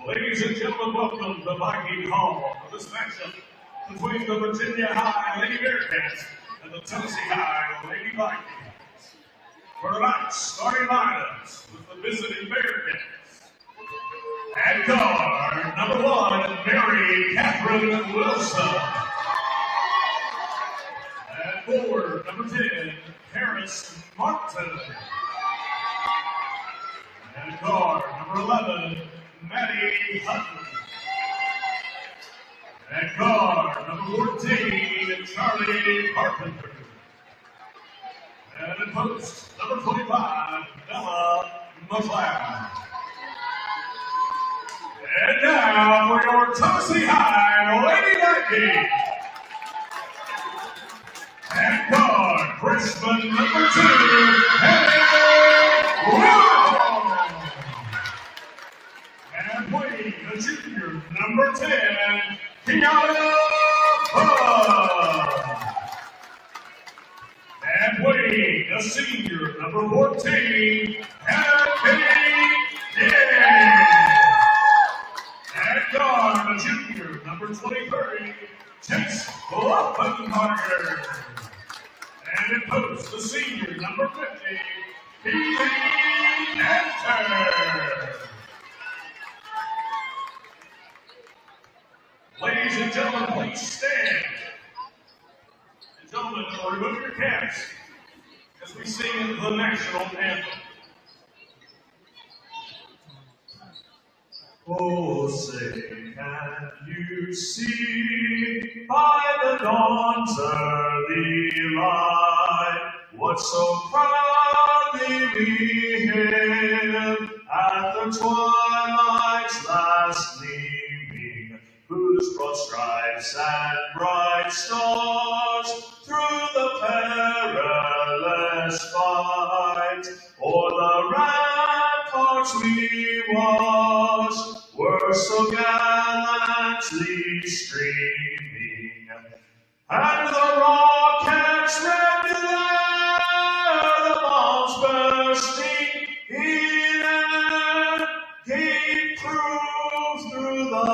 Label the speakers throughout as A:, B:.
A: Ladies and gentlemen, welcome to Viking Hall for this matchup between the Virginia High Lady Bearcats and the Tennessee High Lady Vikings. For tonight's starting lineups with the visiting Bearcats. At guard, number 1, Mary Catherine Wilson. At forward, number 10, Harris Martin. At guard, number 11, Maddie Hutton. At guard, number 14, Charlie Carpenter. And at post, number 25, Bella McLeod. And now for your Tennessee High Lady Vikings. At guard, freshman number 2, Henry number 10, Kiana Hunt. And weighing a senior, number 14, Hannah Kate. At guard, a junior, number 23, Chase Wolfenbarger. And in post, the senior, number 50, Keely Enter. Ladies and gentlemen, please stand. And gentlemen, remove your caps as we sing the national anthem. Oh, say, can you see by the dawn's early light what so proudly we hailed at the twilight's last gleaming, whose broad stripes and bright stars through the perilous fight o'er the ramparts we watched were so gallantly streaming, and the rockets red glare, the bombs bursting in air, gave proof through the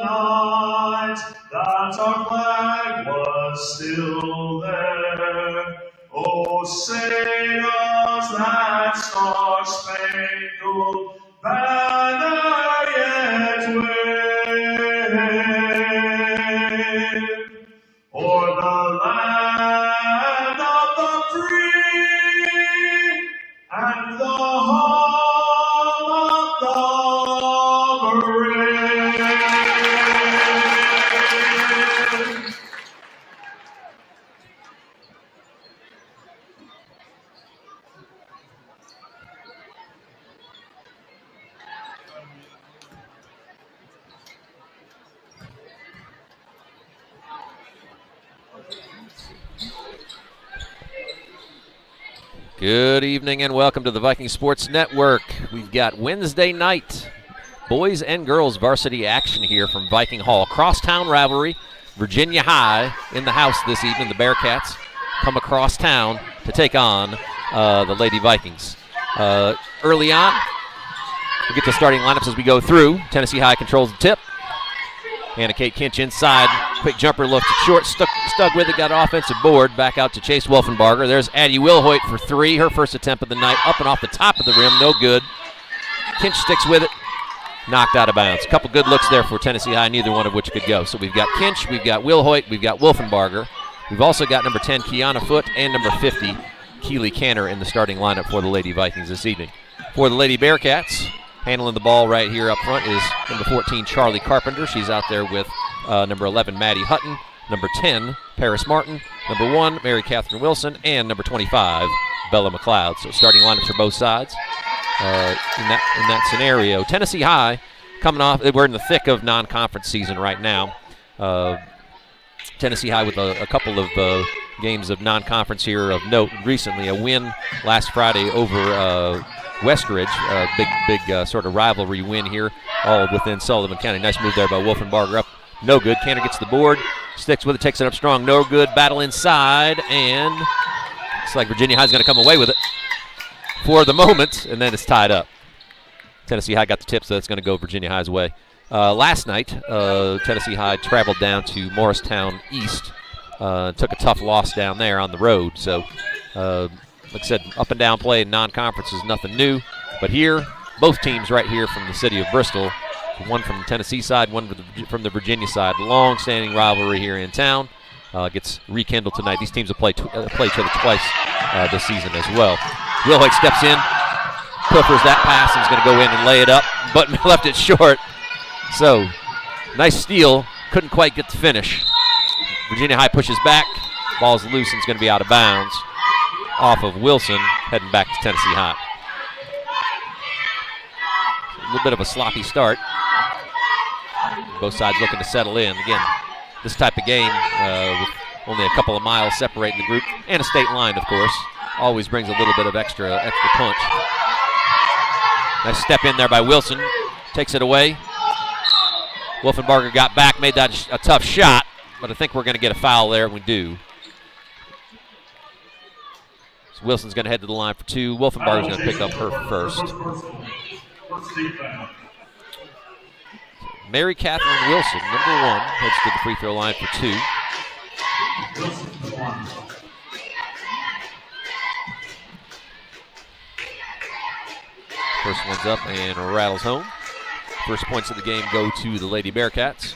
A: night that our flag was still there. Oh, say does that star-spangled banner yet wave o'er the land of the free and the home of the brave?
B: Good evening and welcome to the Viking Sports Network. We've got Wednesday night boys and girls varsity action here from Viking Hall. Crosstown rivalry, Virginia High in the house this evening. The Bearcats come across town to take on the Lady Vikings. Early on, we'll get to starting lineups as we go through. Tennessee High controls the tip. Hannah Kate Kinch inside. Quick jumper looked short, stuck with it, got an offensive board. Back out to Chase Wolfenbarger. There's Addie Wilhoit for three. Her first attempt of the night. Up and off the top of the rim. No good. Kinch sticks with it. Knocked out of bounds. A couple good looks there for Tennessee High, neither one of which could go. So we've got Kinch, we've got Wilhoit, we've got Wolfenbarger. We've also got number 10, Kiana Foote, and number 50, Keely Canner in the starting lineup for the Lady Vikings this evening. For the Lady Bearcats, handling the ball right here up front is number 14, Charlie Carpenter. She's out there with number 11, Maddie Hutton, number 10, Paris Martin, number 1, Mary Catherine Wilson, and number 25, Bella McLeod. So starting lineups for both sides in that scenario. Tennessee High coming off, we're in the thick of non-conference season right now. Tennessee High with a couple of games of non-conference here of note recently. A win last Friday over Westridge, a big sort of rivalry win here, all within Sullivan County. Nice move there by Wolfenbarger up. No good. Canner gets the board, sticks with it, takes it up strong. No good. Battle inside, and looks like Virginia High's going to come away with it for the moment, and then it's tied up. Tennessee High got the tip, so that's going to go Virginia High's way. Last night, Tennessee High traveled down to Morristown East, took a tough loss down there on the road. So, like I said, up and down play in non-conference is nothing new. But here, both teams right here from the city of Bristol, one from the Tennessee side, one from the Virginia side. Long-standing rivalry here in town. Gets rekindled tonight. These teams will play each other twice this season as well. Wilhoit steps in, clippers that pass, and is going to go in and lay it up, but left it short. So, nice steal. Couldn't quite get the finish. Virginia High pushes back. Ball's loose and it's going to be out of bounds off of Wilson, heading back to Tennessee High. A little bit of a sloppy start. Both sides looking to settle in. Again, this type of game with only a couple of miles separating the group, and a state line, of course, always brings a little bit of extra punch. Nice step in there by Wilson. Takes it away. Wolfenbarger got back, made that a tough shot, but I think we're going to get a foul there. We do. So Wilson's going to head to the line for 2. Wolfenbarger's going to pick up her first. Mary Catherine Wilson, number 1, heads to the free throw line for 2. First one's up and rattles home. First points of the game go to the Lady Bearcats.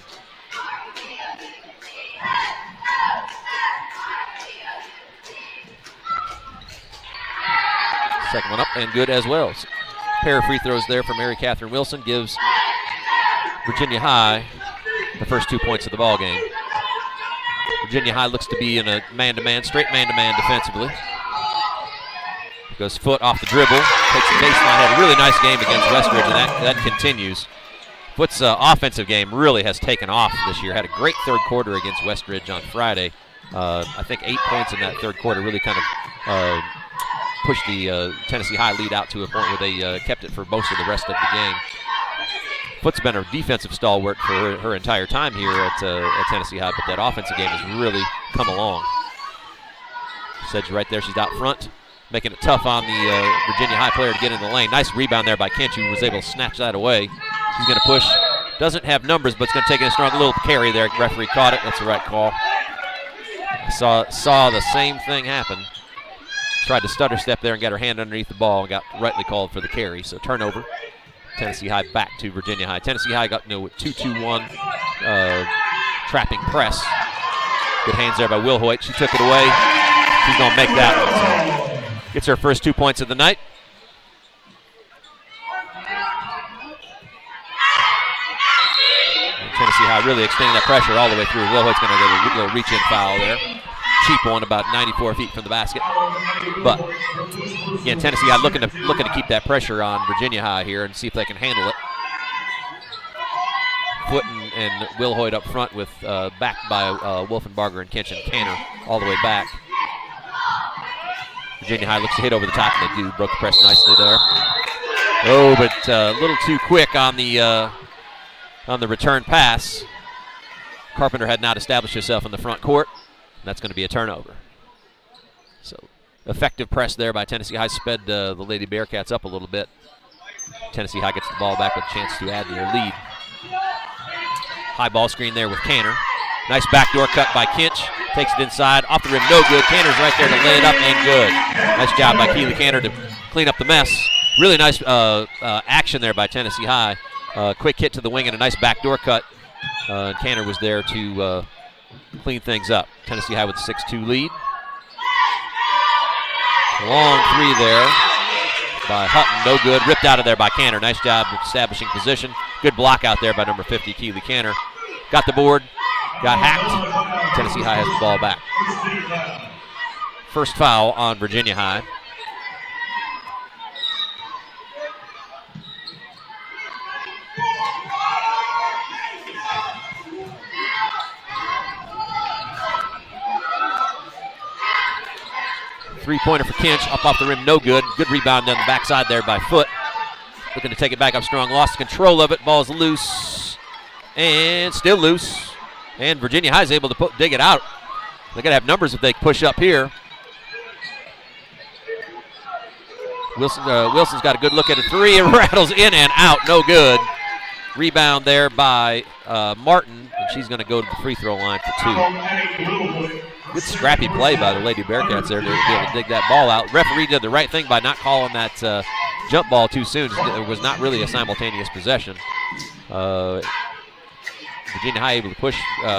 B: Second one up and good as well. So, pair of free throws there for Mary Catherine Wilson gives Virginia High the first 2 points of the ball game. Virginia High looks to be in a man-to-man, straight man-to-man defensively. Goes Foot off the dribble, takes the baseline, had a really nice game against Westridge, and that continues. Foot's offensive game really has taken off this year. Had a great third quarter against Westridge on Friday. I think 8 points in that third quarter really kind of pushed the Tennessee High lead out to a point where they kept it for most of the rest of the game. Foot's been a defensive stalwart for her entire time here at Tennessee High, but that offensive game has really come along. Sedge right there, she's out front, making it tough on the Virginia High player to get in the lane. Nice rebound there by Kinch, who was able to snatch that away. She's going to push. Doesn't have numbers, but it's going to take in a strong little carry there. Referee caught it. That's the right call. Saw the same thing happen. Tried to stutter step there and got her hand underneath the ball and got rightly called for the carry. So turnover. Tennessee High back to Virginia High. Tennessee High got with 2-2-1 trapping press. Good hands there by Will Hoyt. She took it away. She's going to make that one. So gets her first 2 points of the night. And Tennessee High really extending that pressure all the way through. Will Hoyt's going to get a little reach-in foul there. Cheap one, about 94 feet from the basket. But again, Tennessee High looking to keep that pressure on Virginia High here and see if they can handle it. Foot and Will Hoyt up front with backed by Wolfenbarger and Kinch and Canner all the way back. Virginia High looks to hit over the top, and they do. Broke the press nicely there. Oh, but a little too quick on the return pass. Carpenter had not established herself in the front court. That's going to be a turnover. So effective press there by Tennessee High sped the Lady Bearcats up a little bit. Tennessee High gets the ball back with a chance to add to their lead. High ball screen there with Canner. Nice backdoor cut by Kinch. Takes it inside, off the rim, no good. Canner's right there to lay it up and good. Nice job by Keely Canner to clean up the mess. Really nice action there by Tennessee High. Quick hit to the wing and a nice backdoor cut. Canner was there to clean things up. Tennessee High with a 6-2 lead. Long three there by Hutton, no good. Ripped out of there by Canner. Nice job establishing position. Good block out there by number 50, Keely Canner. Got the board, got hacked. Tennessee High has the ball back. First foul on Virginia High. Three-pointer for Kinch, up off the rim, no good. Good rebound on the backside there by Foot. Looking to take it back up strong, lost control of it. Ball's loose, and still loose. And Virginia High is able to dig it out. They got to have numbers if they push up here. Wilson's got a good look at a three. It rattles in and out, no good. Rebound there by Martin, and she's going to go to the free throw line for 2. Good scrappy play by the Lady Bearcats there to be able to dig that ball out. Referee did the right thing by not calling that jump ball too soon. It was not really a simultaneous possession. Virginia High able to push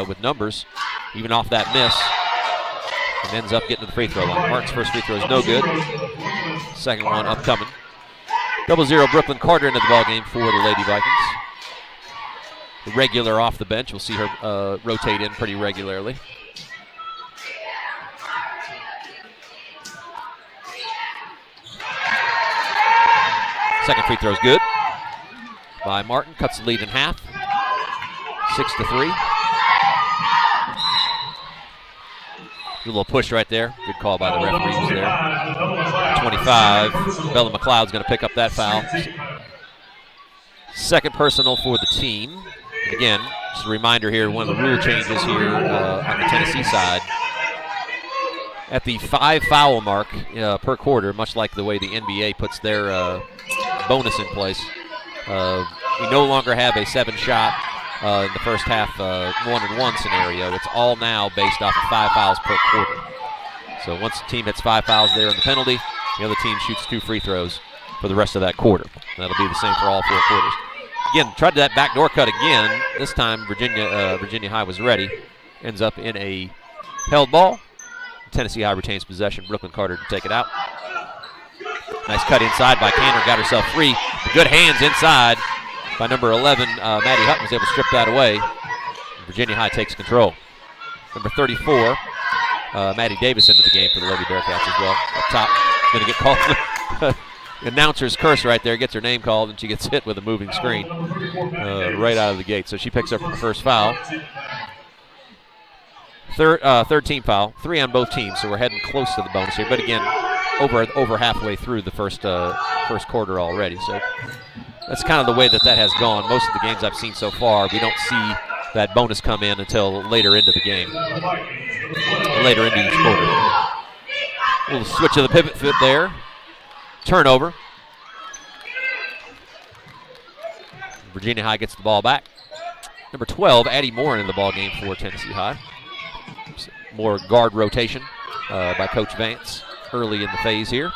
B: with numbers, even off that miss, and ends up getting to the free throw line. Martin's first free throw is no good. Second one upcoming. 0-0 Brooklyn Carter into the ball game for the Lady Vikings. The regular off the bench. We'll see her rotate in pretty regularly. Second free throw is good by Martin. Cuts the lead in half. 6-3. A little push right there. Good call by the referees there. 25. Bella McLeod's going to pick up that foul. Second personal for the team. And again, Just a reminder here, one of the rule changes here on the Tennessee side. At the 5 foul mark per quarter, much like the way the NBA puts their bonus in place, we no longer have a 7-shot in the first half 1-and-1 scenario. It's all now based off of 5 fouls per quarter. So once the team hits 5 fouls there in the penalty, the other team shoots 2 free throws for the rest of that quarter. That'll be the same for all 4 quarters. Again, tried that backdoor cut again. This time Virginia High was ready. Ends up in a held ball. Tennessee High retains possession. Brooklyn Carter to take it out. Nice cut inside by Cantor. Got herself free. Good hands inside by number 11. Maddie Hutton was able to strip that away. Virginia High takes control. Number 34, Maddie Davis into the game for the Lady Bearcats as well. Up top, going to get called. Announcer's curse right there. Gets her name called, and she gets hit with a moving screen right out of the gate. So she picks up her first foul. Third team foul, 3 on both teams, so we're heading close to the bonus here. But again, over halfway through the first quarter already. So that's kind of the way that has gone. Most of the games I've seen so far, we don't see that bonus come in until later into the game, later into each quarter. A little switch of the pivot foot there. Turnover. Virginia High gets the ball back. Number 12, Addie Moore into the ball game for Tennessee High. More guard rotation by Coach Vance early in the phase here.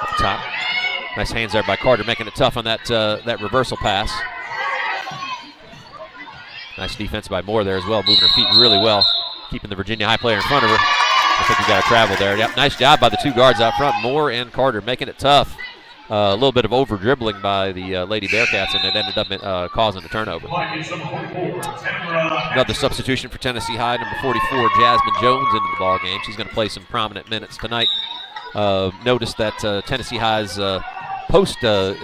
B: Up top. Nice hands there by Carter, making it tough on that reversal pass. Nice defense by Moore there as well, moving her feet really well, keeping the Virginia High player in front of her. I think we got to travel there. Yep, nice job by the 2 guards out front, Moore and Carter, making it tough. A little bit of over-dribbling by the Lady Bearcats, and it ended up causing a turnover. Another substitution for Tennessee High, number 44, Jasmine Jones into the ball game. She's going to play some prominent minutes tonight. Notice that Tennessee High's post the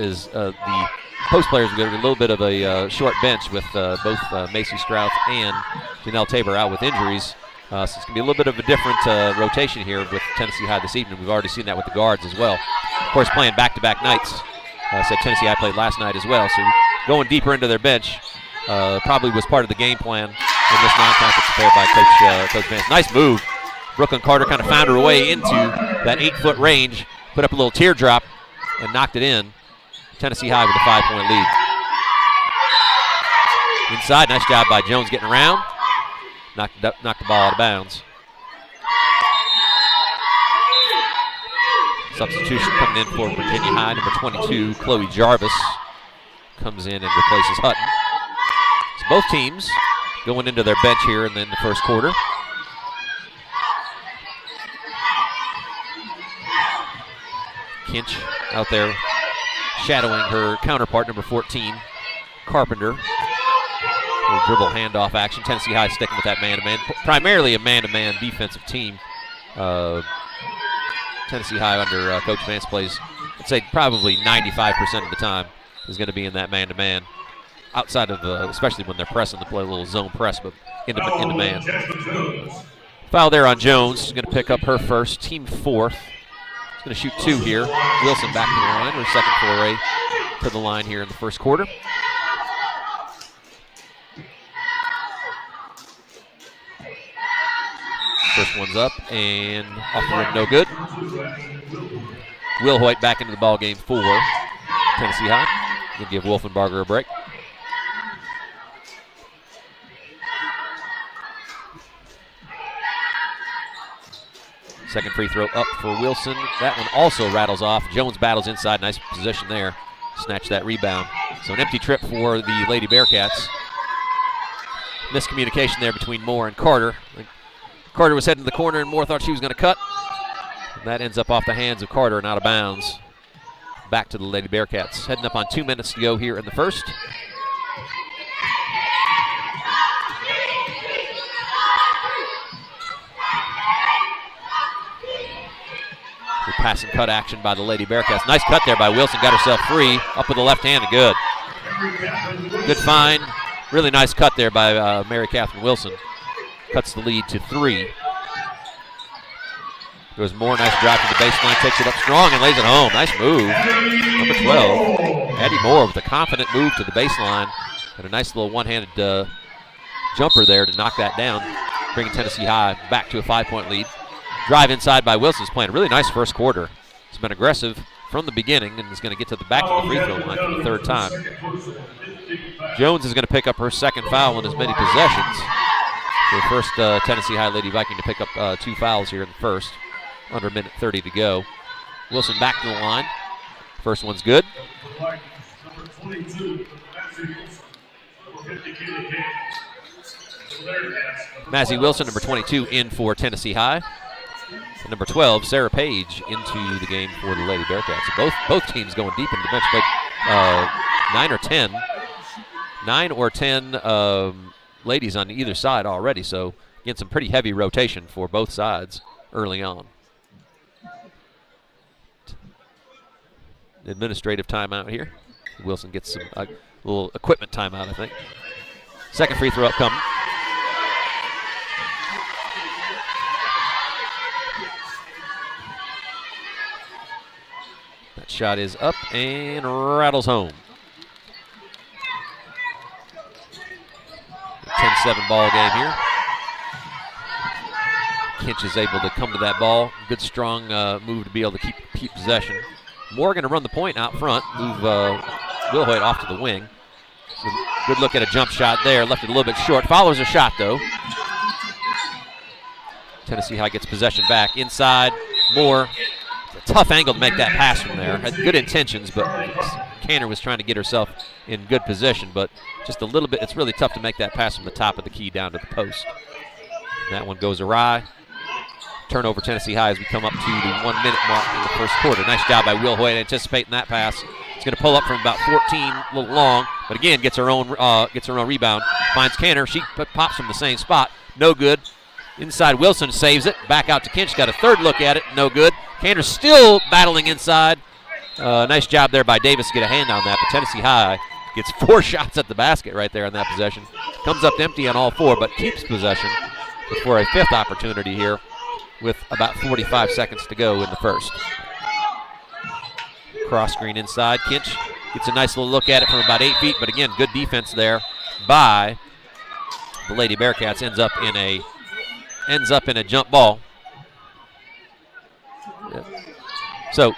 B: post players are going to be a little bit of a short bench with both Macy Strauss and Janelle Tabor out with injuries. So it's going to be a little bit of a different rotation here with Tennessee High this evening. We've already seen that with the guards as well. Of course, playing back-to-back nights. So Tennessee High played last night as well. So going deeper into their bench probably was part of the game plan in this non-conference affair by Coach Vance. Nice move. Brooklyn Carter kind of found her way into that 8-foot range, put up a little teardrop, and knocked it in. Tennessee High with a 5-point lead. Inside, nice job by Jones getting around. Knocked the ball out of bounds. Substitution coming in for Virginia High. Number 22, Chloe Jarvis, comes in and replaces Hutton. So both teams going into their bench here in the first quarter. Kinch out there shadowing her counterpart, number 14, Carpenter. Little dribble handoff action. Tennessee High sticking with that man-to-man. Primarily a man-to-man defensive team. Tennessee High under Coach Vance plays, I'd say probably 95% of the time is going to be in that man-to-man. Outside of, especially when they're pressing, to play a little zone press, but into man. Foul there on Jones. She's going to pick up her first, team 4th. She's going to shoot 2 here. Wilson back to the line, her second foray to the line here in the first quarter. First one's up and off the rim, no good. Will Hoyt back into the ball game for Tennessee High. Going to give Wolfenbarger a break. Second free throw up for Wilson. That one also rattles off. Jones battles inside. Nice position there. Snatch that rebound. So an empty trip for the Lady Bearcats. Miscommunication there between Moore and Carter. Carter was heading to the corner and Moore thought she was going to cut. And that ends up off the hands of Carter and out of bounds. Back to the Lady Bearcats. Heading up on 2 minutes to go here in the first. Good pass and cut action by the Lady Bearcats. Nice cut there by Wilson. Got herself free. Up with the left hand and good. Good find. Really nice cut there by Mary Catherine Wilson. Cuts the lead to 3. Goes Moore, nice drive to the baseline, takes it up strong and lays it home. Nice move. Number 12, Eddie Moore with a confident move to the baseline. And a nice little one-handed jumper there to knock that down, bringing Tennessee High back to a 5-point lead. Drive inside by Wilson's playing a really nice first quarter. He's been aggressive from the beginning and is going to get to the back of the free throw line for the third time. Jones is going to pick up her second foul in as many possessions. The first Tennessee High Lady Viking to pick up 2 fouls here in the first. Under a minute 30 to go. Wilson back to the line. First one's good. Mazzie Wilson, number 22, in for Tennessee High. And number 12, Sarah Page, into the game for the Lady Bearcats. So both teams going deep into the bench, but 9 or 10 ladies on either side already. So again, some pretty heavy rotation for both sides early on. Administrative timeout here. Wilson gets some little equipment timeout, I think. Second free throw upcoming. That shot is up and rattles home. 10-7 ball game here. Kinch is able to come to that ball. Good strong move to be able to keep possession. Moore going to run the point out front, move Will Hoyt off to the wing. Good look at a jump shot there, left it a little bit short. Follows a shot though. Tennessee High gets possession back. Inside, Moore. It's a tough angle to make that pass from there. Had good intentions, but Canner was trying to get herself in good position, but just a little bit, it's really tough to make that pass from the top of the key down to the post. And that one goes awry. Turnover Tennessee High as we come up to the 1 minute mark in the first quarter. Nice job by Will Hoyt anticipating that pass. He's going to pull up from about 14, a little long, but again gets her own rebound. Finds Canner. She pops from the same spot. No good. Inside Wilson saves it. Back out to Kinch. Got a third look at it. No good. Canner still battling inside. Nice job there by Davis to get a hand on that. But Tennessee High gets 4 shots at the basket right there on that possession. Comes up empty on all 4, but keeps possession for a 5th opportunity here, with about 45 seconds to go in the first. Cross screen inside. Kinch gets a nice little look at it from about 8 feet, but again, good defense there by the Lady Bearcats. Ends up in a jump ball. Yep. So,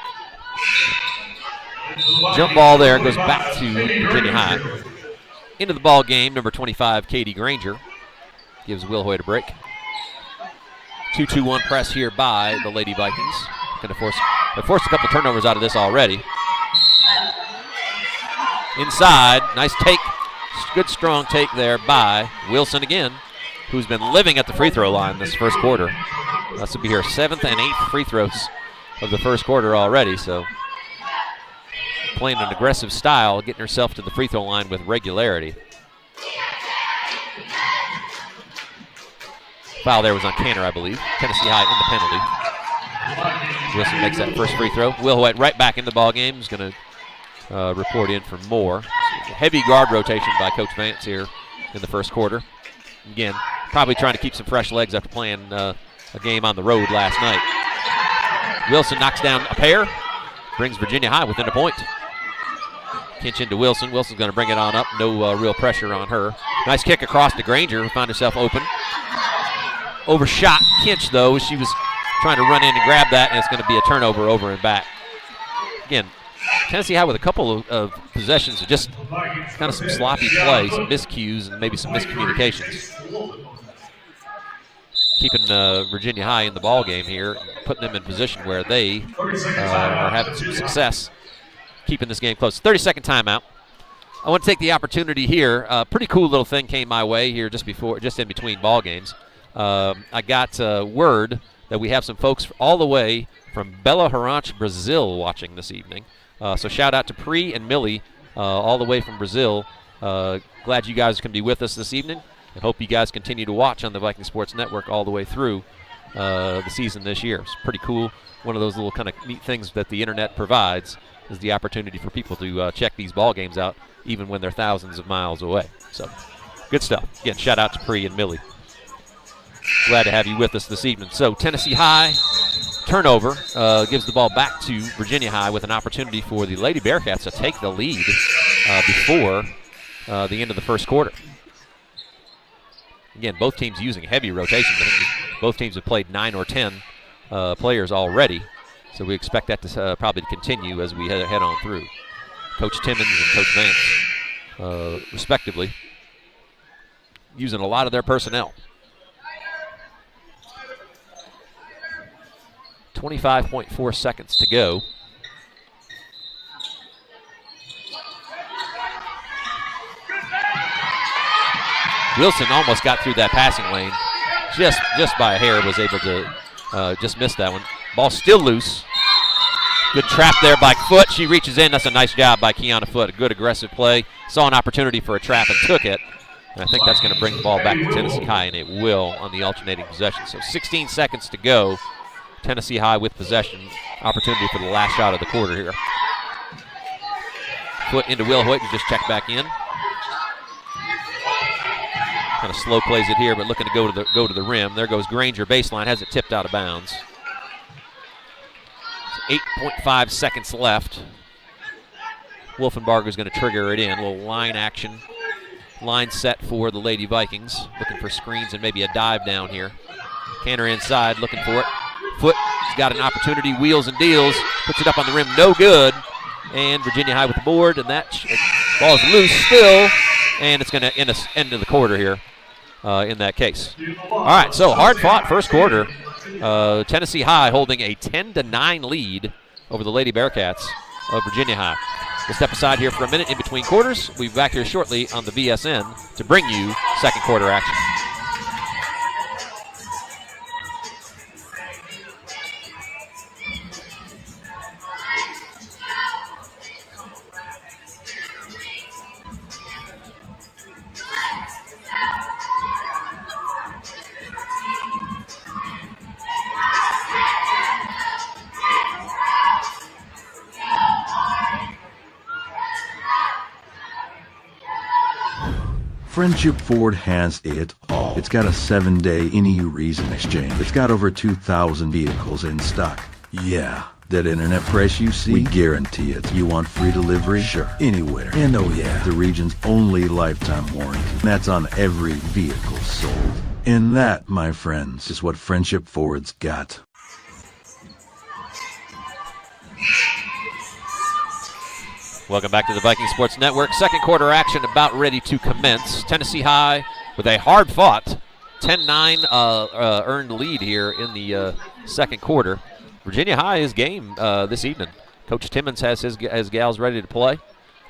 B: jump ball there, goes back to Virginia High. Into the ball game, number 25, Katie Granger, gives Will Hoyt a break. 2-2-1 press here by the Lady Vikings. They've forced a couple turnovers out of this already. Inside, nice take. Good strong take there by Wilson again, who's been living at the free throw line this first quarter. This will be her 7th and 8th free throws of the first quarter already, so playing an aggressive style, getting herself to the free throw line with regularity. Foul there was on Canner, I believe. Tennessee High in the penalty. Wilson makes that first free throw. Will Hoyt right back in the ball game. He's going to report in for Moore. Heavy guard rotation by Coach Vance here in the first quarter. Again, probably trying to keep some fresh legs after playing a game on the road last night. Wilson knocks down a pair, brings Virginia High within a point. Kinch into Wilson. Wilson's going to bring it on up. No real pressure on her. Nice kick across to Granger, who found herself open. Overshot Kinch, though. She was trying to run in and grab that, and it's going to be a turnover over and back. Again, Tennessee High with a couple of possessions of just kind of some sloppy play, some miscues, and maybe some miscommunications. Keeping Virginia High in the ball game here, putting them in position where they are having some success keeping this game close. 30-second timeout. I want to take the opportunity here. A pretty cool little thing came my way here just in between ball games. I got word that we have some folks all the way from Belo Horizonte, Brazil, watching this evening. So shout out to Pri and Millie, all the way from Brazil. Glad you guys can be with us this evening, and hope you guys continue to watch on the Viking Sports Network all the way through the season this year. It's pretty cool. One of those little kind of neat things that the internet provides is the opportunity for people to check these ball games out, even when they're thousands of miles away. So, good stuff. Again, shout out to Pri and Millie. Glad to have you with us this evening. So, Tennessee High turnover gives the ball back to Virginia High with an opportunity for the Lady Bearcats to take the lead before the end of the first quarter. Again, both teams using heavy rotations. I think both teams have played 9 or 10 players already, so we expect that to probably continue as we head on through. Coach Timmons and Coach Vance, respectively, using a lot of their personnel. 25.4 seconds to go. Wilson almost got through that passing lane. Just by a hair was able to just miss that one. Ball still loose. Good trap there by Foote. She reaches in. That's a nice job by Kiana Foote. A good aggressive play. Saw an opportunity for a trap and took it. And I think that's going to bring the ball back to Tennessee High, and it will on the alternating possession. So 16 seconds to go. Tennessee High with possession. Opportunity for the last shot of the quarter here. Foote into Will Hoyt, who just checked back in. Kind of slow plays it here, but looking to go to the rim. There goes Granger, baseline, has it tipped out of bounds. 8.5 seconds left. Wolfenbarger is going to trigger it in. A little line action. Line set for the Lady Vikings. Looking for screens and maybe a dive down here. Canner inside, looking for it. Foote's got an opportunity, wheels and deals. Puts it up on the rim, no good. And Virginia High with the board, and that ball is loose still. And it's going to end of the quarter here in that case. All right, so hard fought first quarter. Tennessee High holding a 10-9 lead over the Lady Bearcats of Virginia High. We'll step aside here for a minute in between quarters. We'll be back here shortly on the VSN to bring you second quarter action.
C: Friendship Ford has it all. It's got a 7-day any reason exchange. It's got over 2,000 vehicles in stock. Yeah, that internet price you see, we guarantee it. You want free delivery? Sure, anywhere. And oh yeah, the region's only lifetime warranty. That's on every vehicle sold. And that, my friends, is what Friendship Ford's got.
B: Welcome back to the Viking Sports Network. Second quarter action about ready to commence. Tennessee High with a hard-fought 10-9 earned lead here in the second quarter. Virginia High is game this evening. Coach Timmons has his gals ready to play.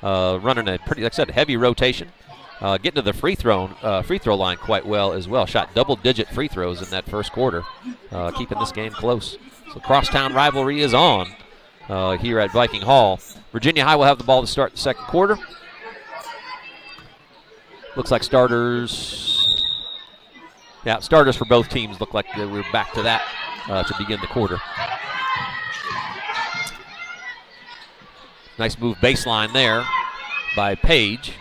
B: Running a pretty, like I said, heavy rotation. Getting to the free throw line quite well as well. Shot double-digit free throws in that first quarter, keeping this game close. So crosstown rivalry is on here at Viking Hall. Virginia High will have the ball to start the second quarter. Looks like starters for both teams look like we're back to that to begin the quarter. Nice move baseline there by Page.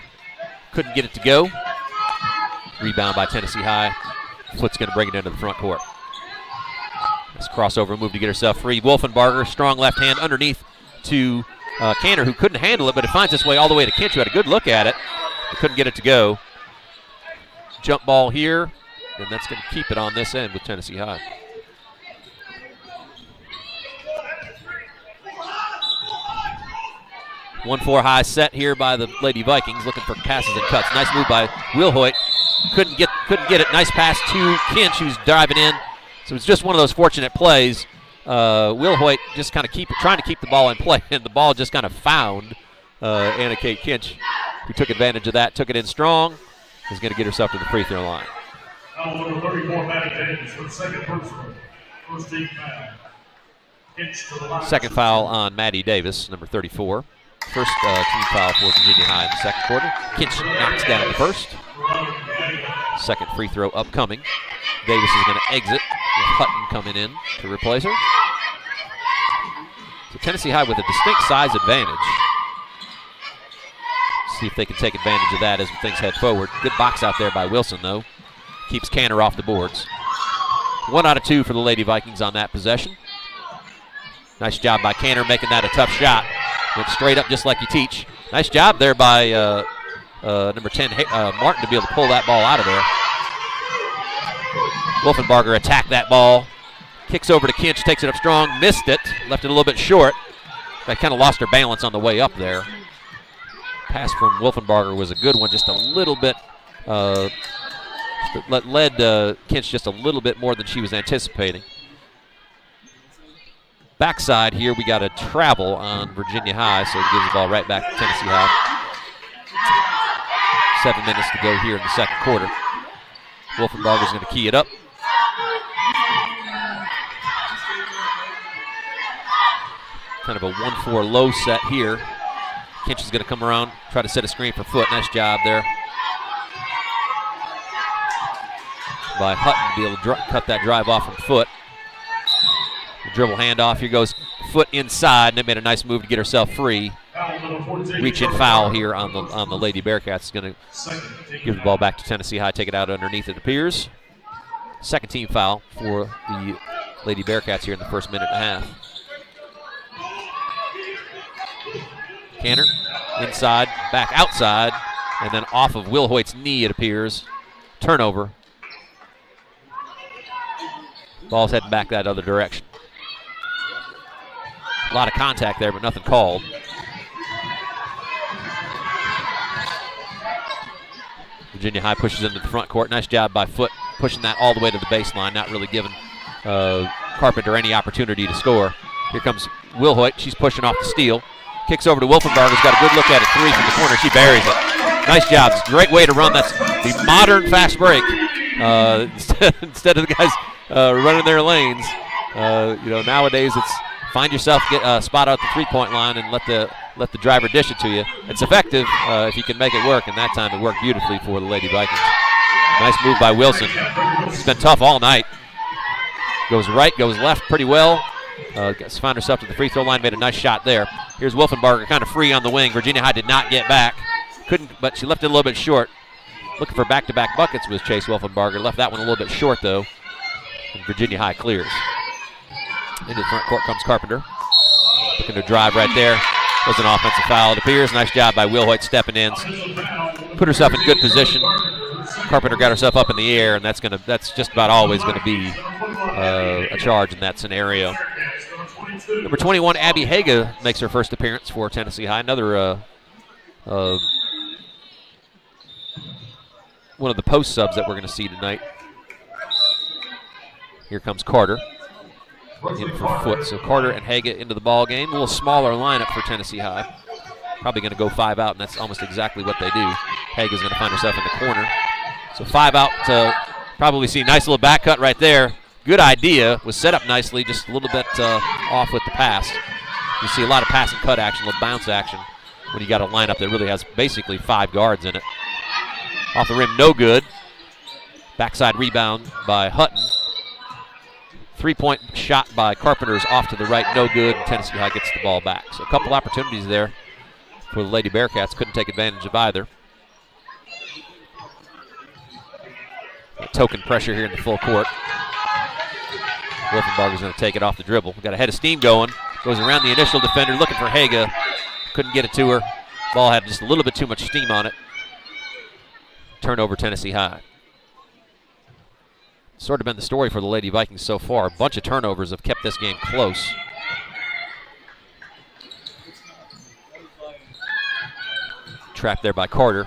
B: Couldn't get it to go. Rebound by Tennessee High. Foote's going to bring it into the front court. Nice crossover move to get herself free. Wolfenbarger, strong left hand underneath to Canner, who couldn't handle it, but it finds its way all the way to Kinch, who had a good look at it, but couldn't get it to go. Jump ball here, and that's going to keep it on this end with Tennessee High. One-4 high set here by the Lady Vikings, looking for passes and cuts. Nice move by Will Hoyt. Couldn't get it. Nice pass to Kinch, who's driving in. So it's just one of those fortunate plays. Will Hoyt just kind of trying to keep the ball in play, and the ball just kind of found Anna Kate Kinch, who took advantage of that, took it in strong, is going to get herself to the free throw line.
A: Number 34, Maddie Davis for the second personal. First team foul. Kinch to the line.
B: Second foul on Maddie Davis, number 34. First team foul for Virginia High in the second quarter. Kinch knocks down the first. Second free throw upcoming. Davis is going to exit with Hutton coming in to replace her. So Tennessee High with a distinct size advantage. See if they can take advantage of that as things head forward. Good box out there by Wilson, though. Keeps Canner off the boards. 1 out of 2 for the Lady Vikings on that possession. Nice job by Cantor making that a tough shot. Went straight up just like you teach. Nice job there by number 10, Martin, to be able to pull that ball out of there. Wolfenbarger attacked that ball. Kicks over to Kinch, takes it up strong, missed it, left it a little bit short. They kind of lost her balance on the way up there. Pass from Wolfenbarger was a good one, just a little bit, led Kinch just a little bit more than she was anticipating. Backside here, we got a travel on Virginia High, so it gives the ball right back to Tennessee High. 7 minutes to go here in the second quarter. Wolfenbarger's going to key it up. Kind of a 1-4 low set here. Kinch is going to come around, try to set a screen for Foot. Nice job there by Hutton to be able to cut that drive off from Foot. The dribble handoff. Here goes Foot inside, and they made a nice move to get herself free. Reach in foul here on the Lady Bearcats. Going to give the ball back to Tennessee High, take it out underneath, it appears. Second team foul for the Lady Bearcats here in the first minute and a half. Cantor inside, back outside, and then off of Will Hoyt's knee, it appears. Turnover. Ball's heading back that other direction. A lot of contact there, but nothing called. Virginia High pushes into the front court. Nice job by Foot pushing that all the way to the baseline, not really giving Carpenter any opportunity to score. Here comes Will Hoyt. She's pushing off the steal. Kicks over to Wolfenbarger's got a good look at it. Three from the corner. She buries it. Nice job. It's a great way to run. That's the modern fast break. Instead of the guys running their lanes, nowadays it's find yourself, get a spot out the three-point line, and let the driver dish it to you. It's effective if you can make it work, and that time it worked beautifully for the Lady Vikings. Nice move by Wilson. It's been tough all night. Goes right, goes left pretty well. Found herself to the free throw line, made a nice shot there. Here's Wolfenbarger kind of free on the wing. Virginia High did not get back. Couldn't, but she left it a little bit short. Looking for back-to-back buckets was Chase Wolfenbarger. Left that one a little bit short, though. And Virginia High clears. Into the front court comes Carpenter. Looking to drive right there. Was an offensive foul, it appears. Nice job by Will Hoyt stepping in. Put herself in good position. Carpenter got herself up in the air, and that's just about always going to be a charge in that scenario. Number 21, Abby Haga, makes her first appearance for Tennessee High. Another one of the post subs that we're going to see tonight. Here comes Carter in for Foot. So Carter and Haga into the ball game. A little smaller lineup for Tennessee High. Probably going to go 5 out, and that's almost exactly what they do. Haga's going to find herself in the corner. So 5 out to probably see a nice little back cut right there. Good idea. Was set up nicely, just a little bit off with the pass. You see a lot of pass and cut action, a little bounce action when you got a lineup that really has basically 5 guards in it. Off the rim, no good. Backside rebound by Hutton. 3-point shot by Carpenter is off to the right, no good, and Tennessee High gets the ball back. So a couple opportunities there for the Lady Bearcats. Couldn't take advantage of either. Token pressure here in the full court. Wolfenbarger's going to take it off the dribble. We've got a head of steam going. Goes around the initial defender, looking for Haga. Couldn't get it to her. Ball had just a little bit too much steam on it. Turnover, Tennessee High. Sort of been the story for the Lady Vikings so far. A bunch of turnovers have kept this game close. Trapped there by Carter.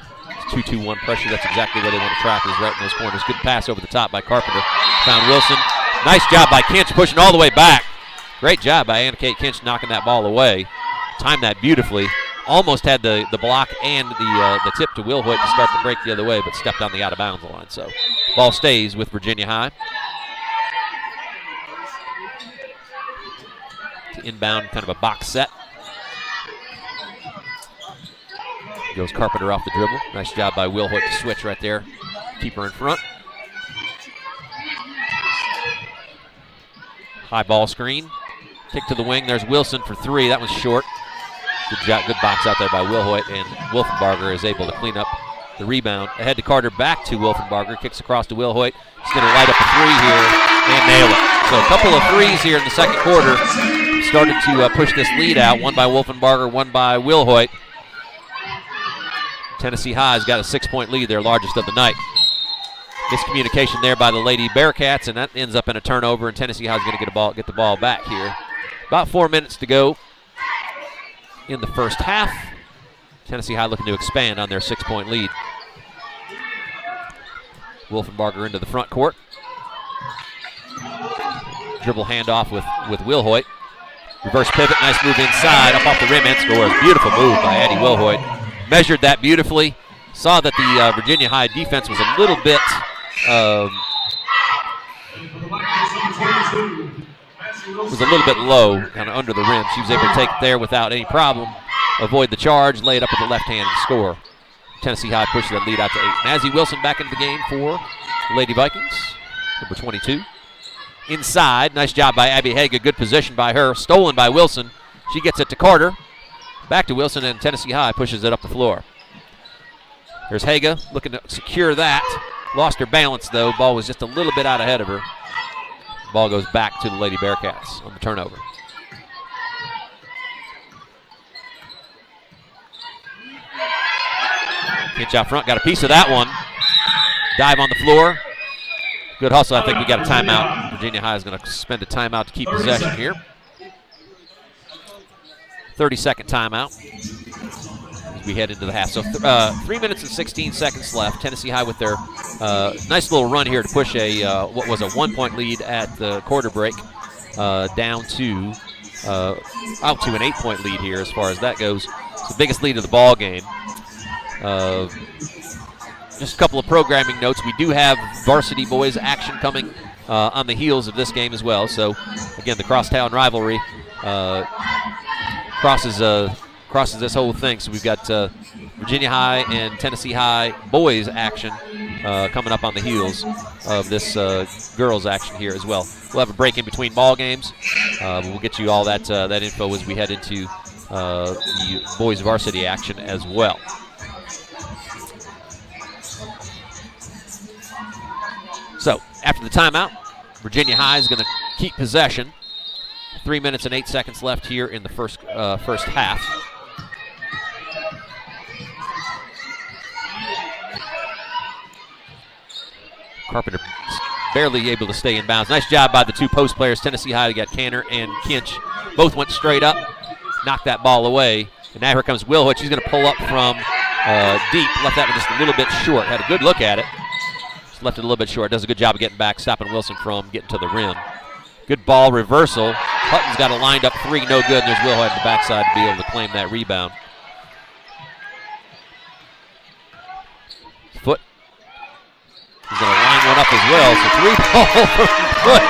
B: 2-2-1 pressure. That's exactly where they want to trap, is right in those corners. Good pass over the top by Carpenter. Found Wilson. Nice job by Kinch pushing all the way back. Great job by Anna Kate Kinch knocking that ball away. Timed that beautifully. Almost had the block and the tip to Will Hoyt to start the break the other way, but stepped on the out-of-bounds line. So ball stays with Virginia High. To inbound, kind of a box set. Goes Carpenter off the dribble. Nice job by Will Hoyt to switch right there. Keep her in front. High ball screen. Kick to the wing. There's Wilson for 3. That was short. Good job, good box out there by Will Hoyt, and Wolfenbarger is able to clean up the rebound. Ahead to Carter, back to Wolfenbarger. Kicks across to Will Hoyt. He's going to light up a 3 here and nail it. So a couple of threes here in the second quarter. started to push this lead out, one by Wolfenbarger, one by Wilhoit. Tennessee High's got a 6-point lead, their largest of the night. Miscommunication there by the Lady Bearcats, and that ends up in a turnover, and Tennessee High's going to get the ball back here. About 4 minutes to go in the first half. Tennessee High looking to expand on their 6-point lead. Wolfenbarger into the front court. Dribble handoff with Wilhoit. Reverse pivot, nice move inside, up off the rim and scores. Beautiful move by Addie Wilhoit. Measured that beautifully. Saw that the Virginia High defense was a little bit low, kind of under the rim. She was able to take it there without any problem, avoid the charge, lay it up with the left hand and score. Tennessee High pushes that lead out to 8. Mazzie Wilson back into the game for Lady Vikings, number 22. Inside, nice job by Abby Haga, good position by her, stolen by Wilson. She gets it to Carter, back to Wilson, and Tennessee High pushes it up the floor. There's Haga looking to secure that. Lost her balance though, ball was just a little bit out ahead of her. Ball goes back to the Lady Bearcats on the turnover. Pinch out front, got a piece of that one. Dive on the floor. Good hustle. I think we got a timeout. Virginia High is going to spend a timeout to keep possession here. 30-second timeout as we head into the half. So 3 minutes and 16 seconds left. Tennessee High with their nice little run here to push what was a 1-point lead at the quarter break down to out to an 8-point lead here as far as that goes. It's the biggest lead of the ball game. Just a couple of programming notes. We do have varsity boys action coming on the heels of this game as well. So, again, the crosstown rivalry crosses this whole thing. So we've got Virginia High and Tennessee High boys action coming up on the heels of this girls action here as well. We'll have a break in between ball games. We'll get you all that info as we head into the boys varsity action as well. So, after the timeout, Virginia High is going to keep possession. 3 minutes and 8 seconds left here in the first half. Carpenter barely able to stay in bounds. Nice job by the two post players. Tennessee High got Canner and Kinch. Both went straight up, knocked that ball away. And now here comes Wilhoit. She's going to pull up from deep. Left that one just a little bit short. Had a good look at it. Left it a little bit short. Does a good job of getting back, stopping Wilson from getting to the rim. Good ball reversal. Hutton's got a lined up three, no good. And there's Wilhoit on the backside to be able to claim that rebound. Foot. He's going to line one up as well. So 3-ball from Foot.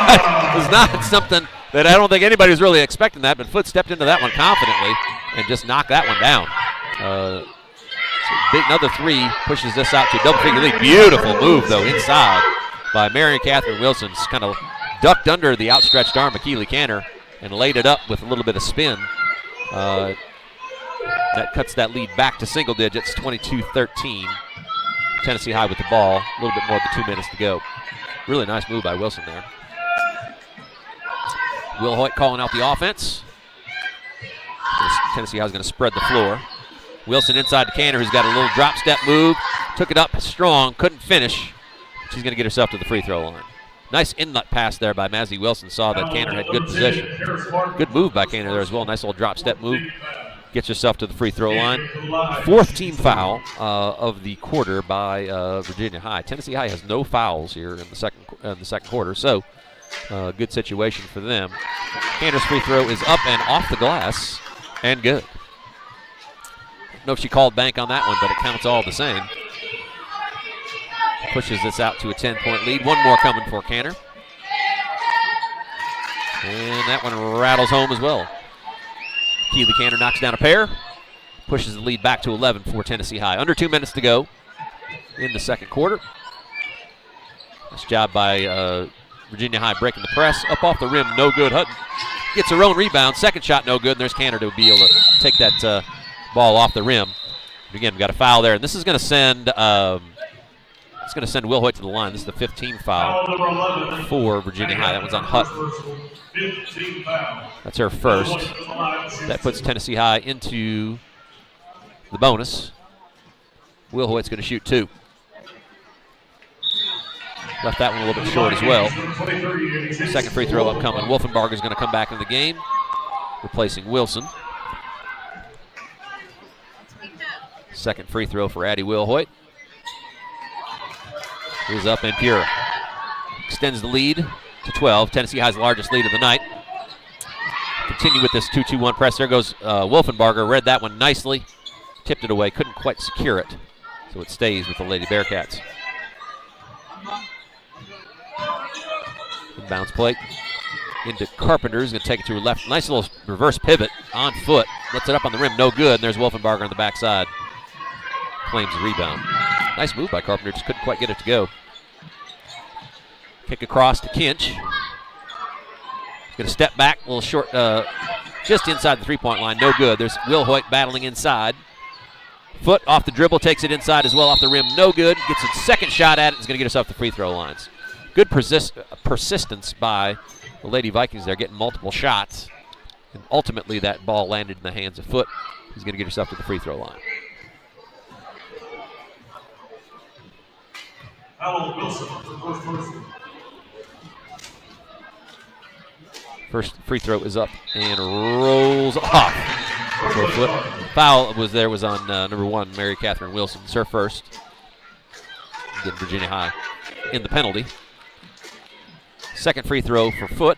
B: That was not something that I don't think anybody was really expecting that, but Foot stepped into that one confidently and just knocked that one down. Big, another three pushes this out to a double-figure lead. Beautiful move, though, inside by Marion Catherine Wilson. Just kind of ducked under the outstretched arm of Keely Canner and laid it up with a little bit of spin. That cuts that lead back to single digits, 22-13. Tennessee High with the ball, a little bit more than 2 minutes to go. Really nice move by Wilson there. Wilhoit calling out the offense. Tennessee High is going to spread the floor. Wilson inside to Canner, who's got a little drop step move. Took it up strong, couldn't finish. She's going to get herself to the free throw line. Nice in-nut pass there by Mazzie Wilson. Saw that Canner had good position. Good move by Canner there as well. Nice little drop step move. Gets herself to the free throw line. Fourth team foul of the quarter by Virginia High. Tennessee High has no fouls here in the second quarter, so good situation for them. Canner's free throw is up and off the glass and good. I don't know if she called bank on that one, but it counts all the same. Pushes this out to a 10-point lead. One more coming for Canner. And that one rattles home as well. Keely Canner knocks down a pair. Pushes the lead back to 11 for Tennessee High. Under 2 minutes to go in the second quarter. Nice job by Virginia High breaking the press. Up off the rim, no good. Hutton gets her own rebound. Second shot, no good. And there's Canner to be able to take that ball off the rim. But again, we got a foul there. And this is going to send It's going to send Will Hoyt to the line. This is the 15th foul for Virginia High. That one's on Hutton. That's her first. That puts Tennessee High into the bonus. Will Hoyt's going to shoot 2. Left that one a little bit short as well. Second free throw upcoming. Wolfenbarger is going to come back in the game, replacing Wilson. Second free throw for Addie Will Hoyt. Is up and pure. Extends the lead to 12. Tennessee High's largest lead of the night. Continue with this 2-2-1 press. There goes Wolfenbarger. Read that one nicely. Tipped it away. Couldn't quite secure it. So it stays with the Lady Bearcats. Bounce plate into Carpenter. He's going to take it to her left. Nice little reverse pivot on foot. Lets it up on the rim. No good. And there's Wolfenbarger on the backside. Claims the rebound. Nice move by Carpenter. Just couldn't quite get it to go. Kick across to Kinch. He's going to step back. A little short. Just inside the three-point line. No good. There's Will Hoyt battling inside. Foot off the dribble. Takes it inside as well off the rim. No good. Gets a second shot at it. He's going to get herself the free throw lines. Good persistence by the Lady Vikings there, getting multiple shots. And ultimately, that ball landed in the hands of Foot. He's going to get himself to the free throw line. First free throw is up and rolls off. Foul was on number 1, Mary Catherine Wilson. It's her first. Getting Virginia High in the penalty. Second free throw for Foot.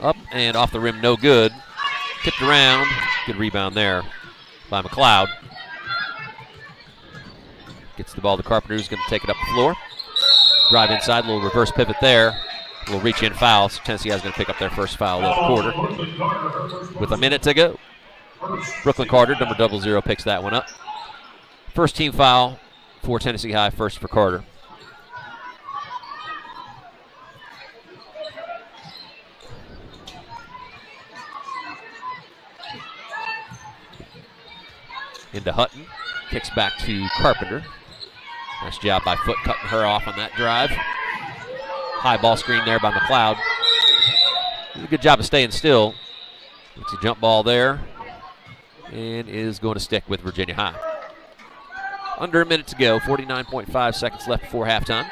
B: Up and off the rim, no good. Tipped around. Good rebound there by McLeod. Gets the ball to Carpenter, who's going to take it up the floor. Drive inside, a little reverse pivot there. A little reach-in foul, so Tennessee is going to pick up their first foul of the quarter. With a minute to go. Brooklyn Carter, number 00, picks that one up. First team foul for Tennessee High, first for Carter. Into Hutton, kicks back to Carpenter. Nice job by Foot cutting her off on that drive. High ball screen there by McLeod. Did a good job of staying still. It's a jump ball there and is going to stick with Virginia High. Under a minute to go, 49.5 seconds left before halftime.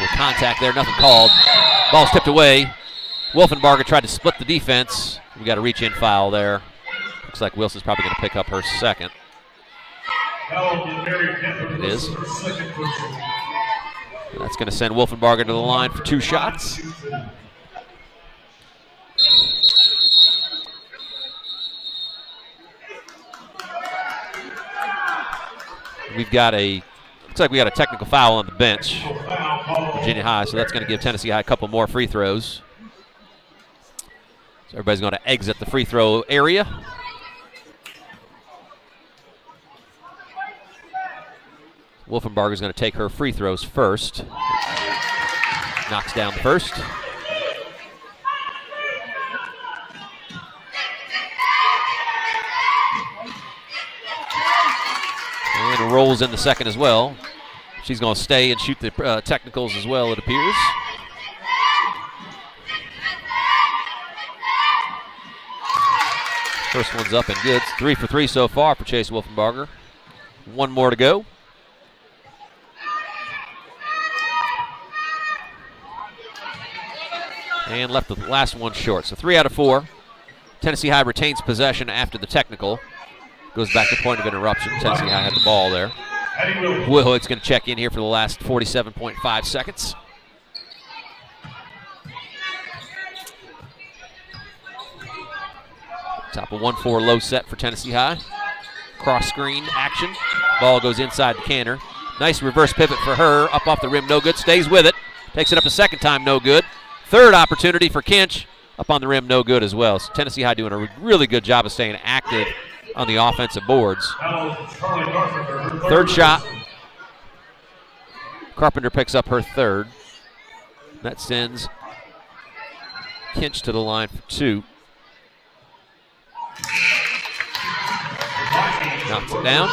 B: With contact there, nothing called. Ball's tipped away. Wolfenbarger tried to split the defense. We got a reach-in foul there. Looks like Wilson's probably going to pick up her second. It is. That's going to send Wolfenbarger to the line for 2 shots. Looks like we got a technical foul on the bench. Virginia High, so that's going to give Tennessee High a couple more free throws. So everybody's going to exit the free throw area. Wolfenbarger is going to take her free throws first. Knocks down the first. And rolls in the second as well. She's going to stay and shoot the technicals as well, it appears. First one's up and good. It's 3 for 3 so far for Chase Wolfenbarger. 1 more to go. And left the last one short. So 3 out of 4. Tennessee High retains possession after the technical. Goes back to point of interruption. Tennessee High had the ball there. Will Hoyt's going to check in here for the last 47.5 seconds. Top of 1-4 low set for Tennessee High. Cross screen action. Ball goes inside the canter. Nice reverse pivot for her. Up off the rim, no good. Stays with it. Takes it up a second time, no good. Third opportunity for Kinch. Up on the rim, no good as well. So Tennessee High doing a really good job of staying active on the offensive boards. Third shot. Carpenter picks up her third. That sends Kinch to the line for 2. Knocks it down.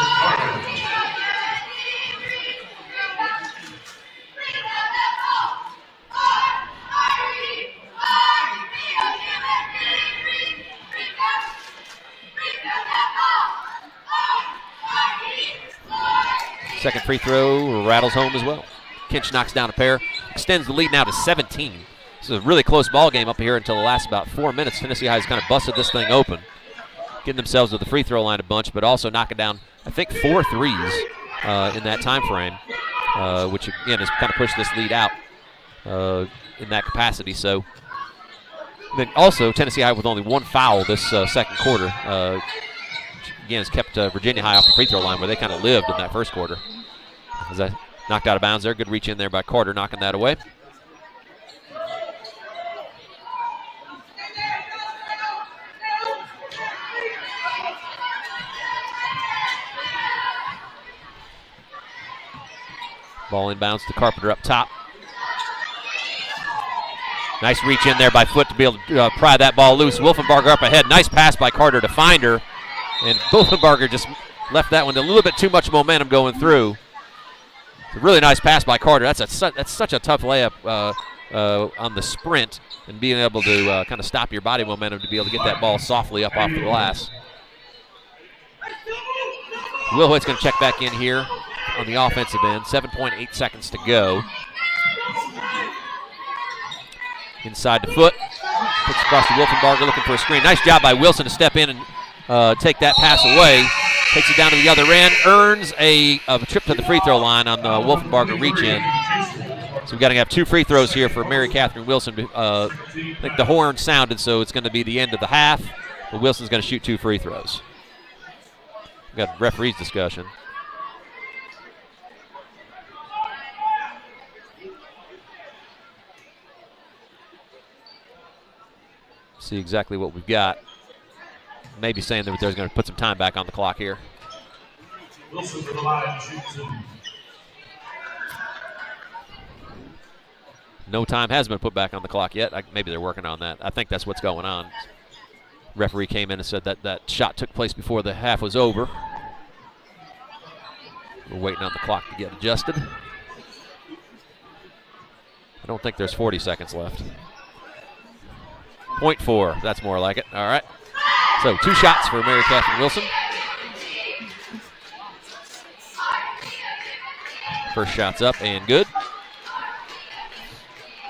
B: Second free throw rattles home as well. Kinch knocks down a pair, extends the lead now to 17. This is a really close ball game up here until the last about 4 minutes. Tennessee High has kind of busted this thing open, getting themselves to the free throw line a bunch, but also knocking down, I think, 4 threes in that time frame, which again has kind of pushed this lead out in that capacity. So then also Tennessee High with only 1 foul this second quarter. Again, has kept Virginia High off the free throw line where they kind of lived in that first quarter. As that knocked out of bounds there. Good reach in there by Carter, knocking that away. Ball inbounds to Carpenter up top. Nice reach in there by Foot to be able to pry that ball loose. Wolfenbarger up ahead. Nice pass by Carter to find her. And Wolfenbarger just left that one a little bit too much momentum going through. It's a really nice pass by Carter. That's such a tough layup on the sprint and being able to kind of stop your body momentum to be able to get that ball softly up off the glass. Will Hoyt's going to check back in here on the offensive end. 7.8 seconds to go. Inside the Foot. Puts across to Wolfenbarger looking for a screen. Nice job by Wilson to step in and take that pass away. Takes it down to the other end. Earns a trip to the free throw line on the Wolfenbarger reach in. So we've got to have 2 free throws here for Mary Catherine Wilson. I think the horn sounded, so it's going to be the end of the half. But Wilson's going to shoot 2 free throws. We've got referees discussion. See exactly what we've got. Maybe saying that they're going to put some time back on the clock here.
A: Wilson for the line, shoots 2.
B: No time has been put back on the clock yet. Maybe they're working on that. I think that's what's going on. Referee came in and said that shot took place before the half was over. We're waiting on the clock to get adjusted. I don't think there's 40 seconds left. 0.4, that's more like it. All right. So 2 shots for Mary Catherine Wilson. First shot's up and good.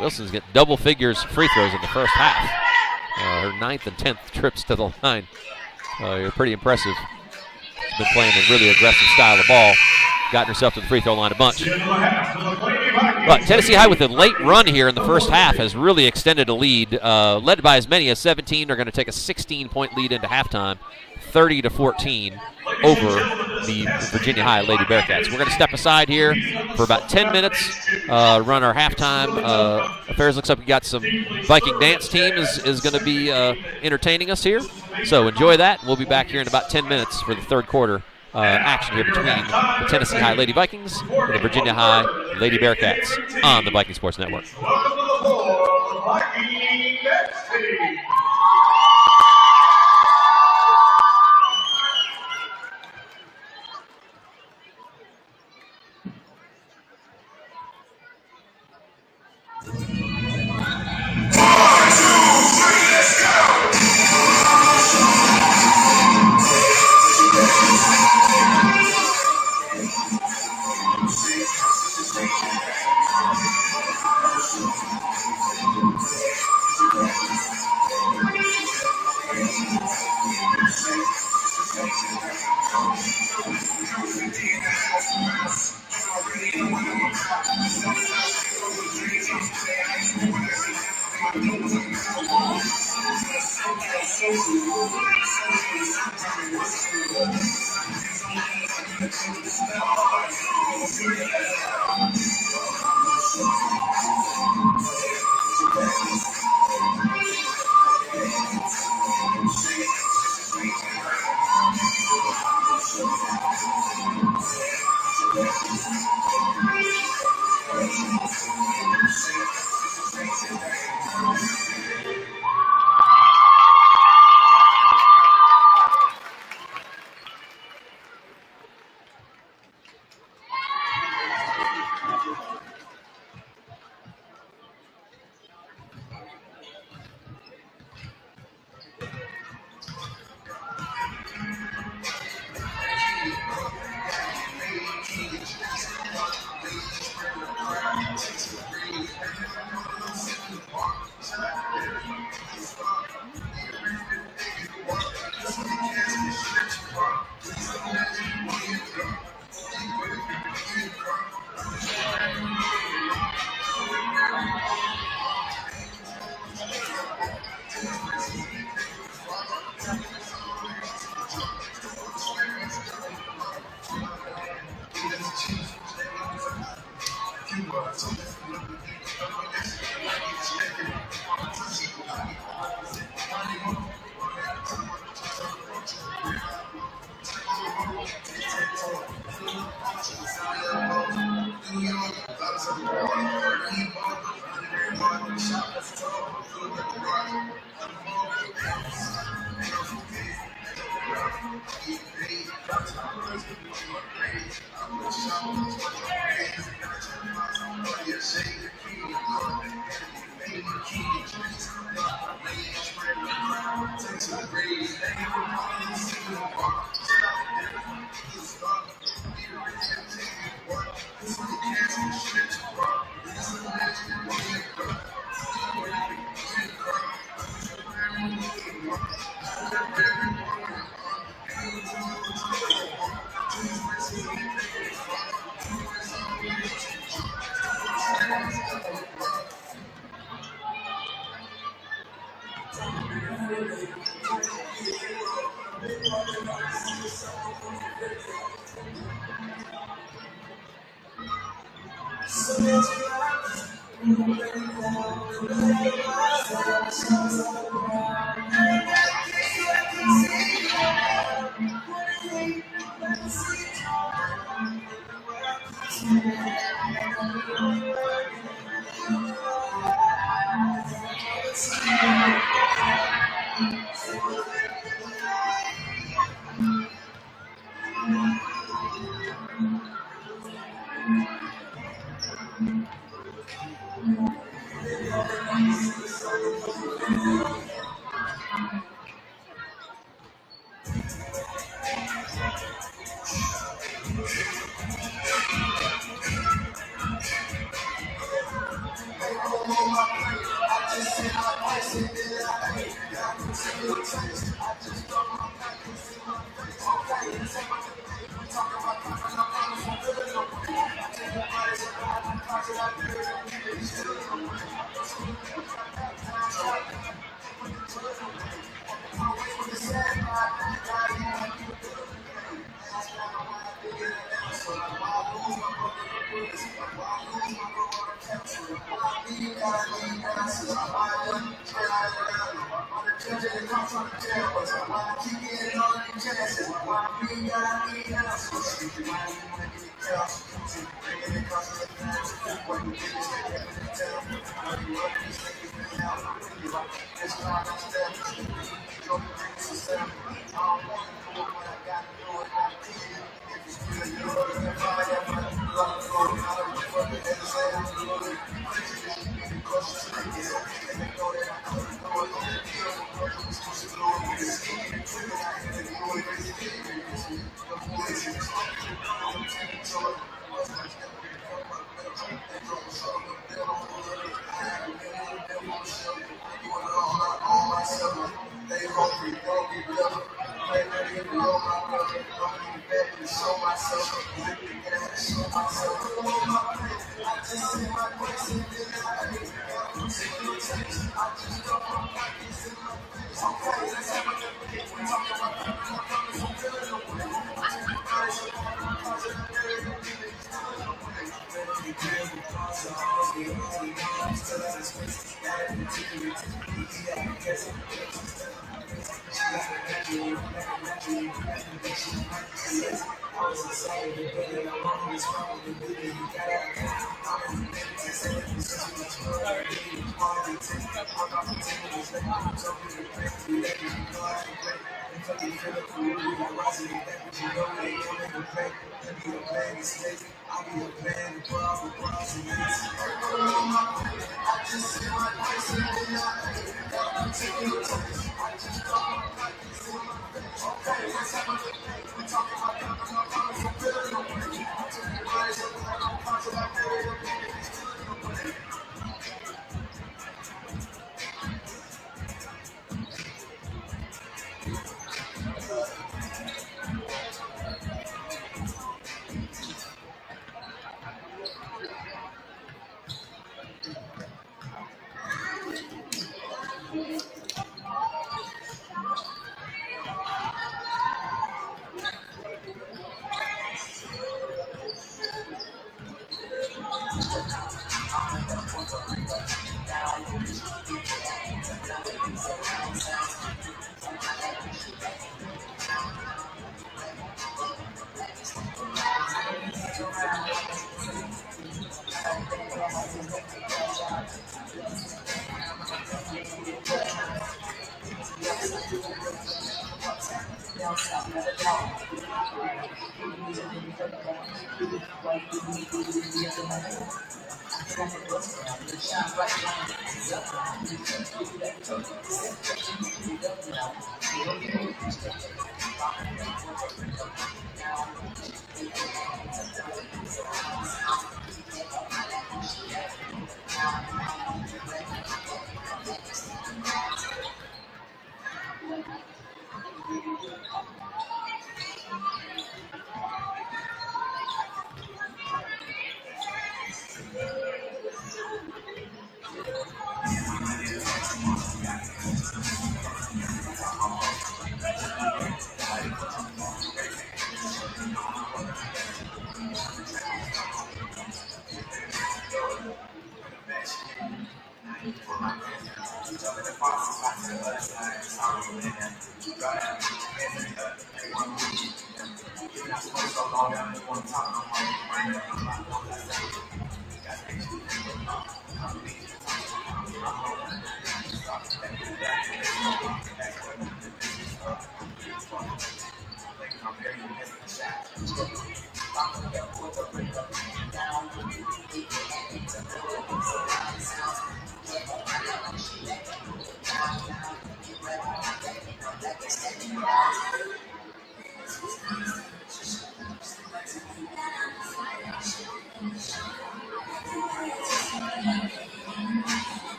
B: Wilson's getting double figures free throws in the first half. Her 9th and 10th trips to the line. Pretty impressive. She's been playing a really aggressive style of ball. Gotten herself to the free throw line a bunch. But Tennessee High with a late run here in the first half has really extended a lead. Led by as many as 17. They're going to take a 16-point lead into halftime. 30-14 over the Virginia High Lady Bearcats. We're going to step aside here for about 10 minutes, run our halftime affairs. Looks like we got some Viking dance team is going to be entertaining us here. So enjoy that. We'll be back here in about 10 minutes for the third quarter action here between the Tennessee High Lady Vikings and the Virginia High Lady Bearcats on the Viking Sports Network.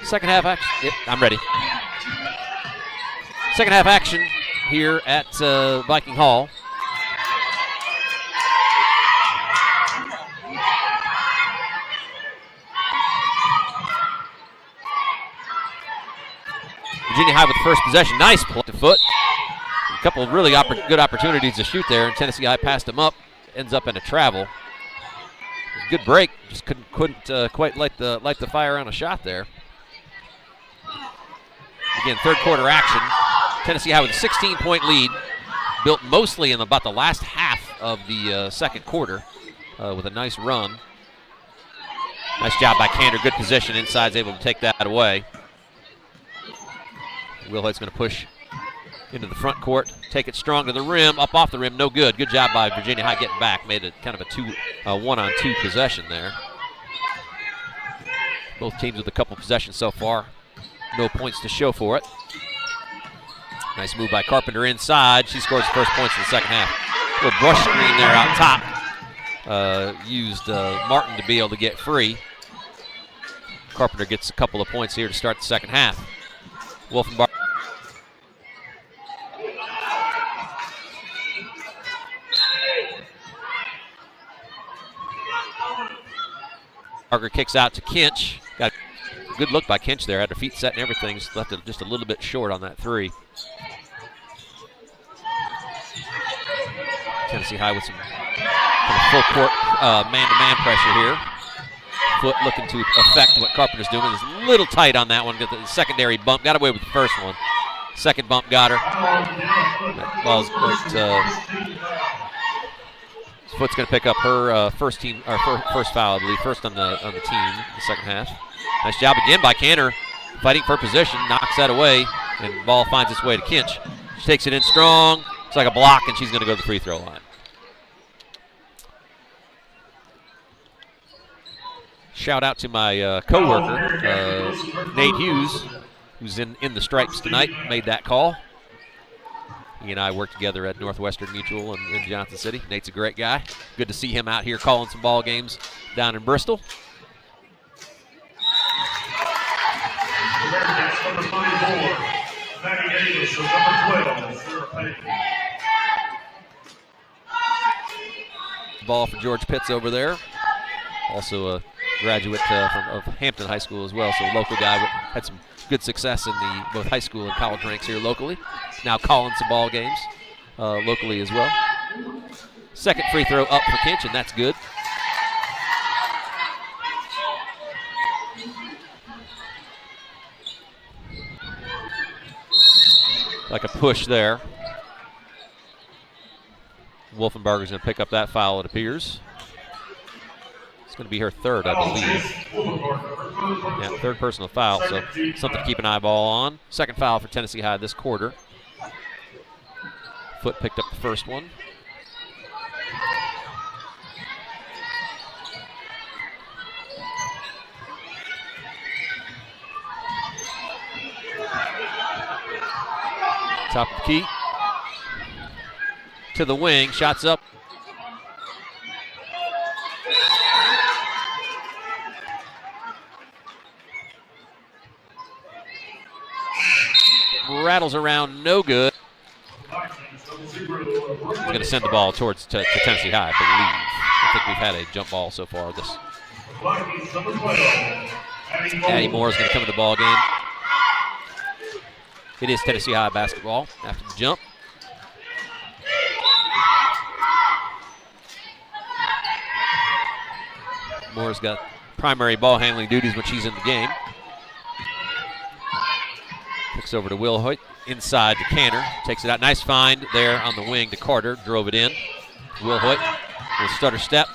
B: Second half action. Yep, I'm ready. Second half action here at Viking Hall. Virginia High with the first possession. Nice play to foot. A couple of really good opportunities to shoot there, and Tennessee High passed him up. Ends up in a travel. Good break. Just couldn't quite light the fire on a shot there. Again, third quarter action. Tennessee High with a 16-point lead, built mostly in about the last half of the second quarter with a nice run. Nice job by Cantor. Good position. Inside's able to take that away. Will Hoyt's going to push into the front court. Take it strong to the rim. Up off the rim. No good. Good job by Virginia High getting back. Made it kind of a one-on-two possession there. Both teams with a couple possessions so far. No points to show for it. Nice move by Carpenter inside. She scores the first points in the second half. A little brush screen there out top. Used Martin to be able to get free. Carpenter gets a couple of points here to start the second half. Wolfenbarger. Barger kicks out to Kinch. Got a good look by Kinch there. Had her feet set and everything. Just left it just a little bit short on that three. Tennessee High with some kind of full court man-to-man pressure here. Foot looking to affect what Carpenter's doing. It's a little tight on that one. Got the secondary bump. Got away with the first one. Second bump got her. That ball's Foot's going to pick up her first foul, I believe, first on the team in the second half. Nice job again by Cantor, fighting for position, knocks that away, and the ball finds its way to Kinch. She takes it in strong. It's like a block, and she's going to go to the free throw line. Shout out to my co-worker, Nate Hughes, who's in the stripes tonight, made that call. He and I work together at Northwestern Mutual in Johnson City. Nate's a great guy. Good to see him out here calling some ball games down in Bristol. Ball for George Pitts over there. Also a graduate of Hampton High School as well, so a local guy. Had some good success in the both high school and college ranks here locally. Now calling some ball games locally as well. Second free throw up for Kinch, and that's good. Like a push there. Wolfenbarger's going to pick up that foul, it appears. It's going to be her third, I believe. Yeah, third personal foul, so something to keep an eyeball on. Second foul for Tennessee High this quarter. Foot picked up the first one. Top of the key. To the wing, shots up. Rattles around, no good. He's going to send the ball towards to Tennessee High, I believe. I think we've had a jump ball so far. Addie Moore is going to come to the ball game. It is Tennessee High basketball after the jump. Moore's got primary ball handling duties when she's in the game. Kicks over to Will Hoyt. Inside to Cantor. Takes it out. Nice find there on the wing to Carter. Drove it in. Will Hoyt will stutter step.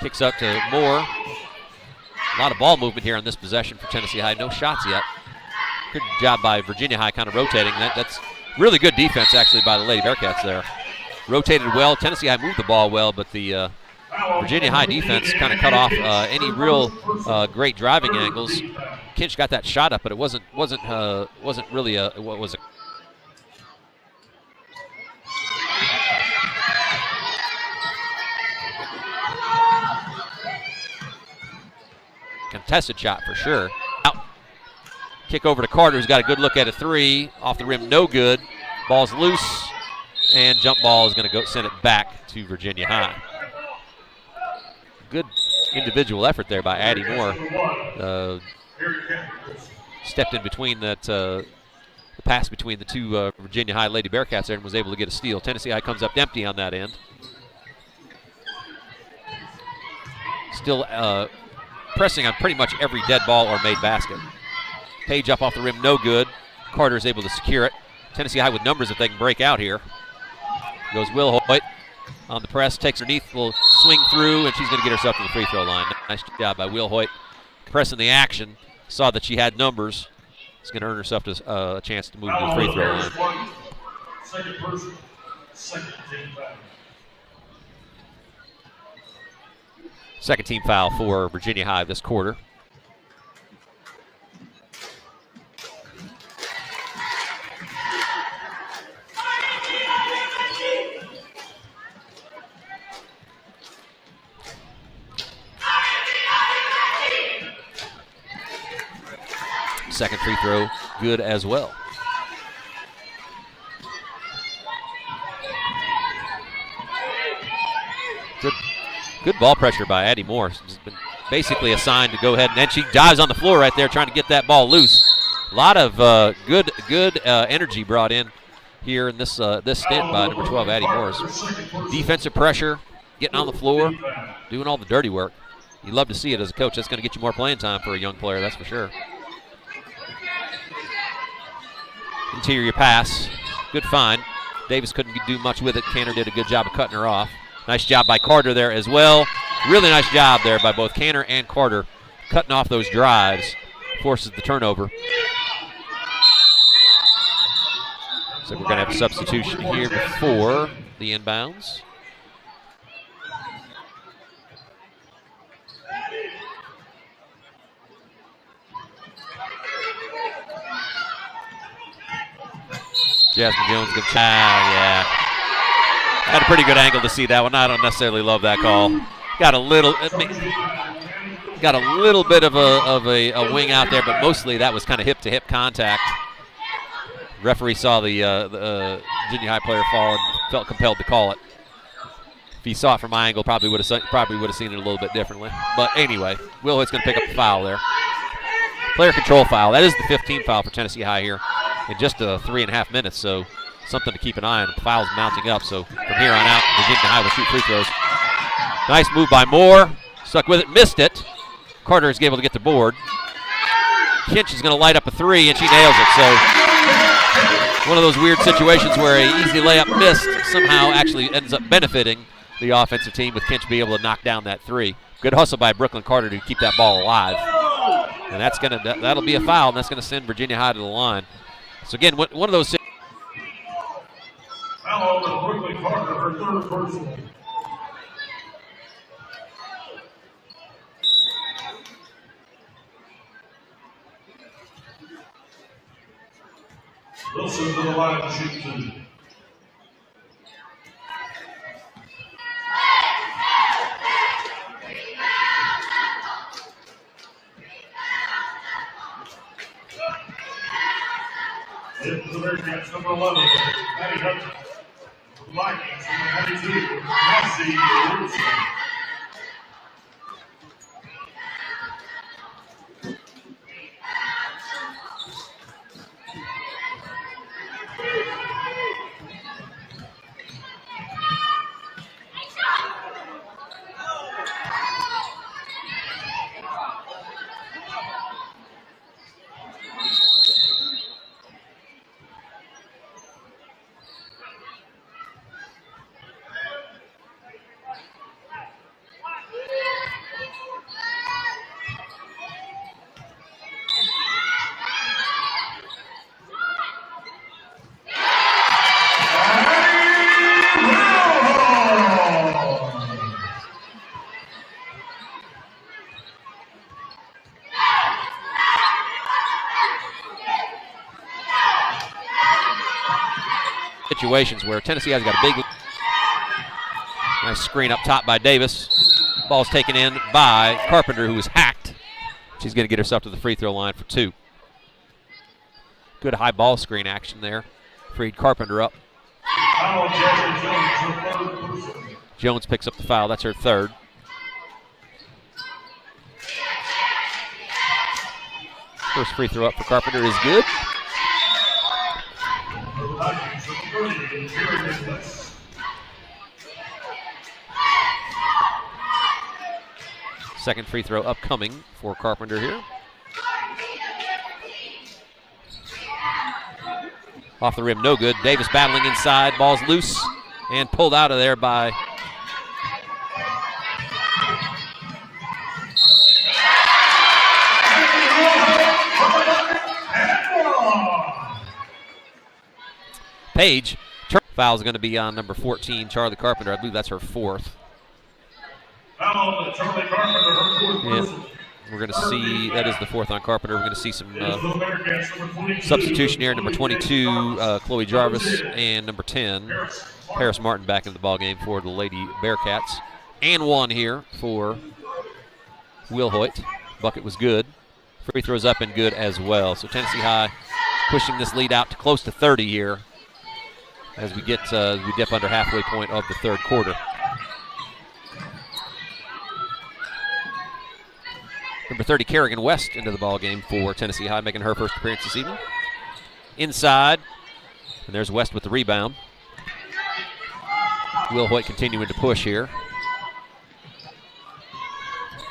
B: Kicks up to Moore. A lot of ball movement here on this possession for Tennessee High. No shots yet. Good job by Virginia High kind of rotating. That's really good defense actually by the Lady Bearcats there. Rotated well. Tennessee High moved the ball well, but the Virginia High defense kind of cut off any real great driving angles. Kinch got that shot up, but it wasn't really what was a contested shot for sure. Out. Kick over to Carter, who's got a good look at a three. Off the rim, no good. Ball's loose, and jump ball is going to go send it back to Virginia High. Good individual effort there by Addie Moore. Stepped in between that the pass between the two Virginia High Lady Bearcats there and was able to get a steal. Tennessee High comes up empty on that end. Still pressing on pretty much every dead ball or made basket. Page up off the rim, no good. Carter is able to secure it. Tennessee High with numbers if they can break out here. Goes Will Hoyt on the press, takes her underneath, will swing through, and she's going to get herself to the free throw line. Nice job by Will Hoyt pressing the action, saw that she had numbers. Is going to earn herself a chance to move to the free throw line.
A: Second person, second team foul.
B: Second team foul for Virginia High this quarter. Second free throw, good as well. Good ball pressure by Addie Moore. She's been basically assigned to go ahead, and she dives on the floor right there trying to get that ball loose. A lot of good energy brought in here in this stint by number 12, Addie Morris. Defensive pressure, getting on the floor, doing all the dirty work. You love to see it as a coach. That's going to get you more playing time for a young player, that's for sure. Interior pass, good find. Davis couldn't do much with it. Cantor did a good job of cutting her off. Nice job by Carter there as well. Really nice job there by both Cantor and Carter, cutting off those drives. Forces the turnover. So we're going to have a substitution here before the inbounds. Jasmine Jones going to yeah. Had a pretty good angle to see that one. I don't necessarily love that call. Got a little bit of a wing out there, but mostly that was kind of hip-to-hip contact. Referee saw the Virginia High player fall and felt compelled to call it. If he saw it from my angle, probably would have seen it a little bit differently. But anyway, Will Hoyt's going to pick up the foul there. Player control foul. That is the 15th foul for Tennessee High here in just 3.5 minutes. So something to keep an eye on. The foul's mounting up. So from here on out, Virginia High will shoot free throws. Nice move by Moore. Stuck with it, missed it. Carter is able to get the board. Kinch is going to light up a three, and she nails it. So one of those weird situations where an easy layup missed somehow actually ends up benefiting the offensive team, with Kinch being able to knock down that three. Good hustle by Brooklyn Carter to keep that ball alive. And that'll be a foul, and that's going to send Virginia High to the line. So again, one of those.
A: Foul on Brooklyn Carter, her third personal. Wilson to the line to shoot two. Into the Bearcats, number 11, Patty Hudson. For the Vikings, number 22, Massey Wilson.
B: Situations where Tennessee has got a big nice screen up top by Davis. Ball's taken in by Carpenter, who was hacked. She's going to get herself to the free throw line for two. Good high ball screen action there. Freed Carpenter up. Jones picks up the foul. That's her third. First free throw up for Carpenter is good. Second free throw upcoming for Carpenter here. Off the rim, no good. Davis battling inside. Ball's loose and pulled out of there by Page. Foul is going to be on number 14, Charlie Carpenter. I believe that's her fourth.
A: Foul on Charlie Carpenter, her fourth personal.
B: We're going to see, that is the fourth on Carpenter. We're going to see some substitution here. Number 22, Chloe Jarvis, and number 10, Paris Martin back into the ballgame for the Lady Bearcats. And one here for Will Hoyt. Bucket was good. Free throws up and good as well. So Tennessee High pushing this lead out to close to 30 here as we get we dip under halfway point of the third quarter. Number 30, Kerrigan West into the ball game for Tennessee High, making her first appearance this evening. Inside, and there's West with the rebound. Will Hoyt continuing to push here.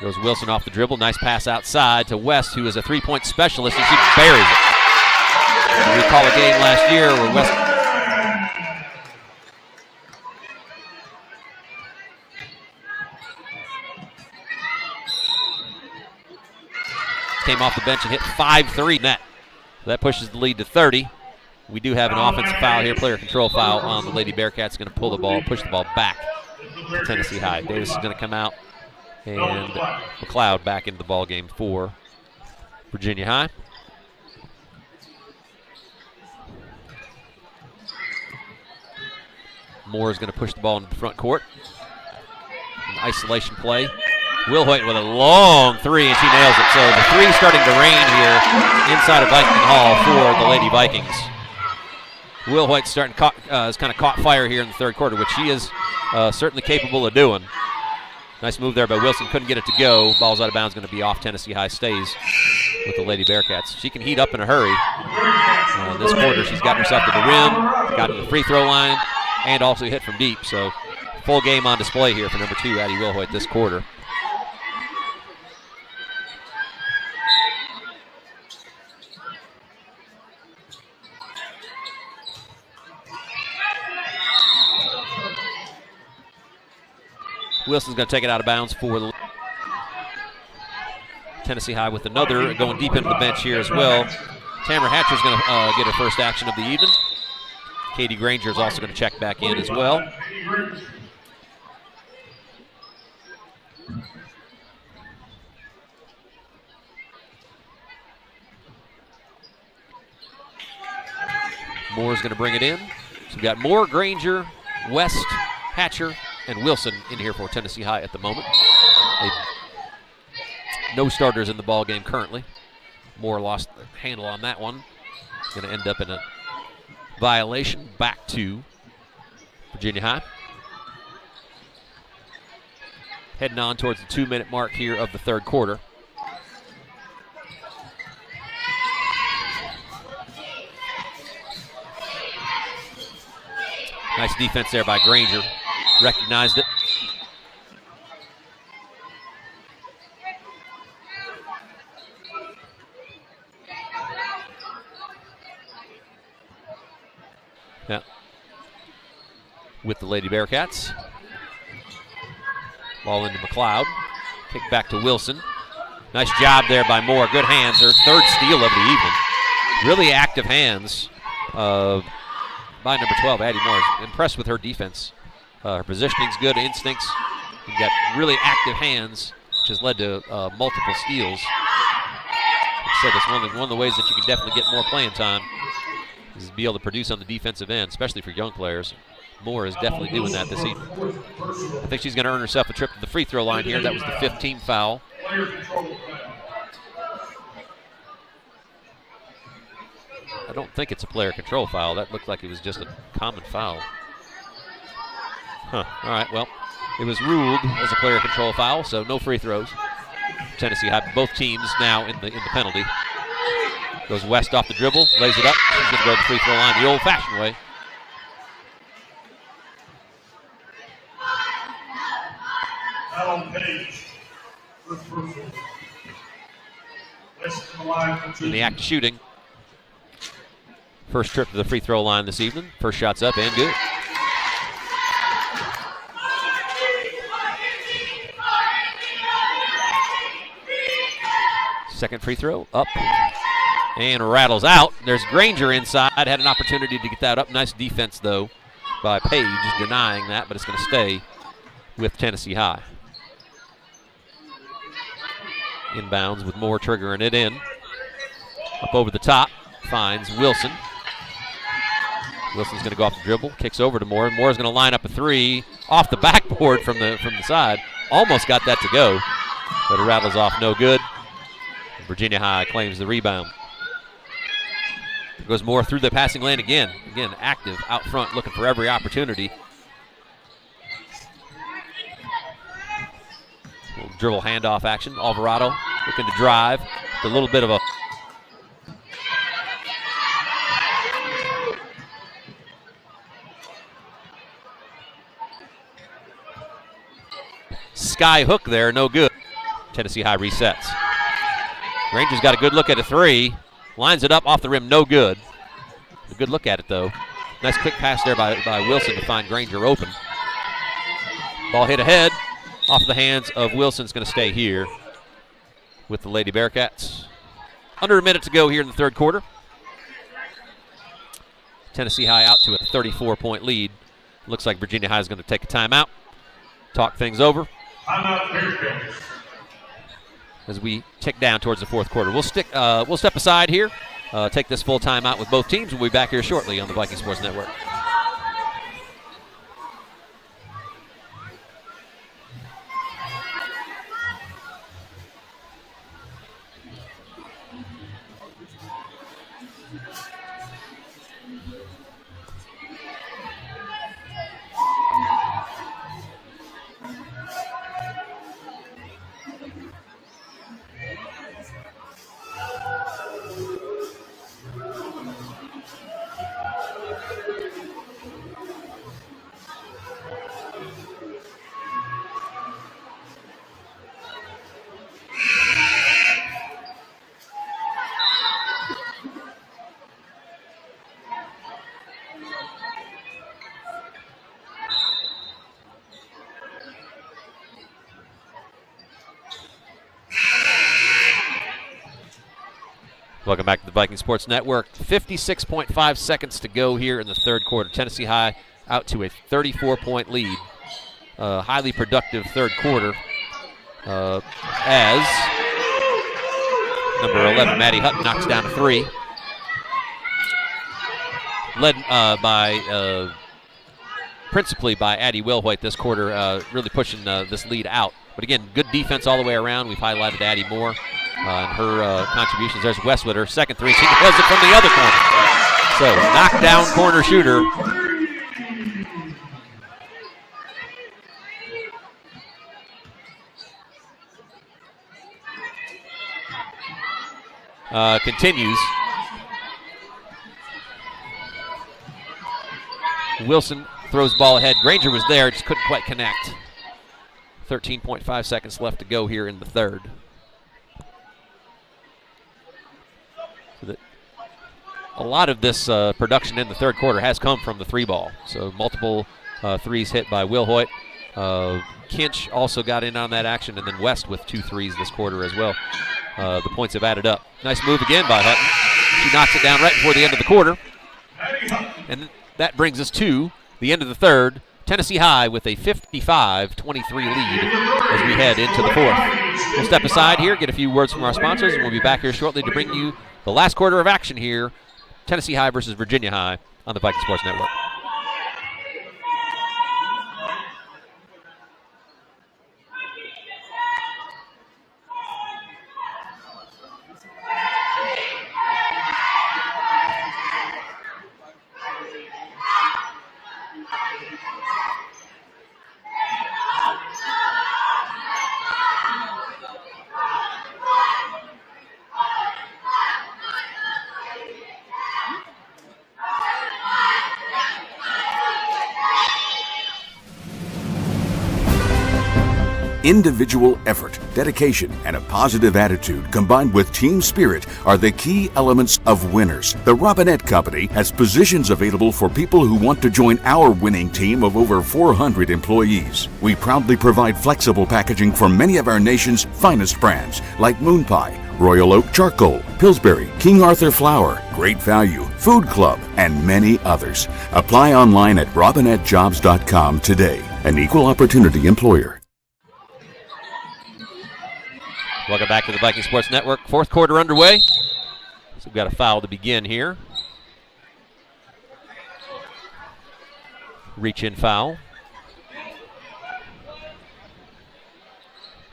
B: Goes Wilson off the dribble. Nice pass outside to West, who is a three-point specialist, and she buries it. We recall a game last year where West came off the bench and hit 5-3 net. That pushes the lead to 30. We do have an offensive foul here, player control foul on the Lady Bearcats. Going to pull the ball, push the ball back to Tennessee High. Davis is going to come out, and McLeod back into the ball game for Virginia High. Moore is going to push the ball into the front court. An isolation play. Will Hoyt with a long three, and she nails it. So the three starting to rain here inside of Viking Hall for the Lady Vikings. Will Hoyt has kind of caught fire here in the third quarter, which she is certainly capable of doing. Nice move there by Wilson. Couldn't get it to go. Ball's out of bounds, going to be off. Tennessee High stays with the Lady Bearcats. She can heat up in a hurry. This quarter, she's gotten herself to the rim, got to the free throw line, and also hit from deep. So full game on display here for number 2, Addie Will Hoyt, this quarter. Wilson's going to take it out of bounds for the Tennessee High with another going deep into the bench here as well. Tamara Hatcher's going to get her first action of the evening. Katie Granger is also going to check back in as well. Moore's going to bring it in. So we've got Moore, Granger, West, Hatcher, and Wilson in here for Tennessee High at the moment. No starters in the ball game currently. Moore lost the handle on that one. Going to end up in a violation back to Virginia High. Heading on towards the 2-minute mark here of the third quarter. Nice defense there by Granger. Recognized it. Yeah. With the Lady Bearcats. Ball into McLeod. Kick back to Wilson. Nice job there by Moore. Good hands. Her third steal of the evening. Really active hands by number 12, Addie Moore. Impressed with her defense. Her positioning's good, instincts. You've got really active hands, which has led to multiple steals. Like I said, it's one of the ways that you can definitely get more playing time is to be able to produce on the defensive end, especially for young players. Moore is definitely doing that this evening. I think she's going to earn herself a trip to the free throw line here. That was the 15th foul. I don't think it's a player control foul. That looked like it was just a common foul. All right, well, it was ruled as a player control foul, so no free throws. Tennessee High, both teams now in the penalty. Goes West off the dribble, lays it up. She's going to go to the free throw line the old-fashioned way. In the act of shooting. First trip to the free throw line this evening. First shot's up and good. Second free throw, up And rattles out. There's Granger inside. Had an opportunity to get that up. Nice defense, though, by Page, denying that, but it's going to stay with Tennessee High. Inbounds with Moore triggering it in. Up over the top. Finds Wilson. Wilson's going to go off the dribble. Kicks over to Moore. Moore's going to line up a three off the backboard from the side. Almost got that to go, but it rattles off no good. Virginia High claims the rebound. Goes Moore through the passing lane again. Again, active out front, looking for every opportunity. Little dribble handoff action. Alvarado looking to drive. A little bit of a sky hook there, no good. Tennessee High resets. Granger's got a good look at a three. Lines it up off the rim, no good. A good look at it, though. Nice quick pass there by Wilson to find Granger open. Ball hit ahead. Off the hands of Wilson's going to stay here with the Lady Bearcats. Under a minute to go here in the third quarter. Tennessee High out to a 34-point lead. Looks like Virginia High is going to take a timeout. Talk things over as we tick down towards the fourth quarter. We'll step aside here, take this full timeout with both teams. We'll be back here shortly on the Viking Sports Network. Welcome back to the Viking Sports Network. 56.5 seconds to go here in the third quarter. Tennessee High out to a 34-point lead. Highly productive third quarter as number 11, Maddie Hutton, knocks down a three. Led principally by Addie Wilhoit this quarter, really pushing this lead out. But again, good defense all the way around. We've highlighted Addie Moore and her contributions. There's Westwood, her second three. She does it from the other corner. So, knockdown corner shooter. Continues. Wilson throws ball ahead. Granger was there, just couldn't quite connect. 13.5 seconds left to go here in the third. So a lot of this production in the third quarter has come from the three ball. So multiple threes hit by Wilhoit. Kinch also got in on that action, and then West with 2 threes this quarter as well. The points have added up. Nice move again by Hutton. She knocks it down right before the end of the quarter. And that brings us to the end of the third. Tennessee High with a 55-23 lead as we head into the fourth. We'll step aside here, get a few words from our sponsors, and we'll be back here shortly to bring you the last quarter of action here. Tennessee High versus Virginia High on the Viking Sports Network.
D: Individual effort, dedication, and a positive attitude combined with team spirit are the key elements of winners. The Robinette Company has positions available for people who want to join our winning team of over 400 employees. We proudly provide flexible packaging for many of our nation's finest brands like Moon Pie, Royal Oak Charcoal, Pillsbury, King Arthur Flour, Great Value, Food Club, and many others. Apply online at robinettejobs.com today. An equal opportunity employer.
B: Welcome back to the Viking Sports Network. Fourth quarter underway. So we've got a foul to begin here. Reach in foul.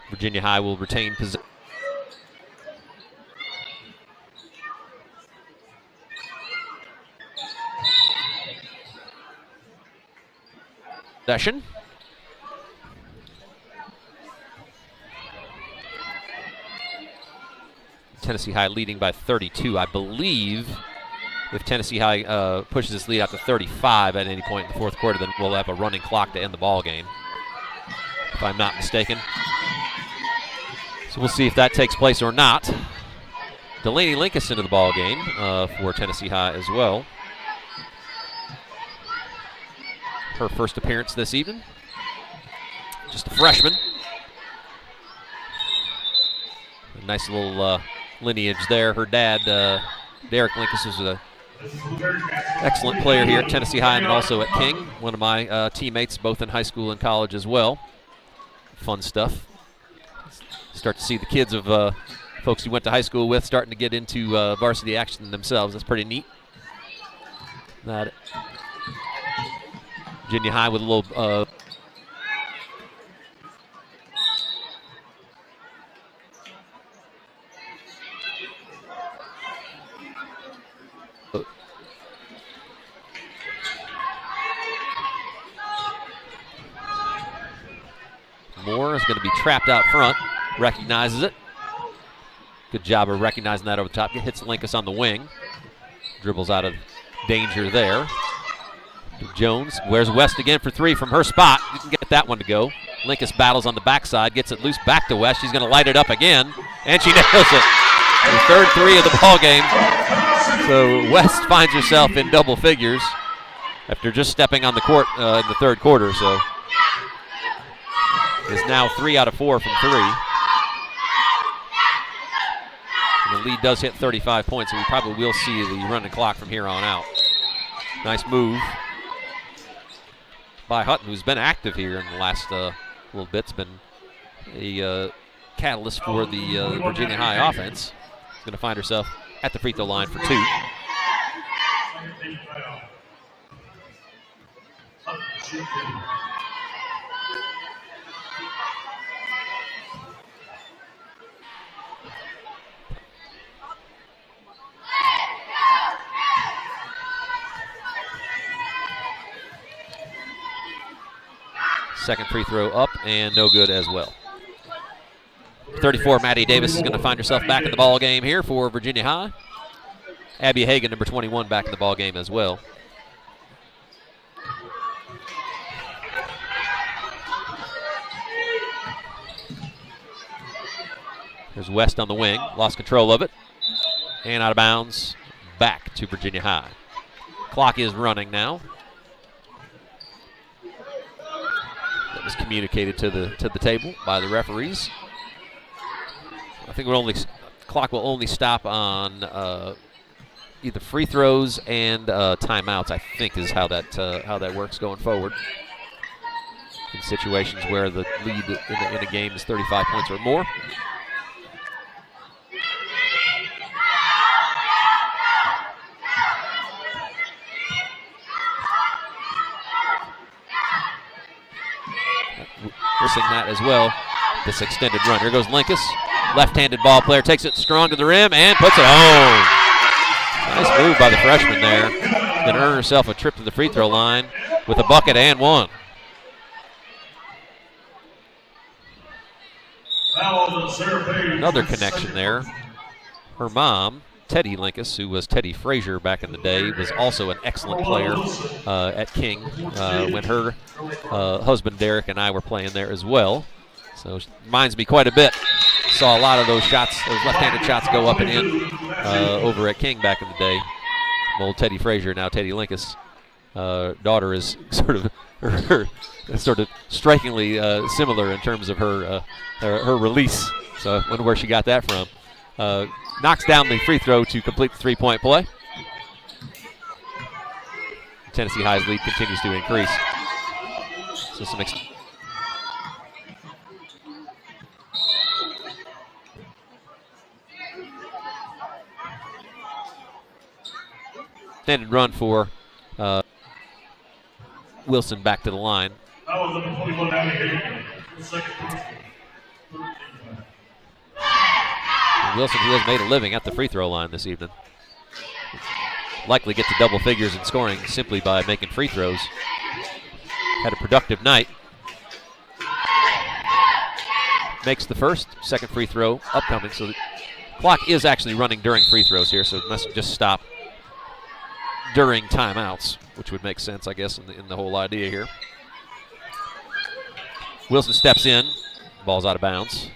B: Virginia High will retain possession. Tennessee High leading by 32. I believe if Tennessee High pushes this lead out to 35 at any point in the fourth quarter, then we'll have a running clock to end the ball game, if I'm not mistaken. So we'll see if that takes place or not. Delaney Linkus into the ball game for Tennessee High as well. Her first appearance this evening. Just a freshman. A nice little lineage there. Her dad, Derek Linkus, is an excellent player here at Tennessee High and also at King. One of my teammates, both in high school and college as well. Fun stuff. Start to see the kids of folks you went to high school with starting to get into varsity action themselves. That's pretty neat. Virginia High with a little Moore is going to be trapped out front. Recognizes it. Good job of recognizing that over the top. Hits Linkus on the wing. Dribbles out of danger there. Jones wears West again for three from her spot. You can get that one to go. Linkus battles on the backside, gets it loose back to West. She's going to light it up again, and she nails it. The third three of the ball game. So West finds herself in double figures after just stepping on the court in the third quarter. So is now 3 out of 4 from three. And the lead does hit 35 points, so we probably will see the running clock from here on out. Nice move by Hutton, who's been active here in the last little bit. It's been a catalyst for the Virginia High offense. She's going to find herself at the free throw line for 2. Second free throw up and no good as well. 34, Maddie Davis is going to find herself back in the ball game here for Virginia High. Abby Hagan, number 21, back in the ball game as well. There's West on the wing, lost control of it, and out of bounds, back to Virginia High. Clock is running now. That was communicated to the table by the referees. I think clock will only stop on either free throws and timeouts. I think is how that works going forward. In situations where the lead in a game is 35 points or more. Missing that as well, this extended run. Here goes Linkus, left-handed ball player, takes it strong to the rim and puts it home. Nice move by the freshman there. Going to earn herself a trip to the free throw line with a bucket and one. Another connection there. Her mom, Teddy Linkus, who was Teddy Frazier back in the day, was also an excellent player at King when her husband Derek and I were playing there as well. So it reminds me quite a bit. Saw a lot of those shots, those left-handed shots go up and in over at King back in the day. Old Teddy Frazier, now Teddy Linkus. Daughter is sort of strikingly similar in terms of her release. So I wonder where she got that from. Knocks down the free throw to complete the three-point play. Tennessee High's lead continues to increase. So some extended run for Wilson back to the line. Wilson, who has made a living at the free throw line this evening, likely get to double figures in scoring simply by making free throws. Had a productive night. Makes the first, second free throw upcoming. So the clock is actually running during free throws here, so it must just stop during timeouts, which would make sense, I guess, in the whole idea here. Wilson steps in. Ball's out of bounds.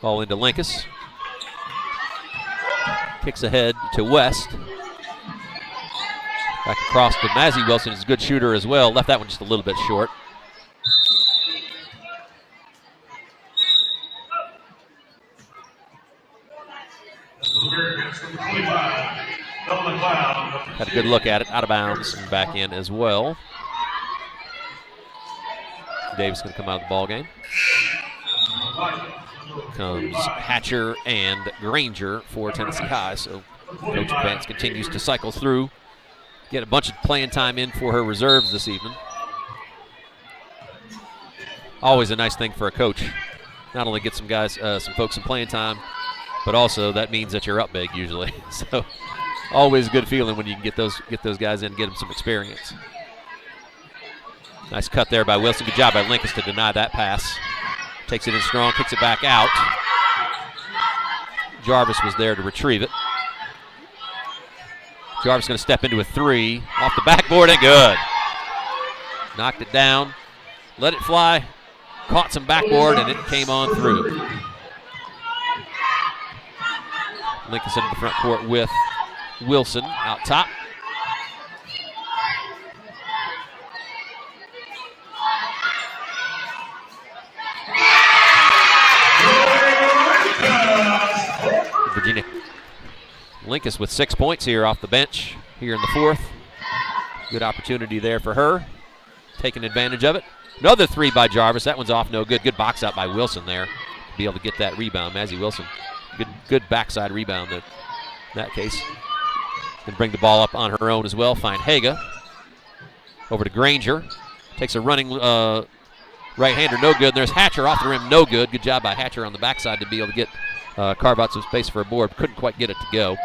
B: Ball into Linkus. Kicks ahead to West. Back across to Mazzy Wilson. He's a good shooter as well. Left that one just a little bit short. Had a good look at it. Out of bounds and back in as well. Davis going to come out of the ball game. Comes Hatcher and Granger for Tennessee High. So Coach Vance continues to cycle through, get a bunch of playing time in for her reserves this evening. Always a nice thing for a coach. Not only get some guys, some folks some playing time, but also that means that you're up big usually. So always a good feeling when you can get those guys in and get them some experience. Nice cut there by Wilson. Good job by Linkus to deny that pass. Takes it in strong, kicks it back out. Jarvis was there to retrieve it. Jarvis going to step into a three. Off the backboard and good. Knocked it down, let it fly, caught some backboard, and it came on through. Linkus into the front court with Wilson out top. Virginia. Linkus with 6 points here off the bench here in the fourth. Good opportunity there for her. Taking advantage of it. Another three by Jarvis. That one's off no good. Good box out by Wilson there to be able to get that rebound. Mazzy Wilson. Good backside rebound in that case. Can bring the ball up on her own as well. Find Haga. Over to Granger. Takes a running right-hander. No good. And there's Hatcher off the rim. No good. Good job by Hatcher on the backside to be able to get carve out some space for a board. Couldn't quite get it to go.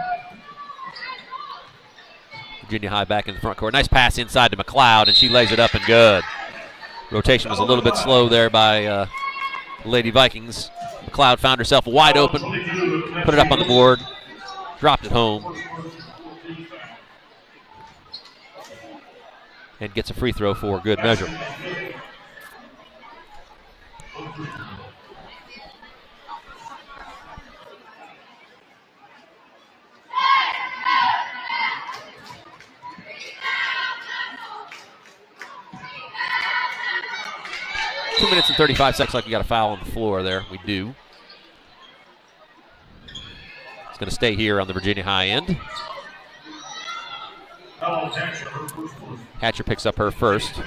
B: Virginia High back in the front court. Nice pass inside to McLeod, and she lays it up and good. Rotation was a little bit slow there by Lady Vikings. McLeod found herself wide open, put it up on the board, dropped it home, and gets a free throw for good measure. Two minutes and 35 seconds, like we got a foul on the floor there. We do. It's going to stay here on the Virginia High end. Hatcher picks up her first.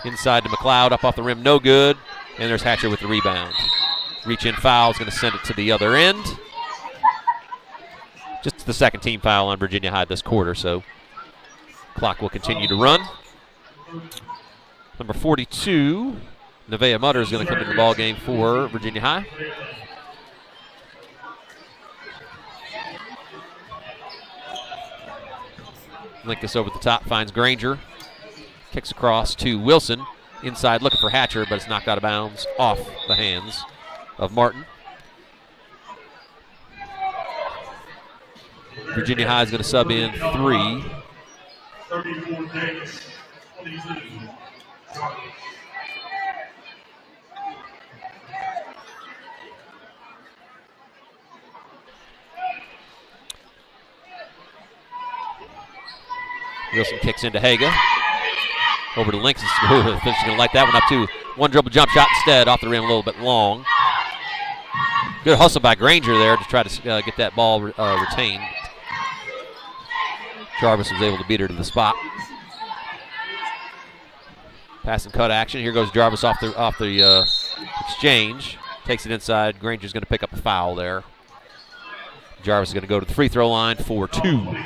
B: Inside to McLeod, up off the rim, no good. And there's Hatcher with the rebound. Reach in foul is going to send it to the other end. Just the second team foul on Virginia High this quarter, so clock will continue to run. Number 42, Nevaeh Mutter is going to come into the ball game for Virginia High. Linkus over the top, finds Granger. Kicks across to Wilson. Inside looking for Hatcher, but it's knocked out of bounds off the hands of Martin. Virginia High is going to sub in 3.
A: 34 Davis, 22.
B: Wilson kicks into Haga. Over to Links. She's going to light that one up too. One dribble jump shot instead, off the rim a little bit long. Good hustle by Granger there to try to get that ball retained. Jarvis was able to beat her to the spot. Pass and cut action. Here goes Jarvis off the exchange. Takes it inside. Granger's going to pick up a foul there. Jarvis is going to go to the free throw line for 2.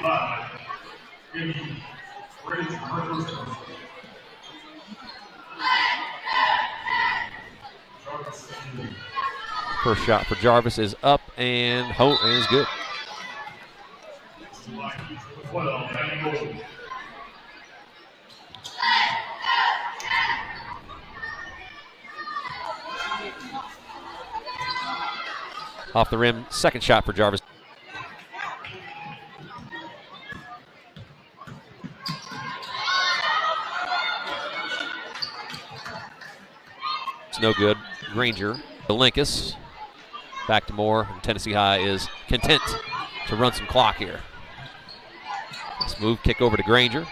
B: First shot for Jarvis is up and is good. Off the rim, second shot for Jarvis. It's no good. Granger, Linkus. Back to Moore. And Tennessee High is content to run some clock here. Smooth kick over to Granger.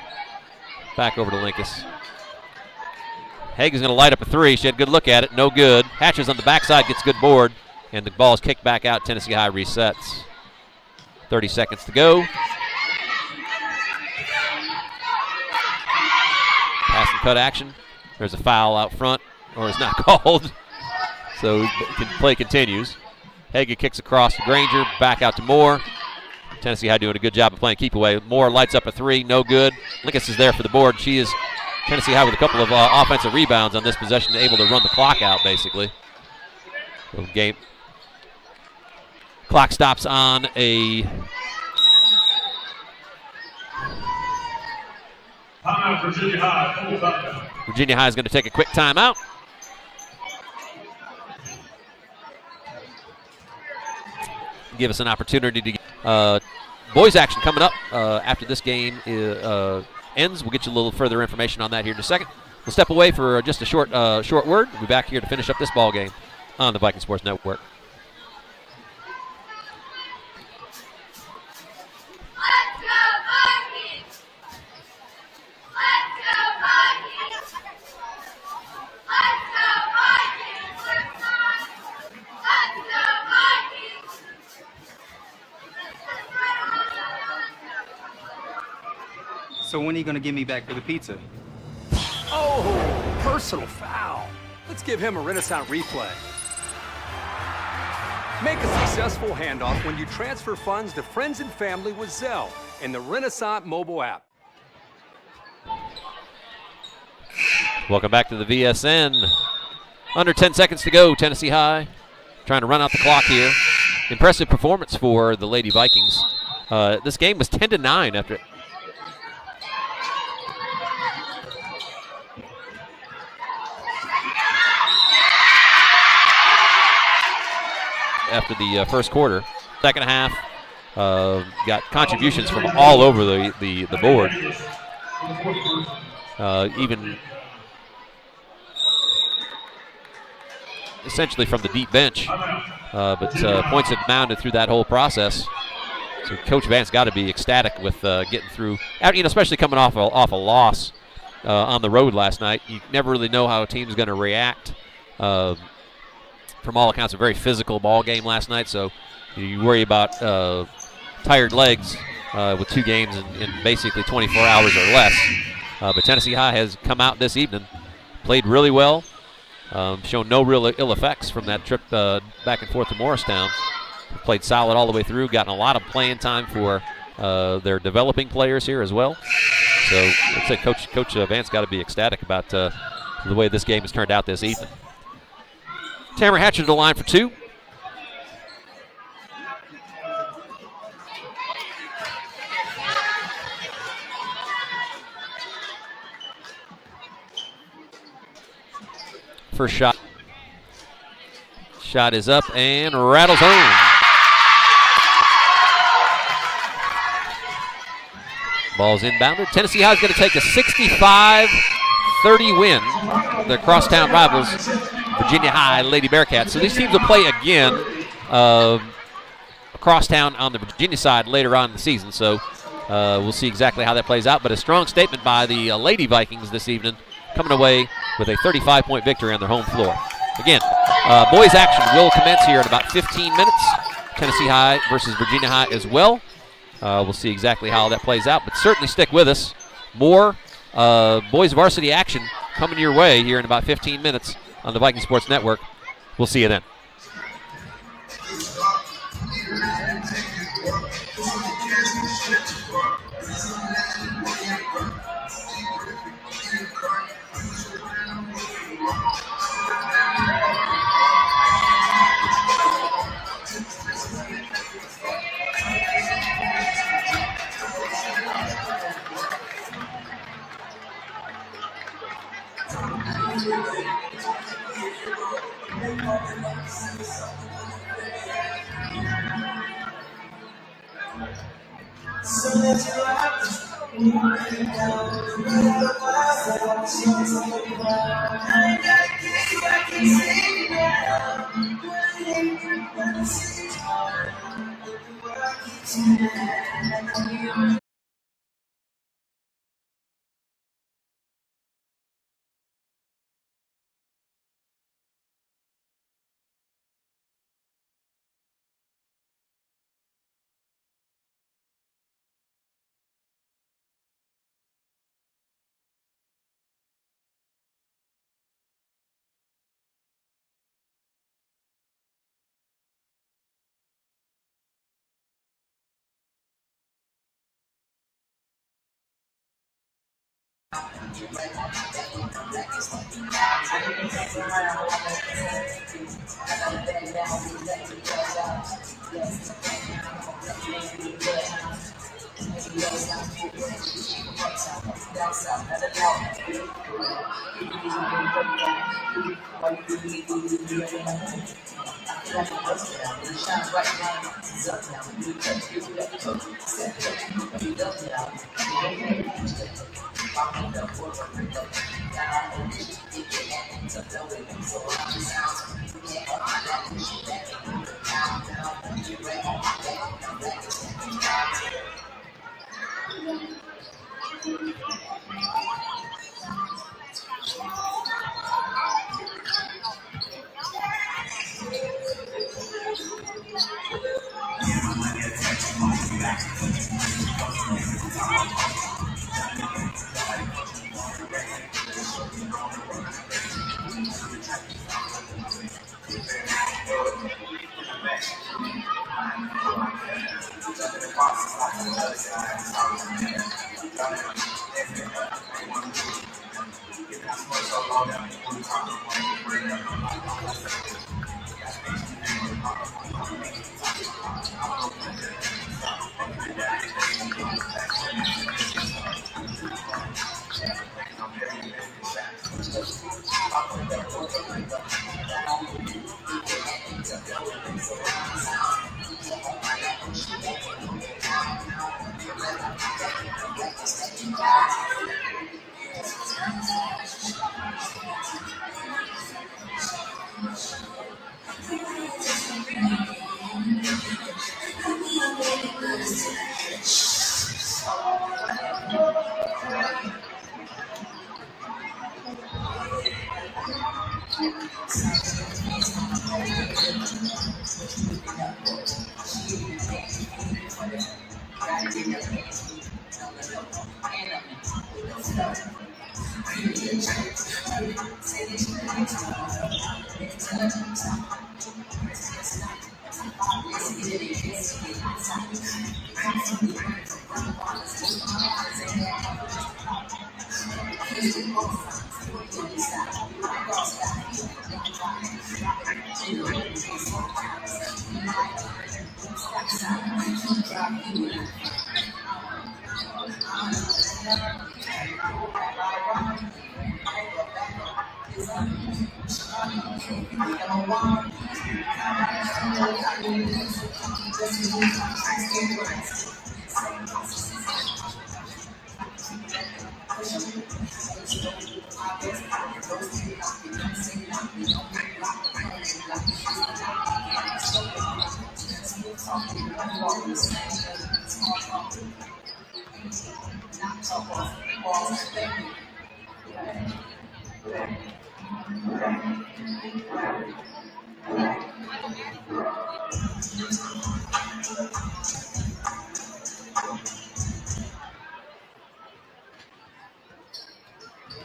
B: Back over to Linkus. Hagen's going to light up a 3. She had a good look at it. No good. Hatches on the backside, gets good board. And the ball is kicked back out. Tennessee High resets. 30 seconds to go. Pass and cut action. There's a foul out front, or it's not called. So play continues. Haga kicks across to Granger, back out to Moore. Tennessee High doing a good job of playing keep away. Moore lights up a 3, no good. Linkus is there for the board. She is Tennessee High with a couple of offensive rebounds on this possession, able to run the clock out basically. So game clock stops on a
A: timeout. Virginia High.
B: Virginia High is going to take a quick timeout. Give us an opportunity to get boys action coming up after this game ends. We'll get you a little further information on that here in a second. We'll step away for just a short word. We'll be back here to finish up this ball game on the Viking Sports Network.
E: So when are you going to give me back for the pizza? Oh, personal foul. Let's give him a Renaissance replay. Make a successful handoff when you transfer funds to friends and family with Zelle and the Renaissance mobile app.
B: Welcome back to the VSN. Under 10 seconds to go, Tennessee High trying to run out the clock here. Impressive performance for the Lady Vikings. This game was 10-9 after the first quarter. Second half, got contributions from all over the board. Even essentially from the deep bench. But points have mounted through that whole process. So Coach Vance got to be ecstatic with getting through, especially coming off a loss on the road last night. You never really know how a team's going to react. From all accounts, a very physical ball game last night, so you worry about tired legs with 2 games in basically 24 hours or less. But Tennessee High has come out this evening, played really well, shown no real ill effects from that trip back and forth to Morristown. Played solid all the way through, gotten a lot of playing time for their developing players here as well. So I'd say Coach Vance got to be ecstatic about the way this game has turned out this evening. Tamara Hatcher to the line for 2. First shot. Shot is up and rattles home. Ball's inbounded. Tennessee High is going to take a 65-30 win. Their crosstown rivals, Virginia High Lady Bearcats. So these teams will play again crosstown on the Virginia side later on in the season. So we'll see exactly how that plays out. But a strong statement by the Lady Vikings this evening, coming away with a 35-point victory on their home floor. Again, boys action will commence here in about 15 minutes. Tennessee High versus Virginia High as well. We'll see exactly how that plays out, but certainly stick with us. More boys varsity action coming your way here in about 15 minutes on the Viking Sports Network. We'll see you then.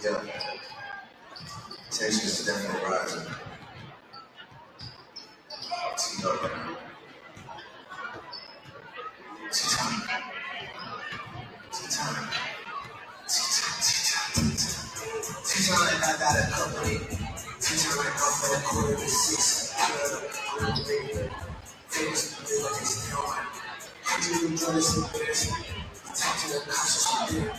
F: Yeah, tension is definitely rising. T-Dog now. T-Time. T-Time. T-Time, I got a company. T-Time, I come for the quarter to 6. Famous people like it's the on. I do enjoy some beers. Talk to the cops from there.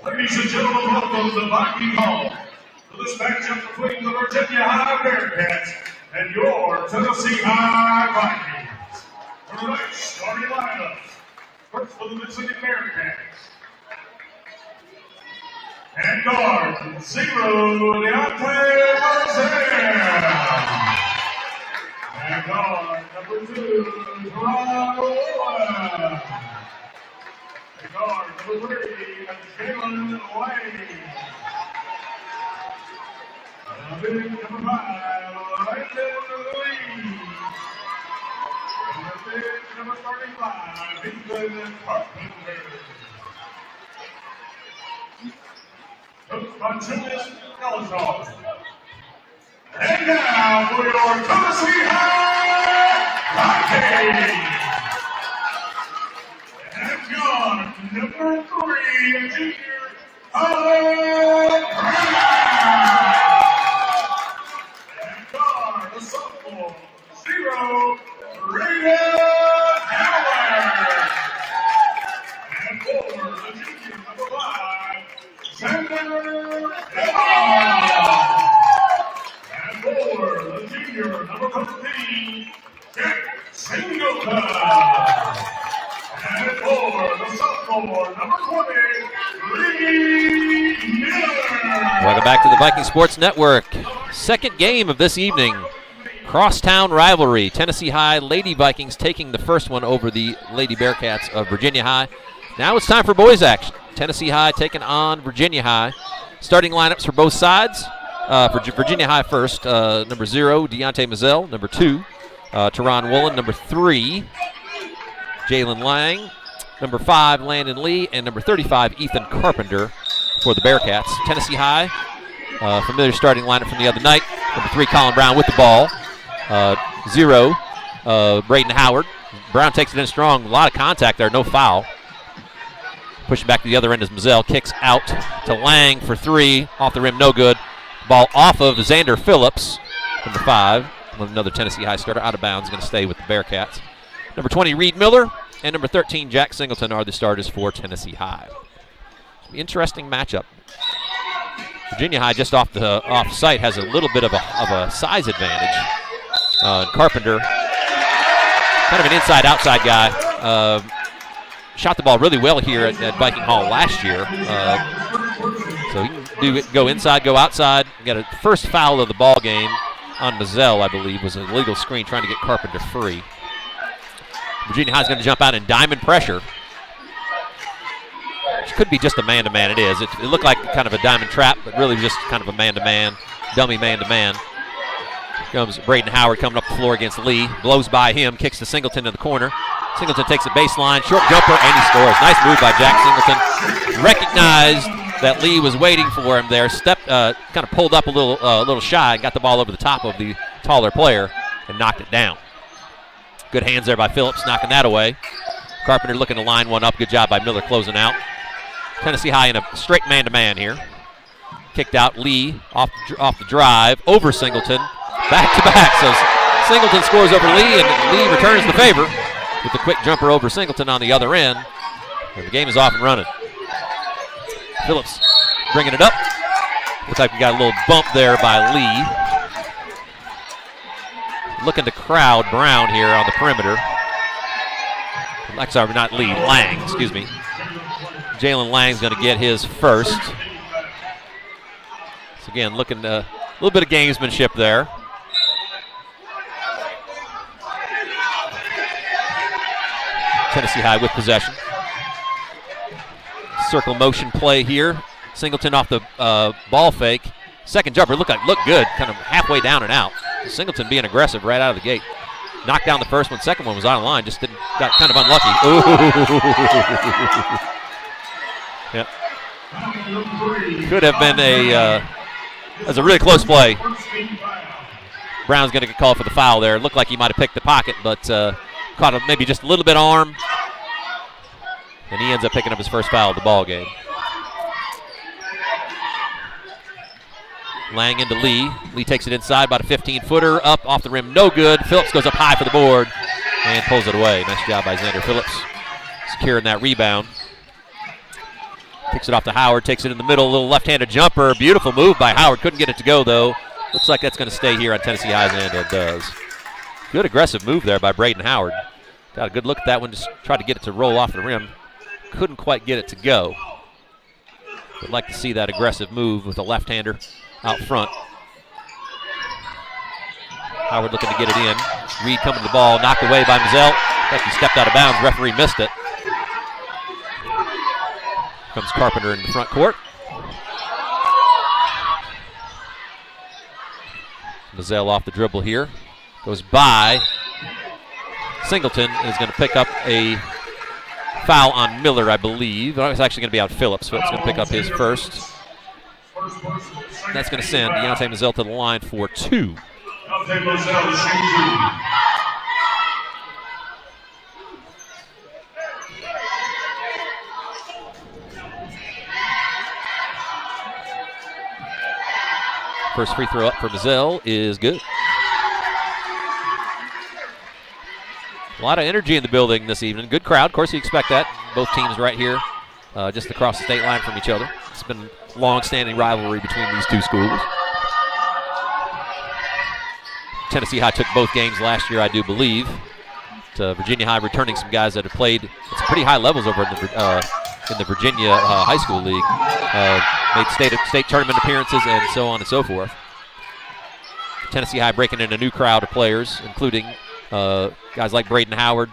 A: Ladies and gentlemen, welcome to Viking Hall for this matchup between the Virginia High Bearcats and your Tennessee High Vikings. For tonight's starting lineup, first for the Virginia Bearcats. And guard, 0, the anthem. And guard, number 2, Ron. And guard, number 3, Jalen Lane. And big number 5, Landon Lee. And the big number 35, Ethan Carpenter. Coached by Julius Ellishaw. And now for your Tennessee High Vikings. And guard, number 3, junior, Brown. And guard, the sophomore, 0, Rita Howard. And for the junior, number 5, Xander Evans. And for the junior, number 13, Jack Singleton. And for the sophomore, number 20, Lee Miller.
B: Welcome back to the Viking Sports Network. Second game of this evening. Crosstown rivalry. Tennessee High Lady Vikings taking the first one over the Lady Bearcats of Virginia High. Now it's time for boys action. Tennessee High taking on Virginia High. Starting lineups for both sides. for Virginia High first. Number 0, Deontay Mazzell. Number 2, Teron Woolen. Number 3, Jalen Lang. Number 5, Landon Lee. And number 35, Ethan Carpenter for the Bearcats. Tennessee High, familiar starting lineup from the other night. Number 3, Colin Brown with the ball. 0, Braden Howard. Brown takes it in strong. A lot of contact there, no foul. Pushing back to the other end is Mazzell. Kicks out to Lang for 3. Off the rim, no good. Ball off of Xander Phillips, number 5. Another Tennessee High starter out of bounds, going to stay with the Bearcats. Number 20, Reed Miller. And number 13, Jack Singleton are the starters for Tennessee High. Interesting matchup. Virginia High just off the site has a little bit of a size advantage. Carpenter, kind of an inside-outside guy. Shot the ball really well here at Viking Hall last year. So he can go inside, go outside. Got a first foul of the ball game on Mazzell, I believe, was an illegal screen trying to get Carpenter free. Virginia High's going to jump out in diamond pressure. Which could be just a man-to-man. It is. It looked like kind of a diamond trap, but really just kind of a man-to-man, dummy man-to-man. Comes Braden Howard coming up the floor against Lee. Blows by him, kicks to Singleton in the corner. Singleton takes a baseline, short jumper, and he scores. Nice move by Jack Singleton. Recognized that Lee was waiting for him there. Kind of pulled up a little shy and got the ball over the top of the taller player and knocked it down. Good hands there by Phillips, knocking that away. Carpenter looking to line one up. Good job by Miller closing out. Tennessee High in a straight man-to-man here. Kicked out Lee off the drive over Singleton. Back-to-back. So Singleton scores over Lee, and Lee returns the favor with the quick jumper over Singleton on the other end. And the game is off and running. Phillips bringing it up. Looks like we got a little bump there by Lee. Looking to crowd Brown here on the perimeter. Sorry, not Lee, Lang, excuse me. Jalen Lang's going to get his first. So again, looking a little bit of gamesmanship there. Tennessee High with possession. Circle motion play here. Singleton off the ball fake. Second jumper looked good, kind of halfway down and out. Singleton being aggressive right out of the gate. Knocked down the first one. Second one was on the line. Just got kind of unlucky. Ooh. Yep. Could have been that's a really close play. Brown's going to get called for the foul there. Looked like he might have picked the pocket, but caught him maybe just a little bit arm. And he ends up picking up his first foul of the ball game. Lang into Lee. Lee takes it inside, about a 15-footer. Up off the rim, no good. Phillips goes up high for the board and pulls it away. Nice job by Xander Phillips securing that rebound. Kicks it off to Howard, takes it in the middle, a little left-handed jumper. Beautiful move by Howard. Couldn't get it to go, though. Looks like that's going to stay here on Tennessee High's end. It does. Good aggressive move there by Braden Howard. Got a good look at that one, just tried to get it to roll off the rim. Couldn't quite get it to go. Would like to see that aggressive move with a left-hander out front. Howard looking to get it in. Reed coming to the ball, knocked away by Mazzell. I think he stepped out of bounds. Referee missed it. Comes Carpenter in the front court. Mazzell off the dribble here. Goes by Singleton and is going to pick up a foul on Miller, I believe. It's actually going to be on Phillips. Phillips going to pick up his first. And that's going to send Deontay Mazzell to the line for 2.
A: Deontay Mazzell shooting 2.
B: First free throw up for Mazzell is good. A lot of energy in the building this evening. Good crowd. Of course, you expect that. Both teams right here, just across the state line from each other. It's been a long-standing rivalry between these two schools. Tennessee High took both games last year, I do believe. Virginia High returning some guys that have played at some pretty high levels over in the Virginia High School League. Made state tournament appearances and so on and so forth. Tennessee High breaking in a new crowd of players, including guys like Braden Howard,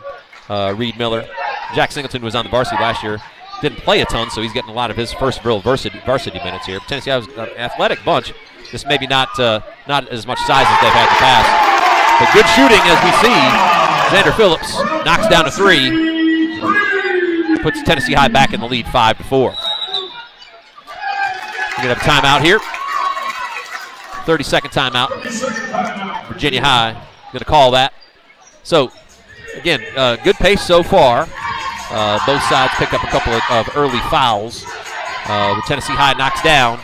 B: Reed Miller. Jack Singleton was on the varsity last year. didn't play a ton, so he's getting a lot of his first real varsity minutes here. Tennessee High was an athletic bunch, just maybe not as much size as they've had in the past. But good shooting, as we see. Xander Phillips knocks down a 3. Puts Tennessee High back in the lead 5-4. We're going to have a timeout here. 30-second timeout. Virginia High going to call that. So, again, good pace so far. Both sides pick up a couple of early fouls. Tennessee High knocks down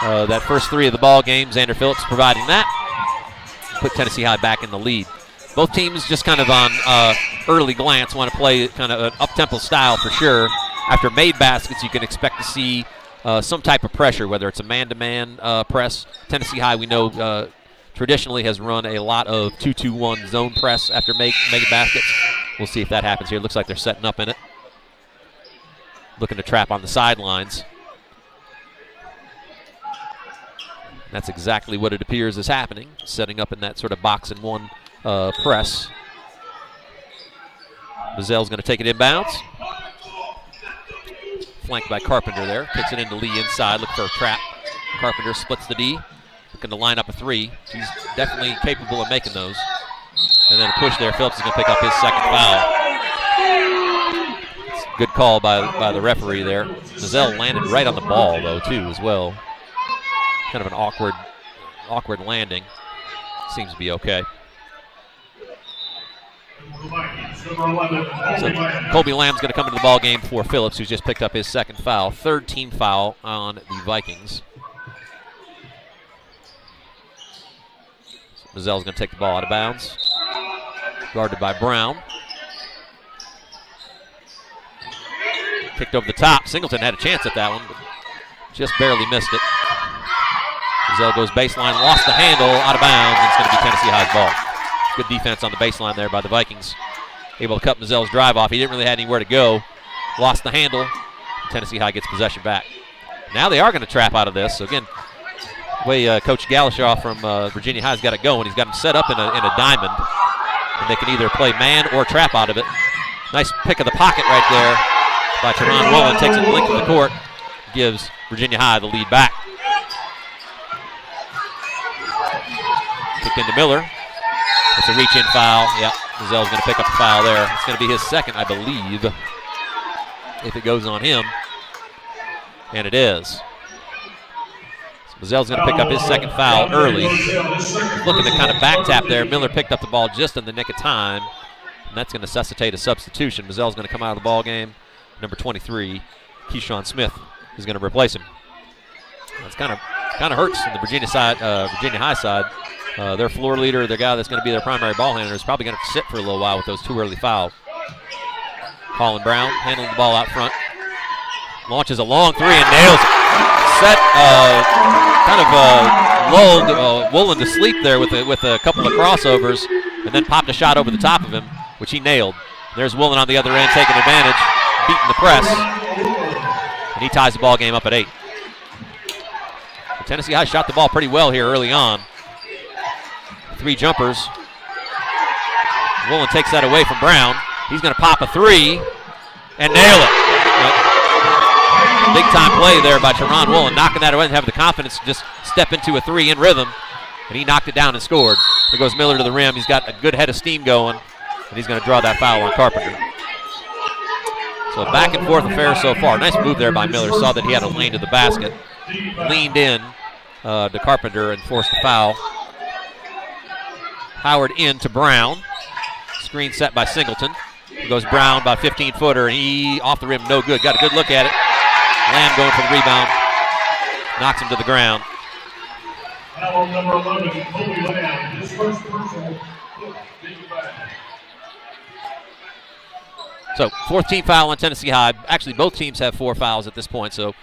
B: that first 3 of the ball game. Xander Phillips providing that. Put Tennessee High back in the lead. Both teams just kind of on early glance want to play kind of an up-tempo style for sure. After made baskets, you can expect to see some type of pressure, whether it's a man-to-man press. Tennessee High, we know, traditionally has run a lot of 2-2-1 zone press after made baskets. We'll see if that happens here. Looks like they're setting up in it. Looking to trap on the sidelines. That's exactly what it appears is happening. Setting up in that sort of box-and-one press. Mazel's going to take it inbounds. Flanked by Carpenter there. Kicks it into Lee inside. Look for a trap. Carpenter splits the D. Looking to line up a 3. He's definitely capable of making those. And then a push there. Phillips is going to pick up his second foul. It's a good call by the referee there. Mazel landed right on the ball, though, too, as well. Kind of an awkward landing. Seems to be okay. So Colby Lamb's going to come into the ball game for Phillips, who's just picked up his second foul. 3rd team foul on the Vikings. So Mazel's going to take the ball out of bounds. Guarded by Brown. Kicked over the top. Singleton had a chance at that one, but just barely missed it. Mazel goes baseline, lost the handle, out of bounds, and it's going to be Tennessee High's ball. Good defense on the baseline there by the Vikings. Able to cut Mazel's drive off. He didn't really have anywhere to go. Lost the handle. Tennessee High gets possession back. Now they are going to trap out of this. So again, the way Coach Galashaw from Virginia High's got it going, he's got them set up in a diamond. And they can either play man or trap out of it. Nice pick of the pocket right there by Teron Woolen. Takes it the length of the court. Gives Virginia High the lead back. Kicked into Miller. It's a reach-in foul. Yep, Mazel's going to pick up the foul there. It's going to be his second, I believe, if it goes on him. And it is. So Mazel's going to pick up his second foul early. Looking to kind of back tap there. Miller picked up the ball just in the nick of time. And that's going to necessitate a substitution. Mazel's going to come out of the ball game. Number 23, Keyshawn Smith, is going to replace him. That's kind of hurts on the Virginia High side. Their floor leader, the guy that's going to be their primary ball handler, is probably going to sit for a little while with those 2 early fouls. Colin Brown handling the ball out front. Launches a long 3 and nails it. Set, lulled Woolen to sleep there with a couple of crossovers, and then popped a shot over the top of him, which he nailed. There's Woolen on the other end taking advantage, beating the press, and he ties the ball game up at 8. So Tennessee High shot the ball pretty well here early on. 3 jumpers. Woolen takes that away from Brown. He's going to pop a 3 and nail it. Big time play there by Teron Woolen, knocking that away and having the confidence to just step into a 3 in rhythm. And he knocked it down and scored. There goes Miller to the rim. He's got a good head of steam going, and he's going to draw that foul on Carpenter. So a back and forth affair so far. Nice move there by Miller. Saw that he had a lane to the basket. Leaned in to Carpenter and forced the foul. Howard in to Brown. Screen set by Singleton. Goes Brown, about 15-footer, and he off the rim, no good. Got a good look at it. Lamb going for the rebound. Knocks him to the ground.
A: Foul number 11, Kobe Lamb. His first personal.
B: So 4th team foul on Tennessee High. Actually, both teams have 4 fouls at this point, so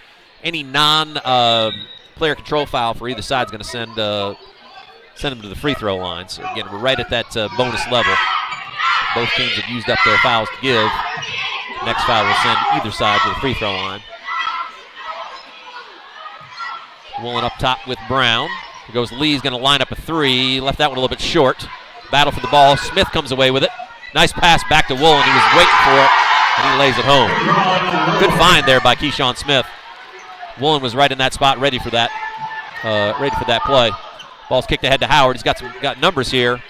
B: any non-player control foul for either side is going to send them to the free throw line. So again, we're right at that bonus level. Both teams have used up their fouls to give. Next foul will send either side to the free throw line. Woolen up top with Brown. Here goes Lee's going to line up a 3. Left that one a little bit short. Battle for the ball. Smith comes away with it. Nice pass back to Woolen. He was waiting for it. And he lays it home. Good find there by Keyshawn Smith. Woolen was right in that spot, ready for that play. Ball's kicked ahead to Howard. He's got numbers here.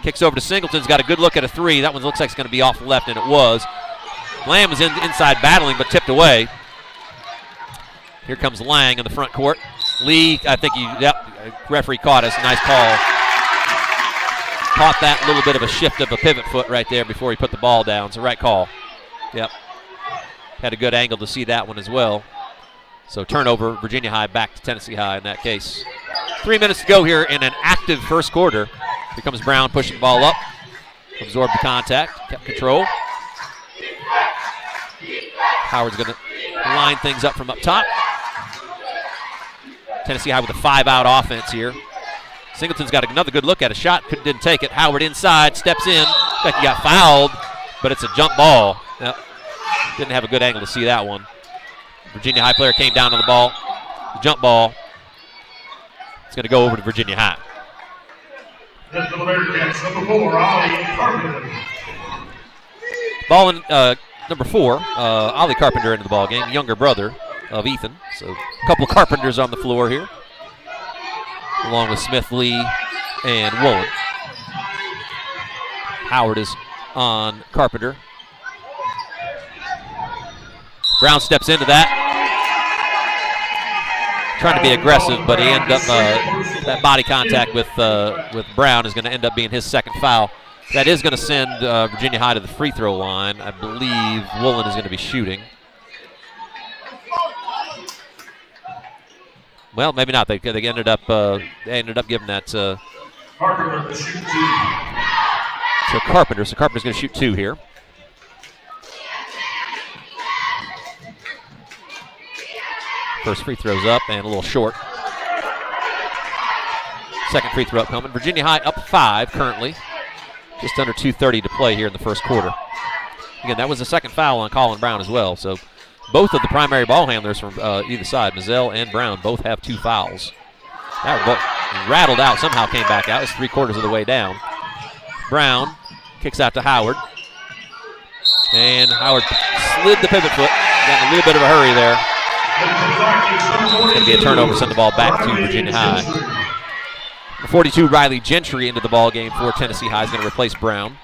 B: Kicks over to Singleton's got a good look at a three. That one looks like it's going to be off the left, and it was. Lamb was inside battling, but tipped away. Here comes Lang in the front court. Lee, I think referee caught us. Nice call. Caught that little bit of a shift of a pivot foot right there before he put the ball down. It's a right call. Yep. Had a good angle to see that one as well. So turnover, Virginia High back to Tennessee High in that case. 3 minutes to go here in an active first quarter. Here comes Brown pushing the ball up. Absorbed the contact, kept control. Howard's going to line things up from up top. Tennessee High with a 5-out offense here. Singleton's got another good look at a shot, didn't take it. Howard inside, steps in. Looks like he got fouled, but it's a jump ball. Yep. Didn't have a good angle to see that one. Virginia High player came down on the ball. The jump ball. It's going to go over to Virginia High. Ball in number 4, Ollie Carpenter into the ball game, younger brother of Ethan. So a couple of Carpenters on the floor here, along with Smith, Lee, and Woolen. Howard is on Carpenter. Brown steps into that. Trying to be aggressive, but he ended up, that body contact with Brown is going to end up being his second foul. That is going to send Virginia High to the free throw line. I believe Woolen is going to be shooting. Well, maybe not. They ended up giving that to Carpenter. So Carpenter's going to shoot 2 here. First free throw's up and a little short. Second free throw up coming. Virginia High up 5 currently. Just under 2:30 to play here in the first quarter. Again, that was the second foul on Colin Brown as well. So both of the primary ball handlers from either side, Mazzell and Brown, both have 2 fouls. That rattled out, somehow came back out. It's 3/4 of the way down. Brown kicks out to Howard. And Howard slid the pivot foot. Got in a little bit of a hurry there. It's going to be a turnover, send the ball back to Virginia High. 42, Riley Gentry into the ball game for Tennessee High. Is going to replace Brown.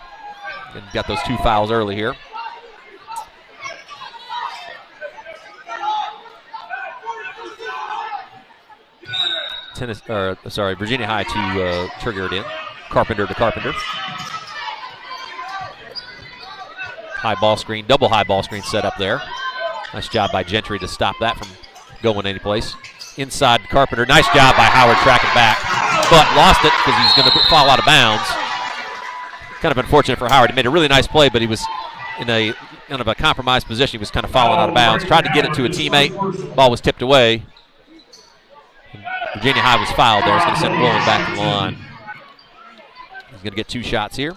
B: And got those 2 fouls early here. Virginia High to trigger it in. Carpenter to Carpenter. High ball screen, double high ball screen set up there. Nice job by Gentry to stop that from going anyplace. Inside Carpenter, nice job by Howard tracking back, but lost it because he's going to fall out of bounds. Kind of unfortunate for Howard. He made a really nice play, but he was in a kind of a compromised position. He was kind of falling out of bounds. Tried to get it to a teammate. Ball was tipped away. Virginia High was fouled there. It's going to send Woolen back to the line. He's going to get 2 shots here.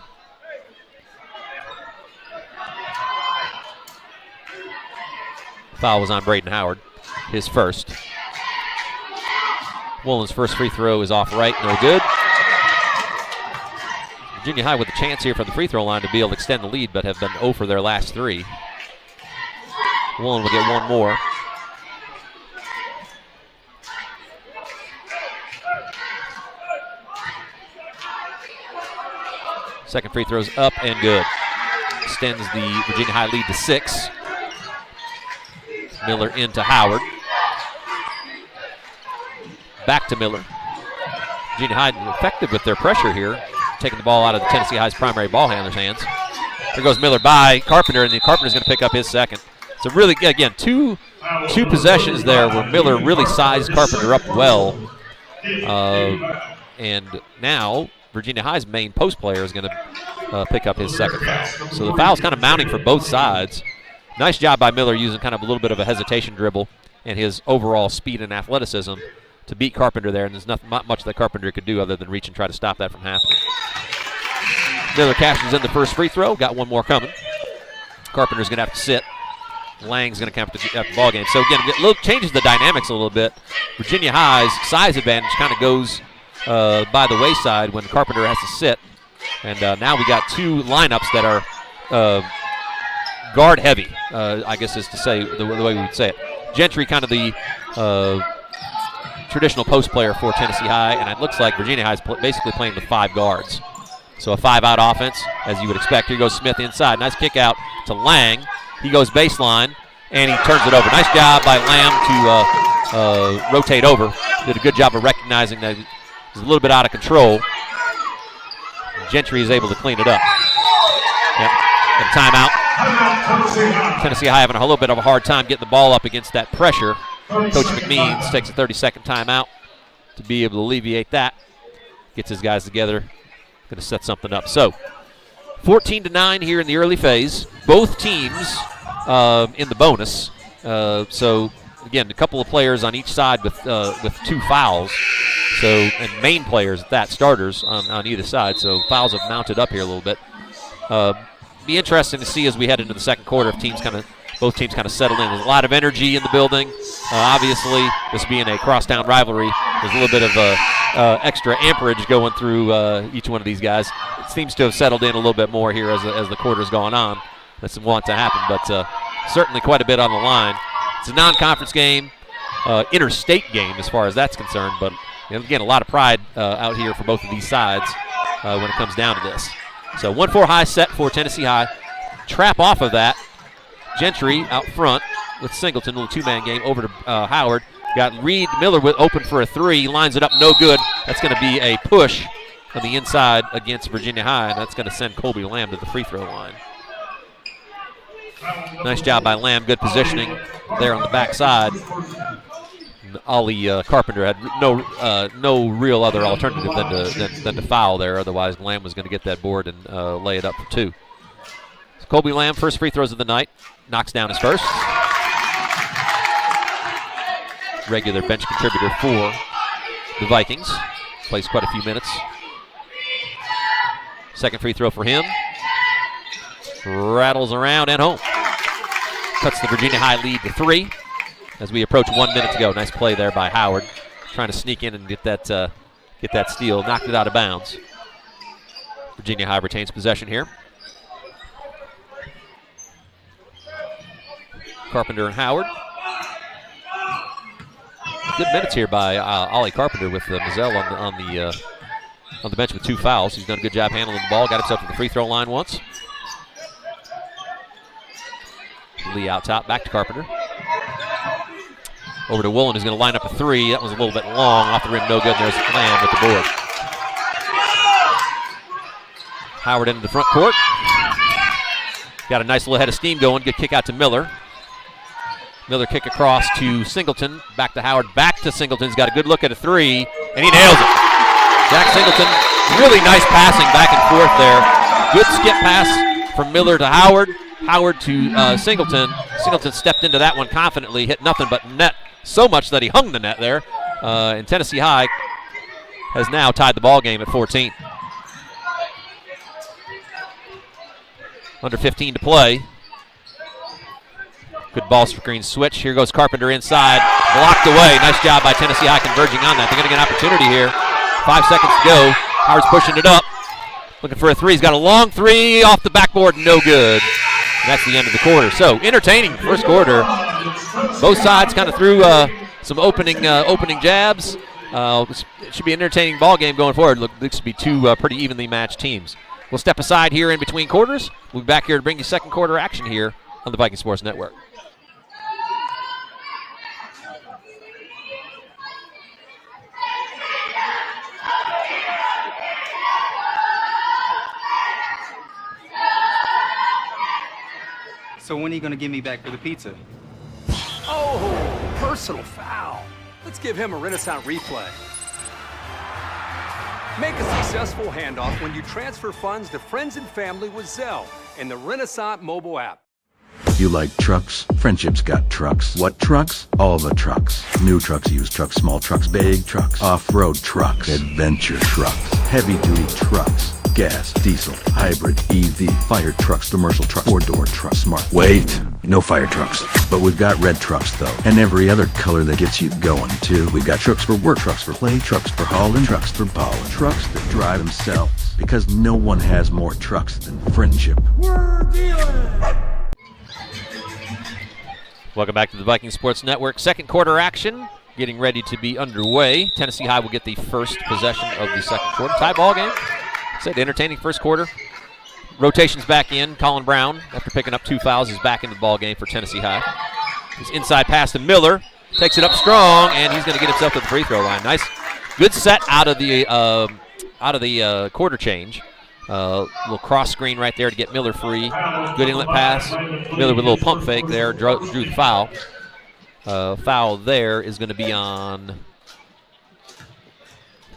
B: Foul was on Braden Howard, his first. Woolen's first free throw is off right, no good. Virginia High with a chance here from the free throw line to be able to extend the lead, but have been 0 for their last 3. Woolen will get 1 more. Second free throw's up and good. Extends the Virginia High lead to 6. Miller into Howard. Back to Miller. Virginia High effective with their pressure here, taking the ball out of the Tennessee High's primary ball handler's hands. There goes Miller by Carpenter, and then Carpenter's going to pick up his second. So really, again, two possessions there where Miller really sized Carpenter up well. And now Virginia High's main post player is going to pick up his second foul. So the foul's kind of mounting for both sides. Nice job by Miller using kind of a little bit of a hesitation dribble and his overall speed and athleticism to beat Carpenter there, and there's not much that Carpenter could do other than reach and try to stop that from happening. Miller cashes in the first free throw, got 1 more coming. Carpenter's going to have to sit. Lang's going to come after the ball game. So again, it changes the dynamics a little bit. Virginia High's size advantage kind of goes by the wayside when Carpenter has to sit. And now we got 2 lineups that are guard heavy, I guess is to say the way we would say it. Gentry kind of the traditional post player for Tennessee High, and it looks like Virginia High is basically playing with 5 guards. So a 5-out offense, as you would expect. Here goes Smith inside. Nice kick out to Lang. He goes baseline, and he turns it over. Nice job by Lamb to rotate over. Did a good job of recognizing that he was a little bit out of control. Gentry is able to clean it up. Yep. And timeout. Tennessee High having a little bit of a hard time getting the ball up against that pressure. Coach McMeans takes a 30-second timeout to be able to alleviate that. Gets his guys together. Going to set something up. So 14-9 here in the early phase. Both teams in the bonus. So again, a couple of players on each side with 2 fouls. So, and main players at that, starters on either side. So fouls have mounted up here a little bit. Be interesting to see as we head into the second quarter if both teams kind of settle in. There's a lot of energy in the building. Obviously, this being a crosstown rivalry, there's a little bit of extra amperage going through each one of these guys. It seems to have settled in a little bit more here as the quarter's gone on. That's want to happen, but certainly quite a bit on the line. It's a non-conference game, interstate game as far as that's concerned, but again, a lot of pride out here for both of these sides when it comes down to this. So 1-4 high set for Tennessee High. Trap off of that. Gentry out front with Singleton, a little 2-man game over to Howard. Got Reed Miller open for a 3. He lines it up, no good. That's going to be a push on the inside against Virginia High, and that's going to send Colby Lamb to the free throw line. Nice job by Lamb, good positioning there on the backside. Ollie Carpenter had no real other alternative than to foul there. Otherwise, Lamb was going to get that board and lay it up for 2. So Colby Lamb, first free throws of the night, knocks down his first. Regular bench contributor for the Vikings. Plays quite a few minutes. Second free throw for him. Rattles around and home. Cuts the Virginia High lead to 3 as we approach 1 minute to go. Nice play there by Howard, trying to sneak in and get that steal. Knocked it out of bounds. Virginia High retains possession here. Carpenter and Howard. Good minutes here by Ollie Carpenter with Mazzell on the bench with 2 fouls. He's done a good job handling the ball. Got himself to the free throw line once. Lee out top, back to Carpenter. Over to Woolen, who's going to line up a 3. That was a little bit long, off the rim, no good. There's Lamb with the board. Howard into the front court. Got a nice little head of steam going. Good kick out to Miller. Miller kick across to Singleton. Back to Howard, back to Singleton. He's got a good look at a 3, and he nails it. Jack Singleton, really nice passing back and forth there. Good skip pass from Miller to Howard. Howard to Singleton. Singleton stepped into that one confidently, hit nothing but net, so much that he hung the net there. And Tennessee High has now tied the ball game at 14. Under 15 to play. Good ball screen switch. Here goes Carpenter inside. Blocked away. Nice job by Tennessee High converging on that. They're going to get an opportunity here. 5 seconds to go. Howard's pushing it up. Looking for a 3. He's got a long 3 off the backboard. No good. And that's the end of the quarter. So entertaining first quarter. Both sides kind of threw some opening jabs. It should be an entertaining ball game going forward. Look, this should be 2 pretty evenly matched teams. We'll step aside here in between quarters. We'll be back here to bring you second quarter action here on the Viking Sports Network.
E: So when are you going to give me back for the pizza? Oh, personal foul. Let's give him a Renaissance replay. Make a successful handoff when you transfer funds to friends and family with Zelle and the Renaissance mobile app.
C: You like trucks? Friendship's got trucks. What trucks? All the trucks. New trucks, used trucks, small trucks, big trucks, off-road trucks, adventure trucks, heavy-duty trucks, gas, diesel, hybrid, EV, fire trucks, commercial trucks, 4-door trucks, smart. Wait, no fire trucks. But we've got red trucks, though, and every other color that gets you going, too. We've got trucks for work, trucks for play, trucks for hauling, trucks for balling, trucks that drive themselves. Because no one has more trucks than friendship.
F: We're dealing!
B: Welcome back to the Viking Sports Network. Second quarter action getting ready to be underway. Tennessee High will get the first possession of the second quarter. Tie ball game. Said entertaining first quarter. Rotations back in. Colin Brown, after picking up 2 fouls, is back into the ball game for Tennessee High. His inside pass to Miller. Takes it up strong, and he's going to get himself to the free throw line. Nice, good set out of the quarter change. Little cross screen right there to get Miller free. Good inlet pass. Miller with a little pump fake there, drew the foul. Foul there is going to be on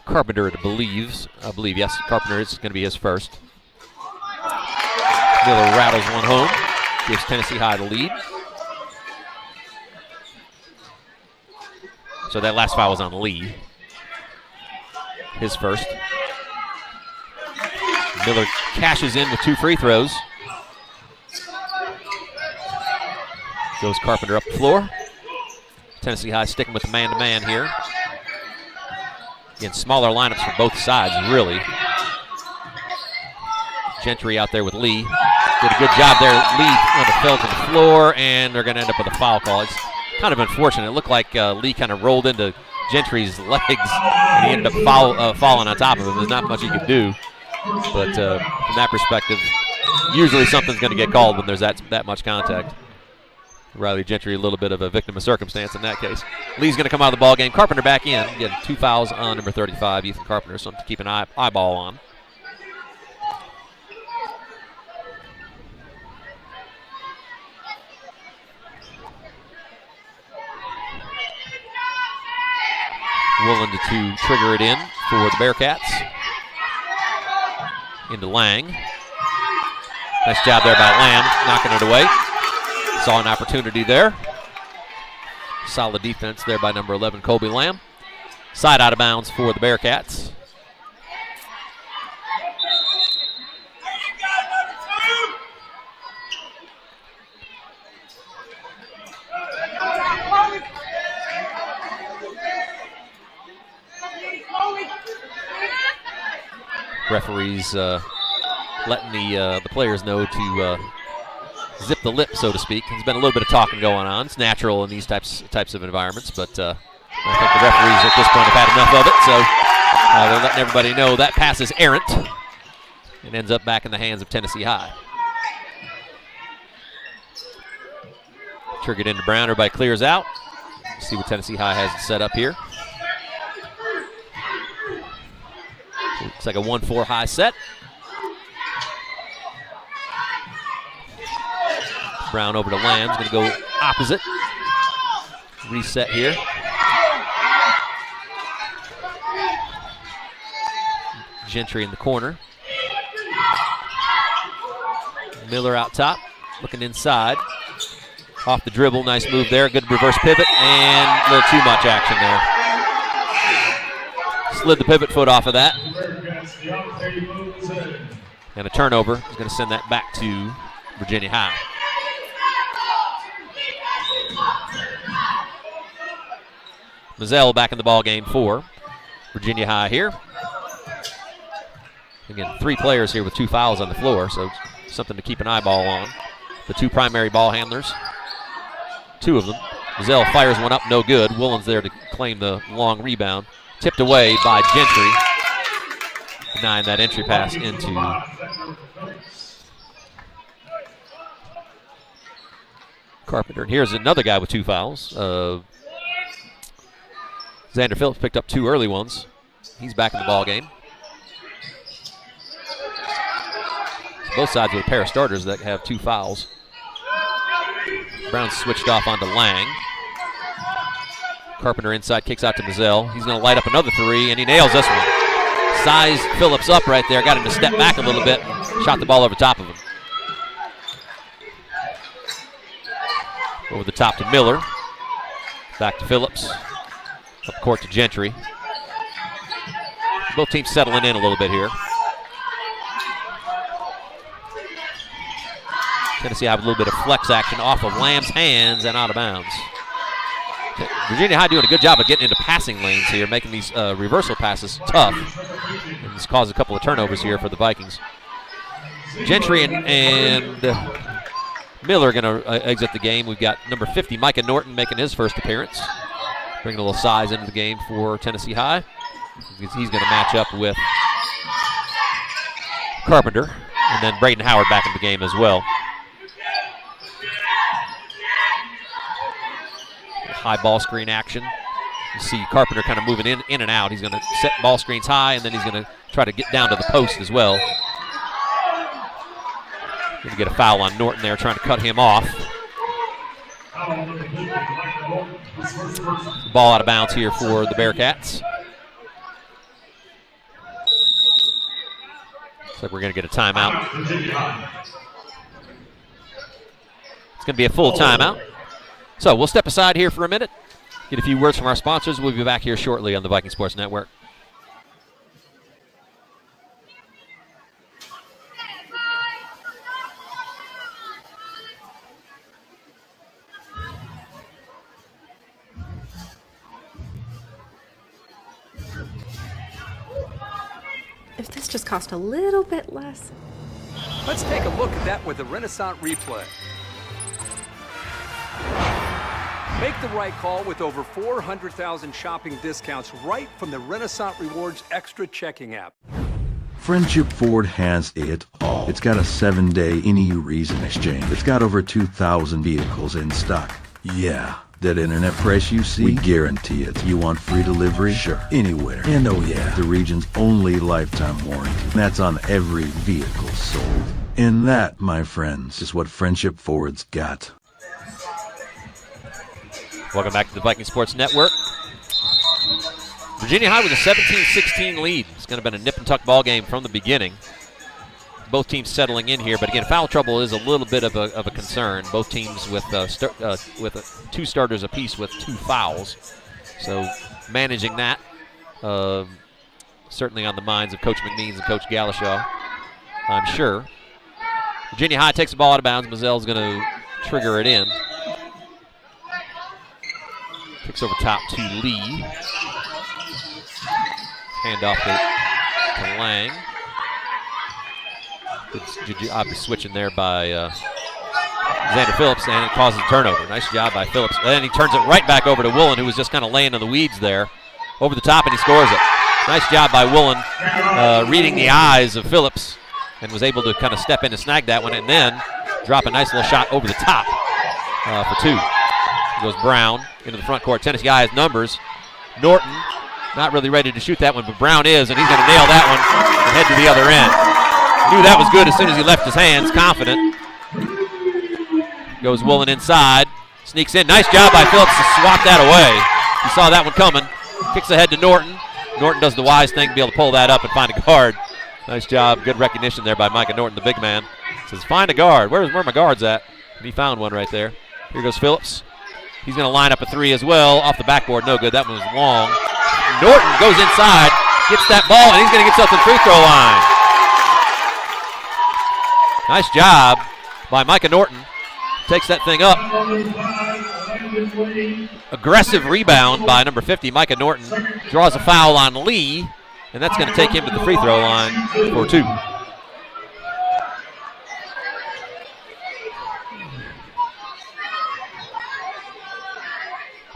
B: Carpenter, I believe, yes. Carpenter is going to be his first. Miller rattles one home. Gives Tennessee High the lead. So that last foul was on Lee. His first. Miller cashes in with 2 free throws. Goes Carpenter up the floor. Tennessee High sticking with the man-to-man here. Again, smaller lineups for both sides, really. Gentry out there with Lee. Did a good job there. Lee fell to the floor, and they're going to end up with a foul call. It's kind of unfortunate. It looked like Lee kind of rolled into Gentry's legs, and he ended up falling on top of him. There's not much he could do. But from that perspective, usually something's going to get called when there's that much contact. Riley Gentry a little bit of a victim of circumstance in that case. Lee's going to come out of the ball game. Carpenter back in, getting 2 fouls on number 35, Ethan Carpenter, something to keep an eyeball on. Woolen to trigger it in for the Bearcats. Into Lang. Nice job there by Lamb, knocking it away. Saw an opportunity there. Solid defense there by number 11, Colby Lamb. Side out of bounds for the Bearcats. Referees letting the players know to zip the lip, so to speak. There's been a little bit of talking going on. It's natural in these types of environments, but I think the referees at this point have had enough of it, so they're letting everybody know that pass is errant and ends up back in the hands of Tennessee High. Triggered into Brown. Everybody clears out. Let's see what Tennessee High has set up here. Looks like a 1-4 high set. Brown over to Lamb's, going to go opposite. Reset here. Gentry in the corner. Miller out top, looking inside. Off the dribble, nice move there. Good reverse pivot, and a little too much action there. Slid the pivot foot off of that. And a turnover is going to send that back to Virginia High. Mazzell back in the ball game for Virginia High here. Again, 3 players here with 2 fouls on the floor, so something to keep an eyeball on. The 2 primary ball handlers, 2 of them. Mazzell fires one up, no good. Woolen's there to claim the long rebound. Tipped away by Gentry. Denying that entry pass into Carpenter. And here's another guy with 2 fouls. Xander Phillips picked up 2 early ones. He's back in the ball game. So both sides with a pair of starters that have 2 fouls. Brown switched off onto Lang. Carpenter inside, kicks out to Mazzell. He's going to light up another 3, and he nails this one. Sized Phillips up right there, got him to step back a little bit, shot the ball over top of him. Over the top to Miller. Back to Phillips. Up court to Gentry. Both teams settling in a little bit here. Tennessee have a little bit of flex action off of Lamb's hands and out of bounds. Virginia High doing a good job of getting into passing lanes here, making these reversal passes tough. And this caused a couple of turnovers here for the Vikings. Gentry and Miller going to exit the game. We've got number 50, Micah Norton, making his first appearance. Bringing a little size into the game for Tennessee High. He's going to match up with Carpenter. And then Braden Howard back in the game as well. High ball screen action. You see Carpenter kind of moving in and out. He's going to set ball screens high, and then he's going to try to get down to the post as well. Going to get a foul on Norton there, trying to cut him off. Ball out of bounds here for the Bearcats. Looks like we're going to get a timeout. It's going to be a full timeout. So we'll step aside here for a minute, get a few words from our sponsors. We'll be back here shortly on the Viking Sports Network.
G: If this just cost a little bit less.
E: Let's take a look at that with the Renaissance replay. Make the right call with over 400,000 shopping discounts right from the Renaissance Rewards Extra checking app.
C: Friendship Ford has it all. It's got a 7-day any reason exchange. It's got over 2,000 vehicles in stock. Yeah, that internet price you see, we guarantee it. You want free delivery? Sure, anywhere. And oh yeah, the region's only lifetime warranty. That's on every vehicle sold. And that, my friends, is what Friendship Ford's got.
B: Welcome back to the Viking Sports Network. Virginia High with a 17-16 lead. It's going to be a nip-and-tuck ball game from the beginning. Both teams settling in here, but again, foul trouble is a little bit of a concern. Both teams with two starters apiece with 2 fouls. So managing that, certainly on the minds of Coach McNeens and Coach Galashaw, I'm sure. Virginia High takes the ball out of bounds. Mizell's going to trigger it in. Kicks over top to Lee. Hand off to Lang. Good job of switching there by Xander Phillips, and it causes a turnover. Nice job by Phillips. And he turns it right back over to Woolen, who was just kind of laying in the weeds there. Over the top, and he scores it. Nice job by Woolen, reading the eyes of Phillips, and was able to kind of step in and snag that one, and then drop a nice little shot over the top for 2. Goes Brown into the front court. Tennessee High has numbers. Norton not really ready to shoot that one, but Brown is, and he's going to nail that one and head to the other end. Knew that was good as soon as he left his hands, confident. Goes Woolen inside, sneaks in. Nice job by Phillips to swat that away. He saw that one coming. Kicks ahead to Norton. Norton does the wise thing to be able to pull that up and find a guard. Nice job, good recognition there by Micah Norton, the big man. Says, find a guard. Where are my guards at? And he found one right there. Here goes Phillips. He's going to line up a 3 as well. Off the backboard, no good. That one was long. Norton goes inside, gets that ball, and he's going to get himself to the free throw line. Nice job by Micah Norton. Takes that thing up. Aggressive rebound by number 50, Micah Norton. Draws a foul on Lee, and that's going to take him to the free throw line for 2.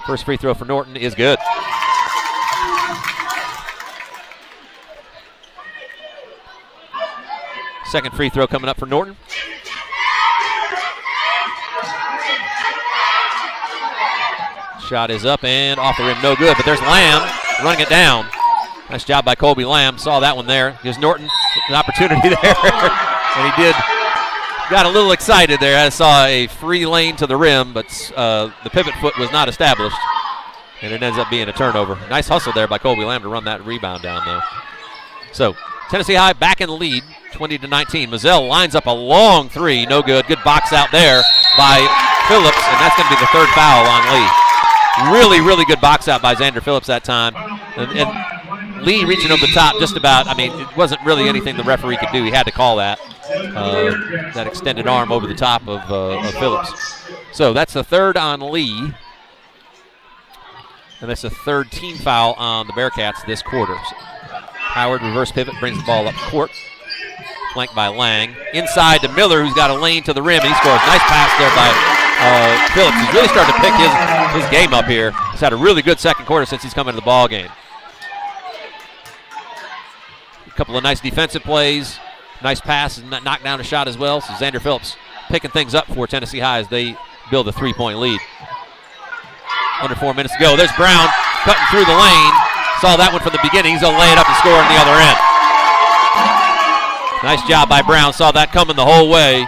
B: First free throw for Norton is good. Second free throw coming up for Norton. Shot is up and off the rim, no good, but there's Lamb running it down. Nice job by Colby Lamb, saw that one there. Gives Norton an opportunity there, and he did. Got a little excited there. I saw a free lane to the rim, but the pivot foot was not established, and it ends up being a turnover. Nice hustle there by Colby Lamb to run that rebound down, though. So Tennessee High back in the lead, 20-19. Mizell lines up a long 3, no good. Good box out there by Phillips, and that's going to be the 3rd foul on Lee. Really, really good box out by Xander Phillips that time. And Lee reaching over the top just about, I mean, it wasn't really anything the referee could do. He had to call that. That extended arm over the top of Phillips. So that's the 3rd on Lee. And that's the 3rd team foul on the Bearcats this quarter. So Howard reverse pivot, brings the ball up court. Flanked by Lang. Inside to Miller, who's got a lane to the rim, and he scores. Nice pass there by Phillips. He's really starting to pick his game up here. He's had a really good second quarter since he's come into the ball game. A couple of nice defensive plays. Nice pass and knocked down a shot as well. So Xander Phillips picking things up for Tennessee High as they build a 3-point lead. Under 4 minutes to go. There's Brown cutting through the lane. Saw that one from the beginning. He's going to lay it up and score on the other end. Nice job by Brown. Saw that coming the whole way.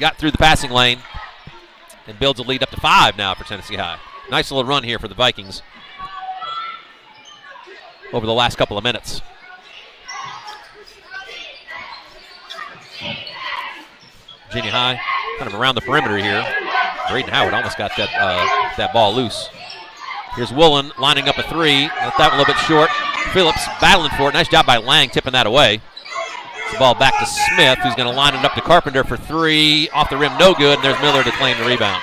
B: Got through the passing lane and builds a lead up to 5 now for Tennessee High. Nice little run here for the Vikings over the last couple of minutes. Virginia High kind of around the perimeter here. Braden Howard almost got that ball loose. Here's Woolen lining up a 3. Got that one a little bit short. Phillips battling for it. Nice job by Lang tipping that away. The ball back to Smith, who's going to line it up to Carpenter for 3. Off the rim, no good, and there's Miller to claim the rebound.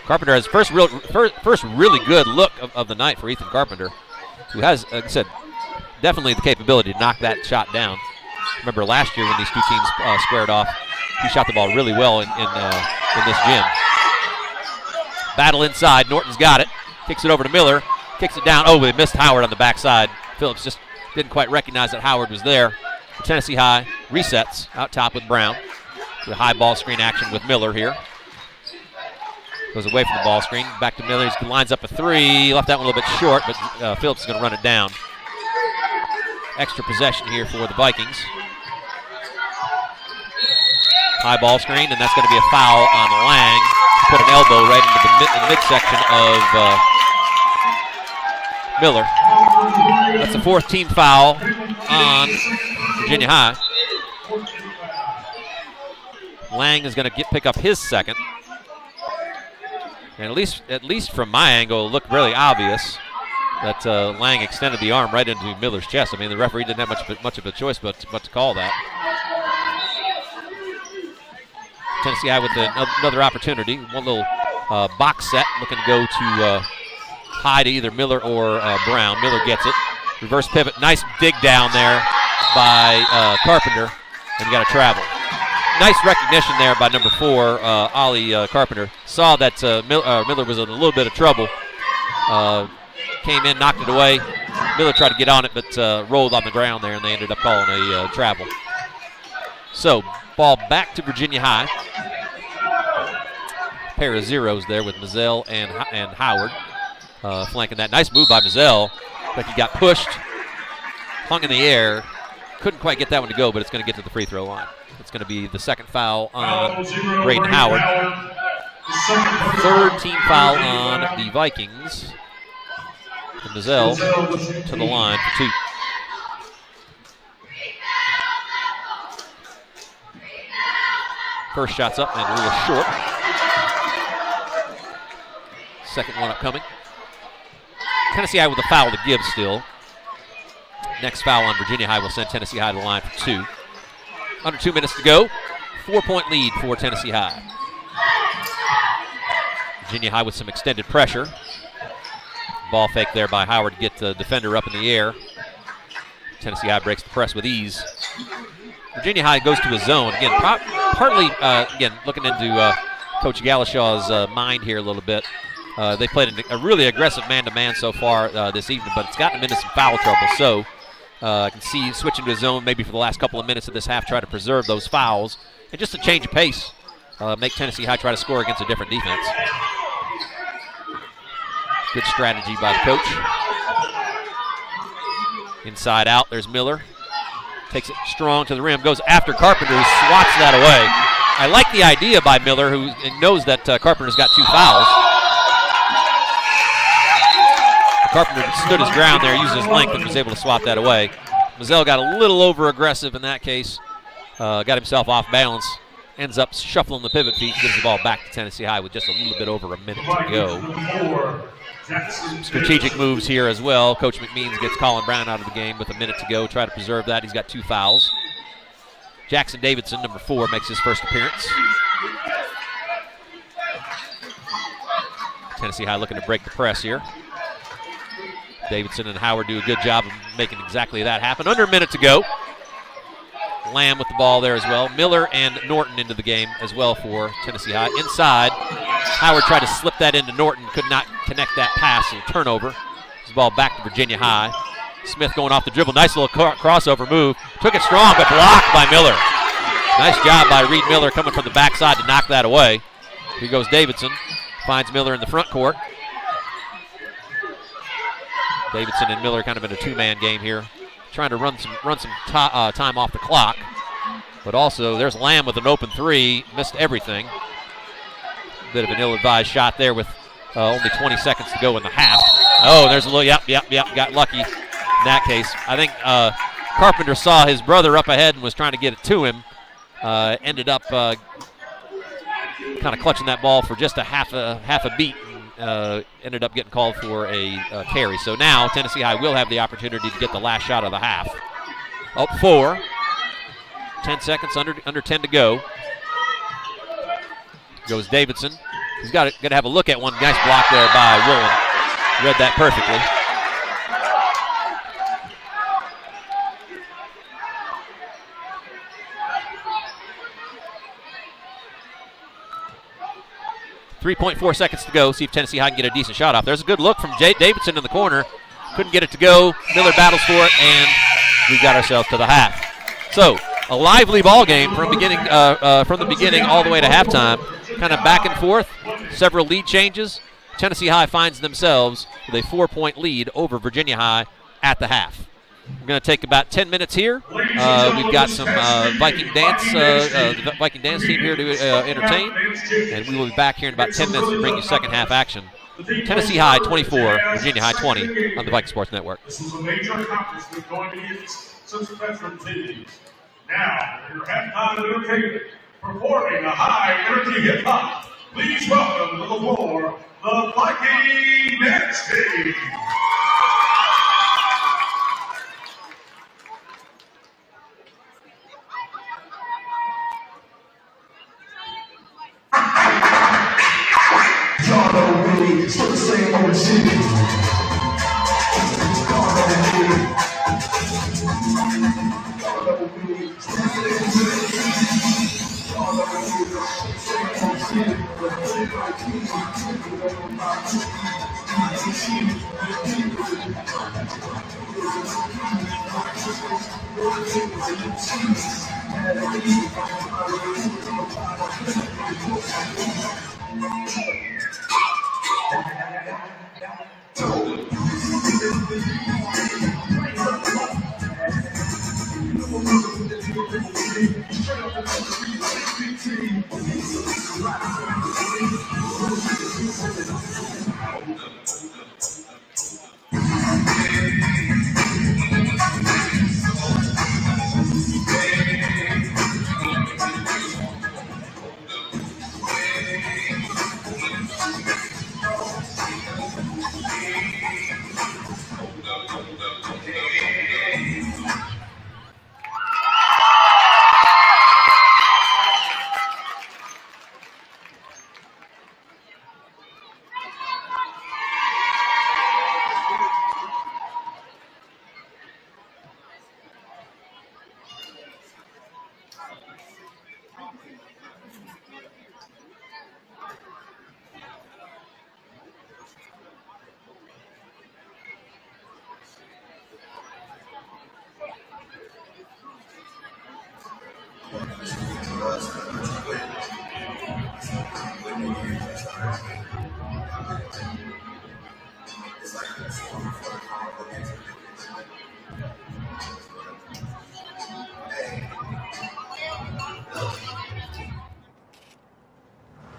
B: Carpenter has first really good look of the night for Ethan Carpenter, who has, like I said, definitely the capability to knock that shot down. Remember last year when these two teams squared off, he shot the ball really well in this gym. Battle inside. Norton's got it. Kicks it over to Miller. Kicks it down. Oh, they missed Howard on the backside. Phillips just didn't quite recognize that Howard was there. Tennessee High resets out top with Brown. The high ball screen action with Miller here. Goes away from the ball screen. Back to Miller. He lines up a 3. Left that one a little bit short, but Phillips is going to run it down. Extra possession here for the Vikings. High ball screen, and that's going to be a foul on Lang. Put an elbow right into the midsection of Miller. That's the 4th team foul on Virginia High. Lang is going to pick up his second. And at least from my angle, it looked really obvious that Lang extended the arm right into Miller's chest. I mean, the referee didn't have much of a choice but to call that. Tennessee High with another opportunity. One little box set, looking to go to high to either Miller or Brown. Miller gets it. Reverse pivot. Nice dig down there by Carpenter, and you got to travel. Nice recognition there by number 4, Ollie Carpenter. Saw that Miller was in a little bit of trouble. Came in, knocked it away. Miller tried to get on it, but rolled on the ground there, and they ended up calling a travel. So, ball back to Virginia High. Pair of zeros there with Mazzell and Howard flanking that. Nice move by Mazzell. Like he got pushed, hung in the air. Couldn't quite get that one to go, but it's going to get to the free throw line. It's going to be the second foul on Braden Howard. 3rd team foul on the Vikings. And Mazzell to the line for 2. First shot's up and a little short. Second one upcoming. Tennessee High with a foul to give still. Next foul on Virginia High will send Tennessee High to the line for 2. Under 2 minutes to go. 4-point lead for Tennessee High. Virginia High with some extended pressure. Ball fake there by Howard to get the defender up in the air. Tennessee High breaks the press with ease. Virginia High goes to a zone. Again, partly, again, looking into Coach Galishaw's mind here a little bit. They played a really aggressive man-to-man so far this evening, but it's gotten them into some foul trouble. So I can see switching to a zone maybe for the last couple of minutes of this half, try to preserve those fouls. And just a change of pace, make Tennessee High try to score against a different defense. Good strategy by the coach. Inside out, there's Miller. Takes it strong to the rim, goes after Carpenter, who swats that away. I like the idea by Miller, who knows that Carpenter's got 2 fouls. Carpenter stood his ground there, used his length, and was able to swat that away. Mazzell got a little over-aggressive in that case. Got himself off balance. Ends up shuffling the pivot feet, gives the ball back to Tennessee High with just a little bit over a minute to go. Strategic moves here as well. Coach McMeans gets Colin Brown out of the game with a minute to go. Try to preserve that. He's got 2 fouls. Jackson Davidson, number 4, makes his first appearance. Tennessee High looking to break the press here. Davidson and Howard do a good job of making exactly that happen. Under a minute to go. Lamb with the ball there as well. Miller and Norton into the game as well for Tennessee High. Inside, Howard tried to slip that into Norton, could not connect that pass, so turnover. This ball back to Virginia High. Smith going off the dribble, nice little crossover move. Took it strong, but blocked by Miller. Nice job by Reed Miller coming from the backside to knock that away. Here goes Davidson, finds Miller in the front court. Davidson and Miller kind of in a two-man game here, trying to run some time off the clock. But also, there's Lamb with an open three, missed everything. Bit of an ill-advised shot there with only 20 seconds to go in the half. Oh, there's a little, yep, got lucky in that case. I think Carpenter saw his brother up ahead and was trying to get it to him. Ended up kind of clutching that ball for just a half a beat. Ended up getting called for a carry. So now Tennessee High will have the opportunity to get the last shot of the half. Up 4. 10 seconds, under 10 to go. Goes Davidson. He's got to have a look at one. Nice block there by Woolen. Read that perfectly. .4 seconds to go. See if Tennessee High can get a decent shot off. There's a good look from Davidson in the corner. Couldn't get it to go. Miller battles for it, and we've got ourselves to the half. So a lively ball game from the beginning all the way to halftime. Kind of back and forth. Several lead changes. Tennessee High finds themselves with a 4-point lead over Virginia High at the half. We're going to take about 10 minutes here. We've got some Viking dance, the Viking dance team here to entertain, and we will be back here in about 10 minutes to bring you second half action. Tennessee High 24, Virginia High 20 on the Viking Sports Network.
A: This is a major accomplishment going to get such veteran teams. Now, your halftime entertainment, performing a high-energy hip-hop. Please welcome to the floor the Viking dance team.
F: Y'all know me, it's the same old shit. Y'all know me. Y'all know me, it's the same shit. Y'all know me, same old shit.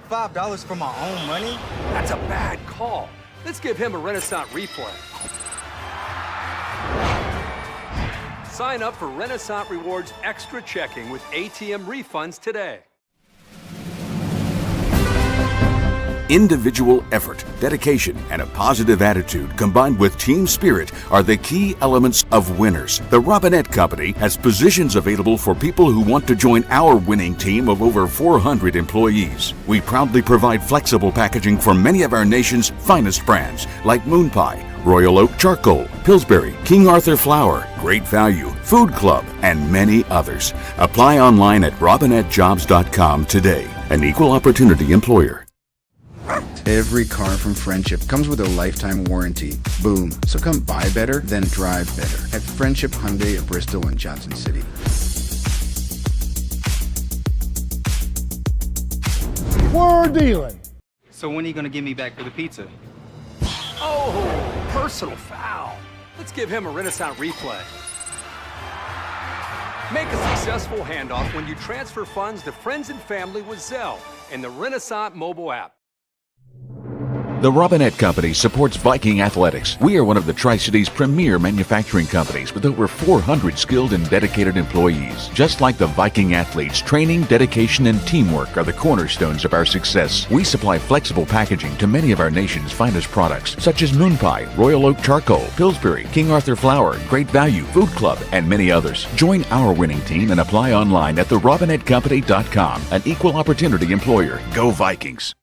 E: $5 for my own money?
H: That's a bad call. Let's give him a Renaissance replay. Sign up for Renaissance Rewards Extra Checking with ATM refunds today.
D: Individual effort, dedication, and a positive attitude combined with team spirit are the key elements of winners. The Robinette Company has positions available for people who want to join our winning team of over 400 employees. We proudly provide flexible packaging for many of our nation's finest brands like Moon Pie, Royal Oak Charcoal, Pillsbury, King Arthur Flour, Great Value, Food Club, and many others. Apply online at robinettejobs.com today. An equal opportunity employer.
I: Every car from Friendship comes with a lifetime warranty. Boom. So come buy better, then drive better at Friendship Hyundai of Bristol and Johnson City.
J: We're dealing.
E: So when are you going to give me back for the pizza? Oh, personal foul.
H: Let's give him a Renaissance replay. Make a successful handoff when you transfer funds to friends and family with Zelle and the Renaissance mobile app.
D: The Robinette Company supports Viking athletics. We are one of the Tri-Cities' premier manufacturing companies with over 400 skilled and dedicated employees. Just like the Viking athletes, training, dedication, and teamwork are the cornerstones of our success. We supply flexible packaging to many of our nation's finest products, such as Moon Pie, Royal Oak Charcoal, Pillsbury, King Arthur Flour, Great Value, Food Club, and many others. Join our winning team and apply online at therobinettecompany.com. An equal opportunity employer. Go Vikings!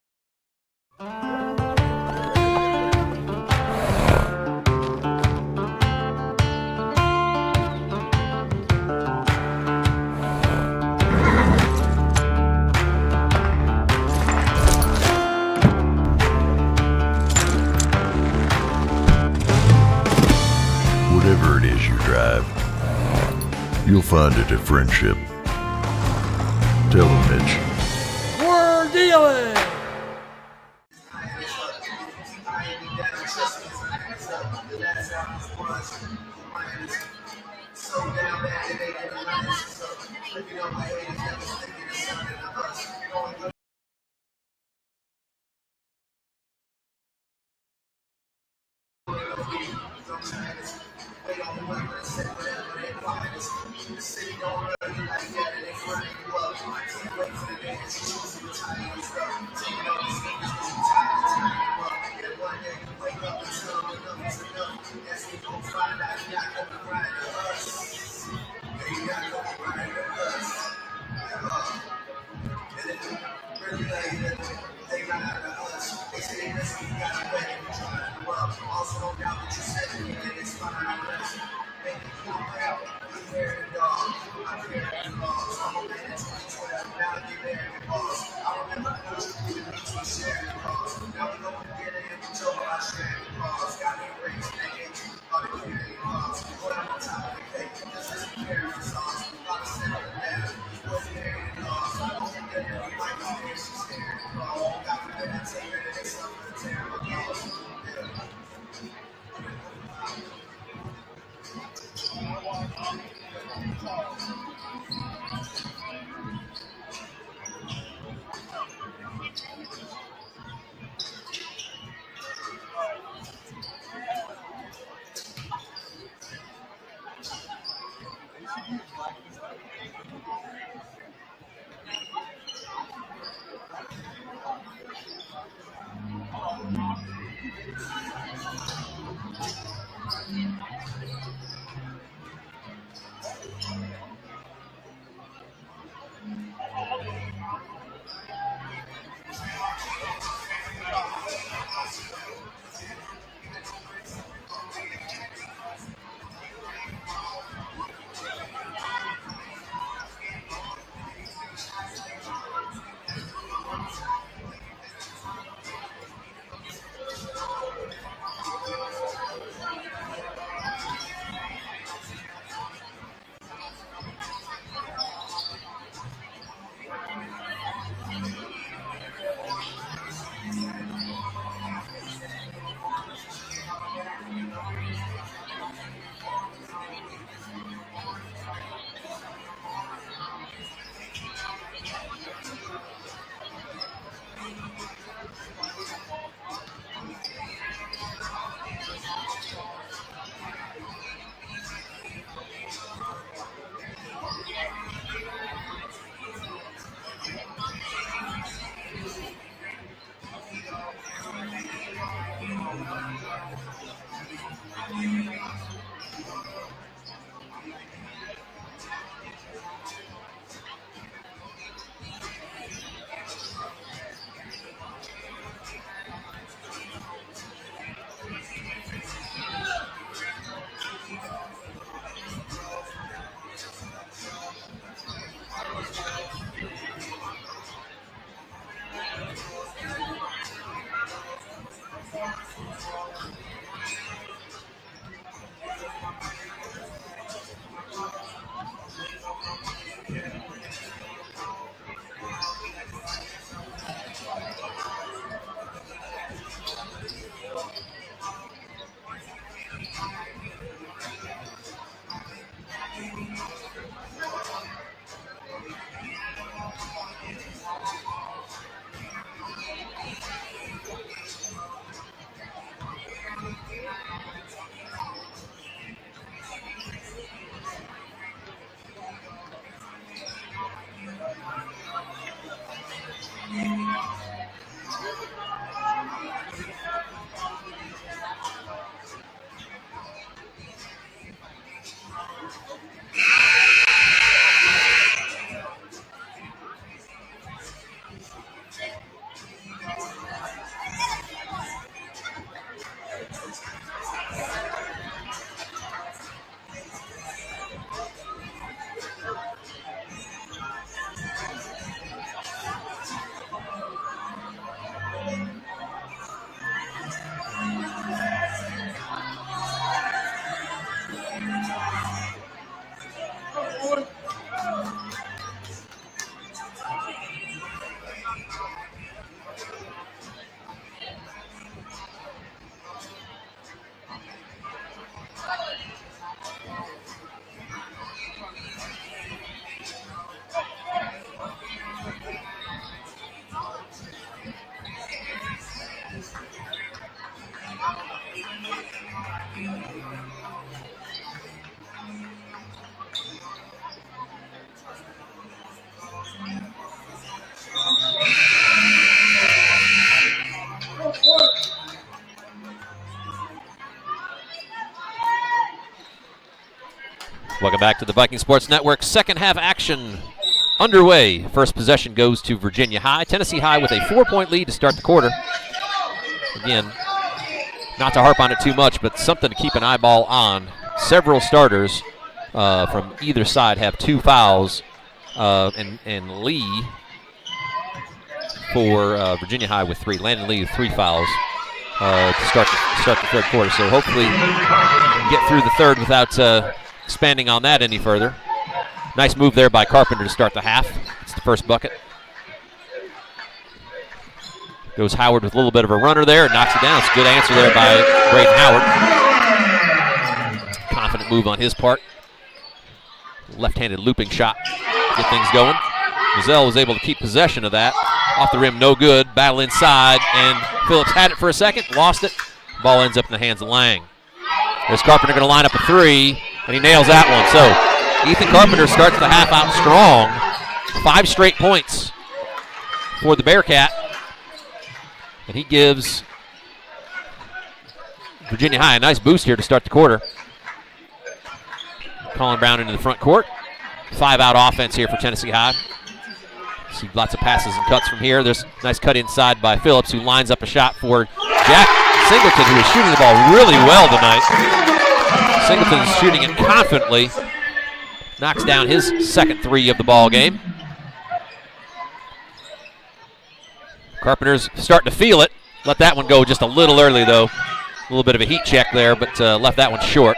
C: Whatever it is you drive, you'll find it at Friendship. Tell them, Mitch.
J: We're dealing.
B: Welcome back to the Viking Sports Network. Second half action underway. First possession goes to Virginia High. Tennessee High with a 4-point lead to start the quarter. Again, not to harp on it too much, but something to keep an eyeball on. Several starters from either side have 2 fouls, and Lee for Virginia High with 3. Landon Lee with 3 fouls to start the third quarter. So hopefully get through the third without expanding on that any further. Nice move there by Carpenter to start the half. It's the first bucket. Goes Howard with a little bit of a runner there and knocks it down. It's a good answer there by Braden Howard. Confident move on his part. Left-handed looping shot to get things going. Mazzell was able to keep possession of that. Off the rim, no good. Battle inside, and Phillips had it for a second, lost it. Ball ends up in the hands of Lang. There's Carpenter going to line up a 3, and he nails that one. So Ethan Carpenter starts the half out strong. 5 straight points for the Bearcat. And he gives Virginia High a nice boost here to start the quarter. Colin Brown into the front court. 5-out offense here for Tennessee High. See lots of passes and cuts from here. There's a nice cut inside by Phillips, who lines up a shot for Jack Singleton, who is shooting the ball really well tonight. Singleton is shooting it confidently. Knocks down his second 3 of the ball game. Carpenter's starting to feel it. Let that one go just a little early, though. A little bit of a heat check there, but left that one short.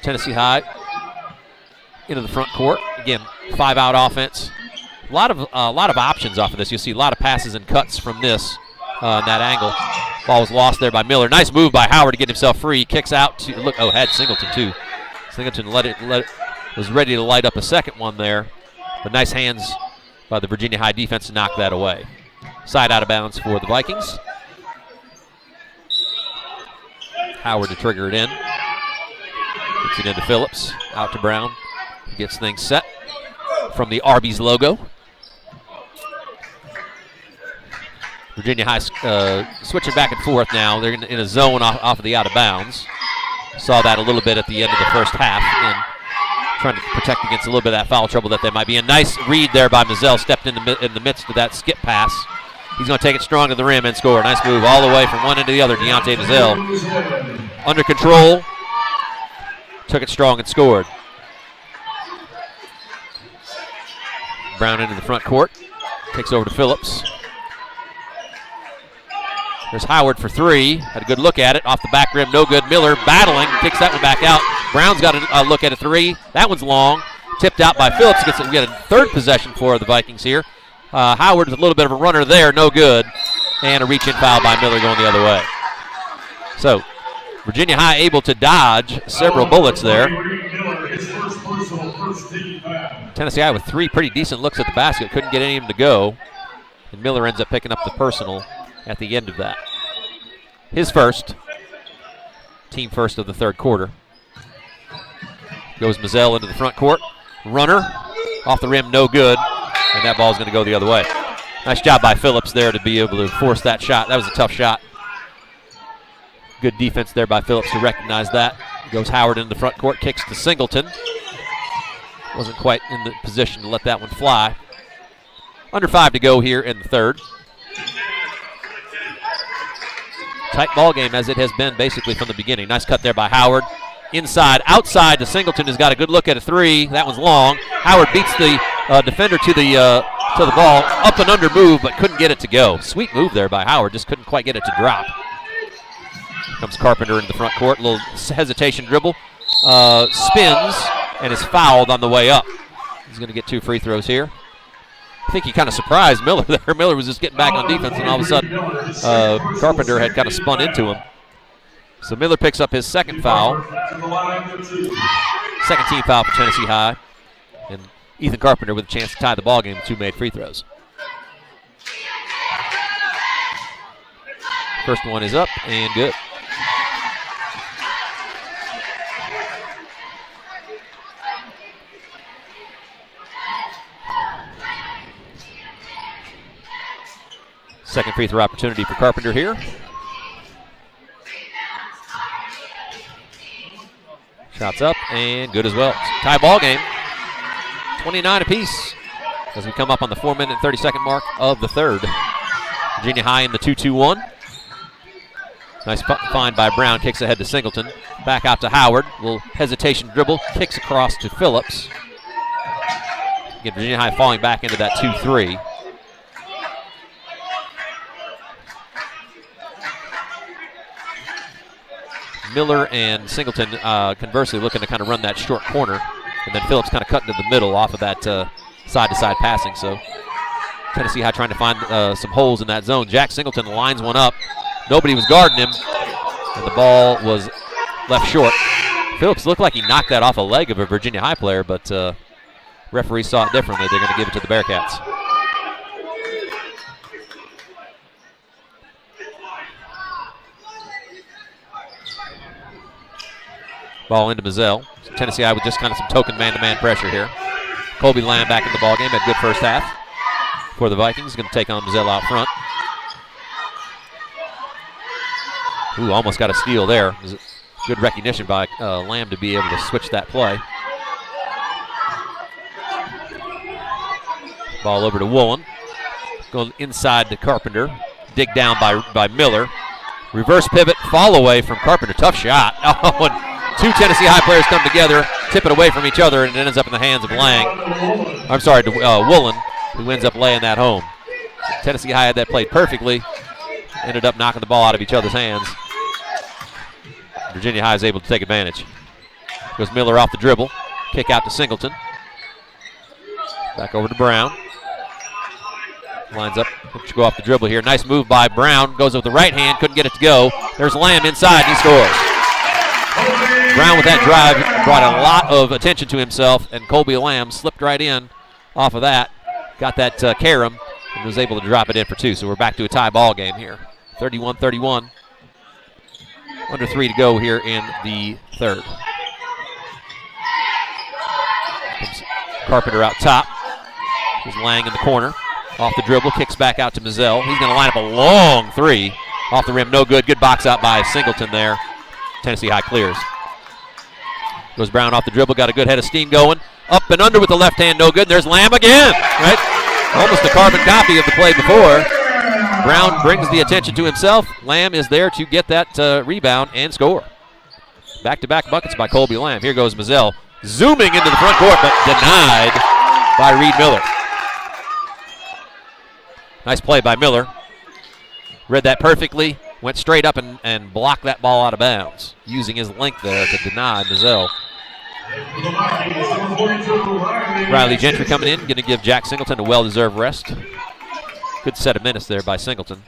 B: Tennessee High into the front court. Again, 5-out offense. A lot of options off of this. You'll see a lot of passes and cuts from this in that angle. Ball was lost there by Miller. Nice move by Howard to get himself free. Kicks out to look. Oh, had Singleton too. Singleton was ready to light up a second one there, but nice hands by the Virginia High defense to knock that away. Side out of bounds for the Vikings. Howard to trigger it in. Gets it into Phillips. Out to Brown. Gets things set from the Arby's logo. Virginia High switching back and forth now. They're in a zone off of the out of bounds. Saw that a little bit at the end of the first half, and trying to protect against a little bit of that foul trouble that they might be in. Nice read there by Mazzell. Stepped in the midst of that skip pass. He's going to take it strong to the rim and score. Nice move all the way from one end to the other. Deontay Mazzell under control. Took it strong and scored. Brown into the front court. Takes over to Phillips. There's Howard for 3. Had a good look at it. Off the back rim, no good. Miller battling. Kicks that one back out. Brown's got a look at a 3. That one's long. Tipped out by Phillips. We get a third possession for the Vikings here. Howard with a little bit of a runner there. No good. And a reach-in foul by Miller going the other way. So Virginia High able to dodge several bullets there. Tennessee High with 3 pretty decent looks at the basket. Couldn't get any of them to go. And Miller ends up picking up the personal at the end of that. His first. Team first of the third quarter. Goes Mazzell into the front court. Runner. Off the rim, no good. And that ball's going to go the other way. Nice job by Phillips there to be able to force that shot. That was a tough shot. Good defense there by Phillips to recognize that. Goes Howard into the front court. Kicks to Singleton. Wasn't quite in the position to let that one fly. Under 5 to go here in the third. Tight ball game as it has been basically from the beginning. Nice cut there by Howard. Inside, outside to Singleton, has got a good look at a 3. That one's long. Howard beats the defender to the ball. Up and under move, but couldn't get it to go. Sweet move there by Howard, just couldn't quite get it to drop. Comes Carpenter into the front court. A little hesitation dribble. Spins and is fouled on the way up. He's going to get 2 free throws here. I think he kind of surprised Miller there. Miller was just getting back on defense, and all of a sudden Carpenter had kind of spun into him. So Miller picks up his second foul. Second team foul for Tennessee High. And Ethan Carpenter with a chance to tie the ball game with 2 made free throws. First one is up and good. Second free throw opportunity for Carpenter here. Shots up and good as well. Tie ball game. 29 apiece as we come up on the 4-minute and 30-second mark of the third. Virginia High in the 2-2-1. Nice find by Brown. Kicks ahead to Singleton. Back out to Howard. Little hesitation dribble. Kicks across to Phillips. Again, Virginia High falling back into that 2-3. Miller and Singleton conversely looking to kind of run that short corner. And then Phillips kind of cutting to the middle off of that side-to-side passing. So Tennessee High trying to find some holes in that zone. Jack Singleton lines one up. Nobody was guarding him. And the ball was left short. Phillips looked like he knocked that off a leg of a Virginia High player, but referee saw it differently. They're going to give it to the Bearcats. Ball into Mazzell. So Tennessee High with just kind of some token man-to-man pressure here. Colby Lamb back in the ballgame. Had a good first half for the Vikings. Going to take on Mazzell out front. Ooh, almost got a steal there. Good recognition by Lamb to be able to switch that play. Ball over to Woolen. Going inside to Carpenter. Dig down by Miller. Reverse pivot, fall away from Carpenter. Tough shot. Oh, and 2 Tennessee High players come together, tip it away from each other, and it ends up in the hands of Woolen, who ends up laying that home. Tennessee High had that played perfectly, ended up knocking the ball out of each other's hands. Virginia High is able to take advantage. Goes Miller off the dribble, kick out to Singleton. Back over to Brown. Lines up, to go off the dribble here. Nice move by Brown, goes with the right hand, couldn't get it to go. There's Lamb inside, he scores. Brown with that drive brought a lot of attention to himself, and Colby Lamb slipped right in off of that. Got that carom and was able to drop it in for 2. So we're back to a tie ball game here. 31-31. Under 3 to go here in the third. Comes Carpenter out top. There's Lang in the corner. Off the dribble, kicks back out to Mazzell. He's going to line up a long 3. Off the rim, no good. Good box out by Singleton there. Tennessee High clears. Goes Brown off the dribble, got a good head of steam going. Up and under with the left hand, no good. There's Lamb again, right? Almost a carbon copy of the play before. Brown brings the attention to himself. Lamb is there to get that rebound and score. Back-to-back buckets by Colby Lamb. Here goes Mazzell, zooming into the front court, but denied by Reed Miller. Nice play by Miller. Read that perfectly. Went straight up and blocked that ball out of bounds, using his length there to deny Mazzell. Riley Gentry coming in, going to give Jack Singleton a well-deserved rest. Good set of minutes there by Singleton.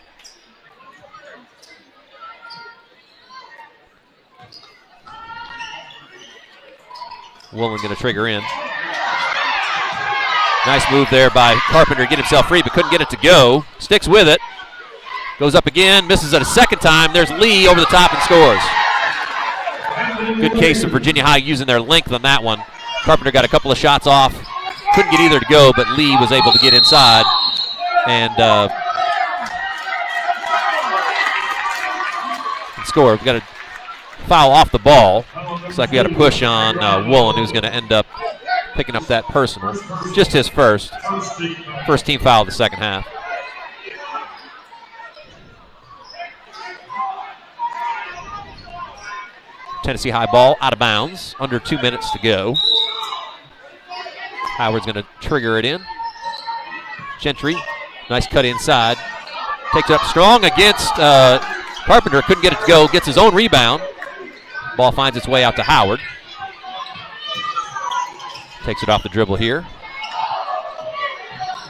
B: Woolen going to trigger in. Nice move there by Carpenter to get himself free, but couldn't get it to go. Sticks with it. Goes up again, misses it a second time. There's Lee over the top and scores. Good case of Virginia High using their length on that one. Carpenter got a couple of shots off. Couldn't get either to go, but Lee was able to get inside and score. We've got a foul off the ball. Looks like we got a push on Woolen, who's going to end up picking up that personal. Just his first team foul of the second half. Tennessee High ball out of bounds. Under 2 minutes to go. Howard's going to trigger it in. Gentry, nice cut inside. Takes it up strong against Carpenter. Couldn't get it to go. Gets his own rebound. Ball finds its way out to Howard. Takes it off the dribble here.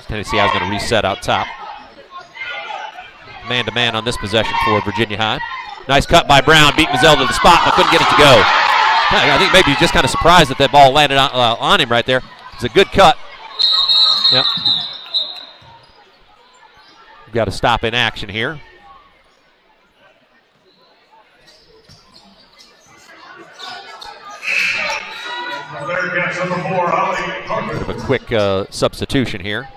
B: Tennessee High is going to reset out top. Man-to-man on this possession for Virginia High. Nice cut by Brown. Beat Mazzell to the spot, but couldn't get it to go. I think maybe he's just kind of surprised that ball landed on him right there. It's a good cut. Yep. We've got to stop in action here. Bit of a quick substitution here.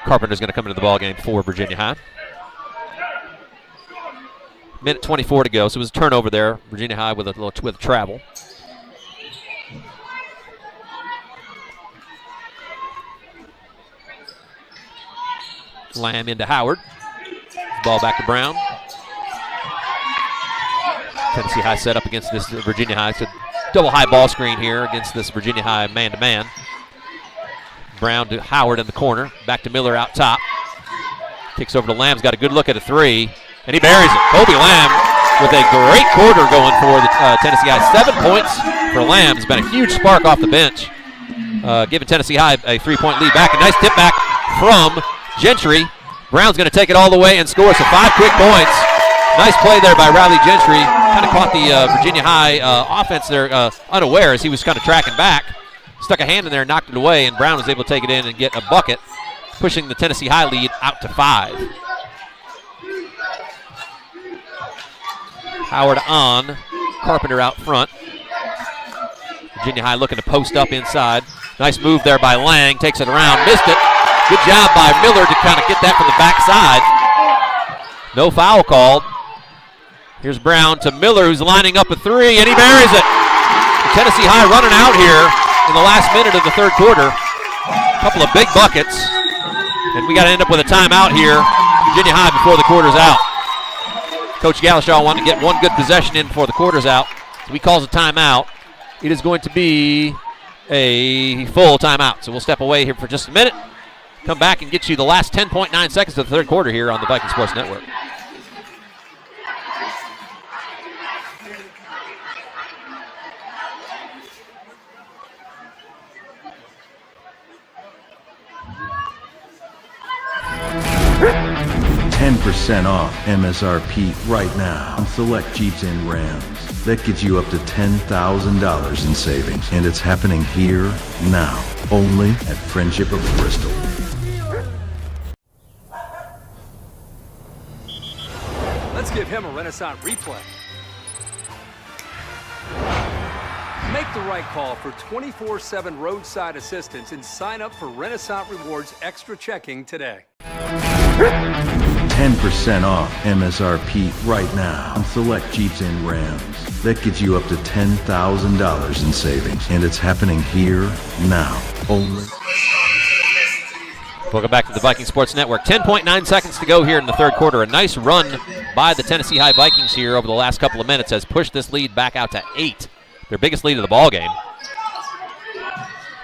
B: Carpenter's going to come into the ball game for Virginia High. Minute 24 to go, so it was a turnover there. Virginia High with a little travel. Lamb into Howard. Ball back to Brown. Tennessee High set up against this Virginia High. It's a double high ball screen here against this Virginia High man-to-man. Brown to Howard in the corner. Back to Miller out top. Kicks over to Lamb's got a good look at a three, and he buries it. Kobe Lamb with a great quarter going for the Tennessee High. 7 points for Lamb. Has been a huge spark off the bench. Giving Tennessee High a 3-point lead back. A nice tip back from Gentry. Brown's going to take it all the way and score. So 5 quick points. Nice play there by Riley Gentry. Kind of caught the Virginia High offense there unaware as he was kind of tracking back. Stuck a hand in there and knocked it away, and Brown was able to take it in and get a bucket, pushing the Tennessee High lead out to 5. Howard on. Carpenter out front. Virginia High looking to post up inside. Nice move there by Lang. Takes it around. Missed it. Good job by Miller to kind of get that from the backside. No foul called. Here's Brown to Miller, who's lining up a three, and he buries it. Tennessee High running out here in the last minute of the third quarter. A couple of big buckets, and we got to end up with a timeout here. Virginia High before the quarter's out. Coach Galashaw wanted to get one good possession in before the quarter's out. So he calls a timeout. It is going to be a full timeout. So we'll step away here for just a minute. Come back and get you the last 10.9 seconds of the third quarter here on the Viking Sports Network.
C: $10% off MSRP right now on select Jeeps and Rams. That gets you up to $10,000 in savings, and it's happening here now, only at Friendship of Bristol.
H: Let's give him a Renaissance replay. Make the right call for 24/7 roadside assistance and sign up for Renaissance Rewards Extra Checking today.
C: 10% off MSRP right now on select Jeeps and Rams. That gets you up to $10,000 in savings, and it's happening here now, only.
B: Welcome back to the Viking Sports Network. 10.9 seconds to go here in the third quarter. A nice run by the Tennessee High Vikings here over the last couple of minutes has pushed this lead back out to 8. Their biggest lead of the ball game.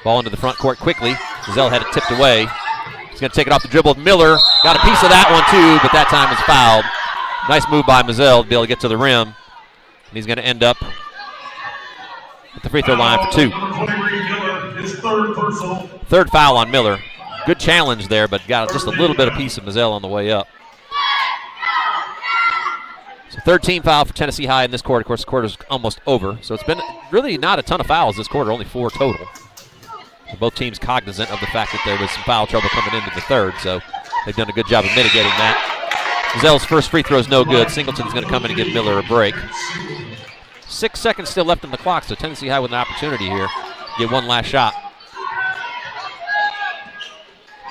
B: Ball into the front court quickly. Mazzell had it tipped away. He's going to take it off the dribble. Miller got a piece of that one too, but that time was fouled. Nice move by Mazzell to be able to get to the rim. And he's going to end up at the free throw line for 2. Third foul on Miller. Good challenge there, but got just a little bit of piece of Mazzell on the way up. So third team foul for Tennessee High in this quarter. Of course, the quarter's almost over. So it's been really not a ton of fouls this quarter, only 4 total. Both teams cognizant of the fact that there was some foul trouble coming into the third, so they've done a good job of mitigating that. Mazzell's first free throw is no good. Singleton's going to come in and give Miller a break. 6 seconds still left on the clock, so Tennessee High with an opportunity here. Get one last shot.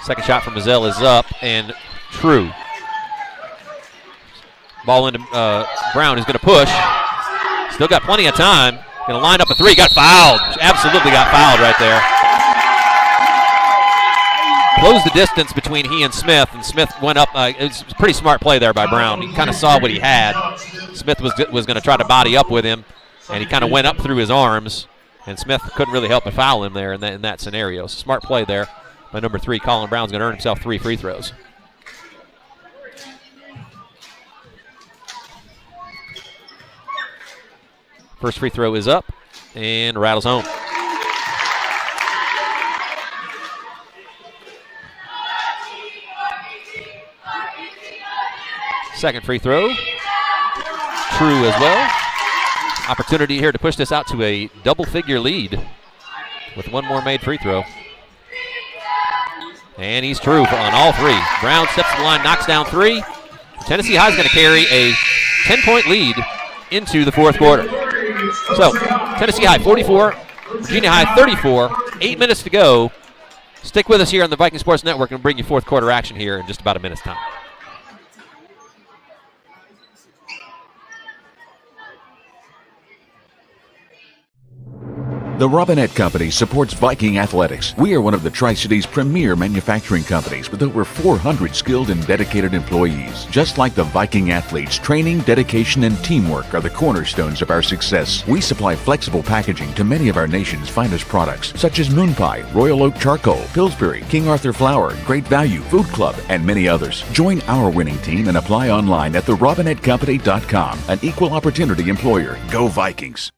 B: Second shot from Mazzell is up and true. Ball into Brown, who's going to push. Still got plenty of time. Going to line up a three. Got fouled. Absolutely got fouled right there. Closed the distance between he and Smith went up. It was a pretty smart play there by Brown. He kind of saw what he had. Smith was going to try to body up with him, and he kind of went up through his arms, and Smith couldn't really help but foul him there in that scenario. So smart play there by number 3. Colin Brown's going to earn himself 3 free throws. First free throw is up and rattles home. Second free throw, true as well. Opportunity here to push this out to a double-figure lead with one more made free throw. And he's true on all three. Brown steps to the line, knocks down three. Tennessee High is going to carry a 10-point lead into the fourth quarter. So, Tennessee High 44, Virginia High 34, 8 minutes to go. Stick with us here on the Viking Sports Network and bring you fourth quarter action here in just about a minute's time.
D: The Robinette Company supports Viking athletics. We are one of the Tri-Cities' premier manufacturing companies with over 400 skilled and dedicated employees. Just like the Viking athletes, training, dedication, and teamwork are the cornerstones of our success. We supply flexible packaging to many of our nation's finest products, such as Moon Pie, Royal Oak Charcoal, Pillsbury, King Arthur Flour, Great Value, Food Club, and many others. Join our winning team and apply online at therobinettecompany.com. An equal opportunity employer. Go Vikings!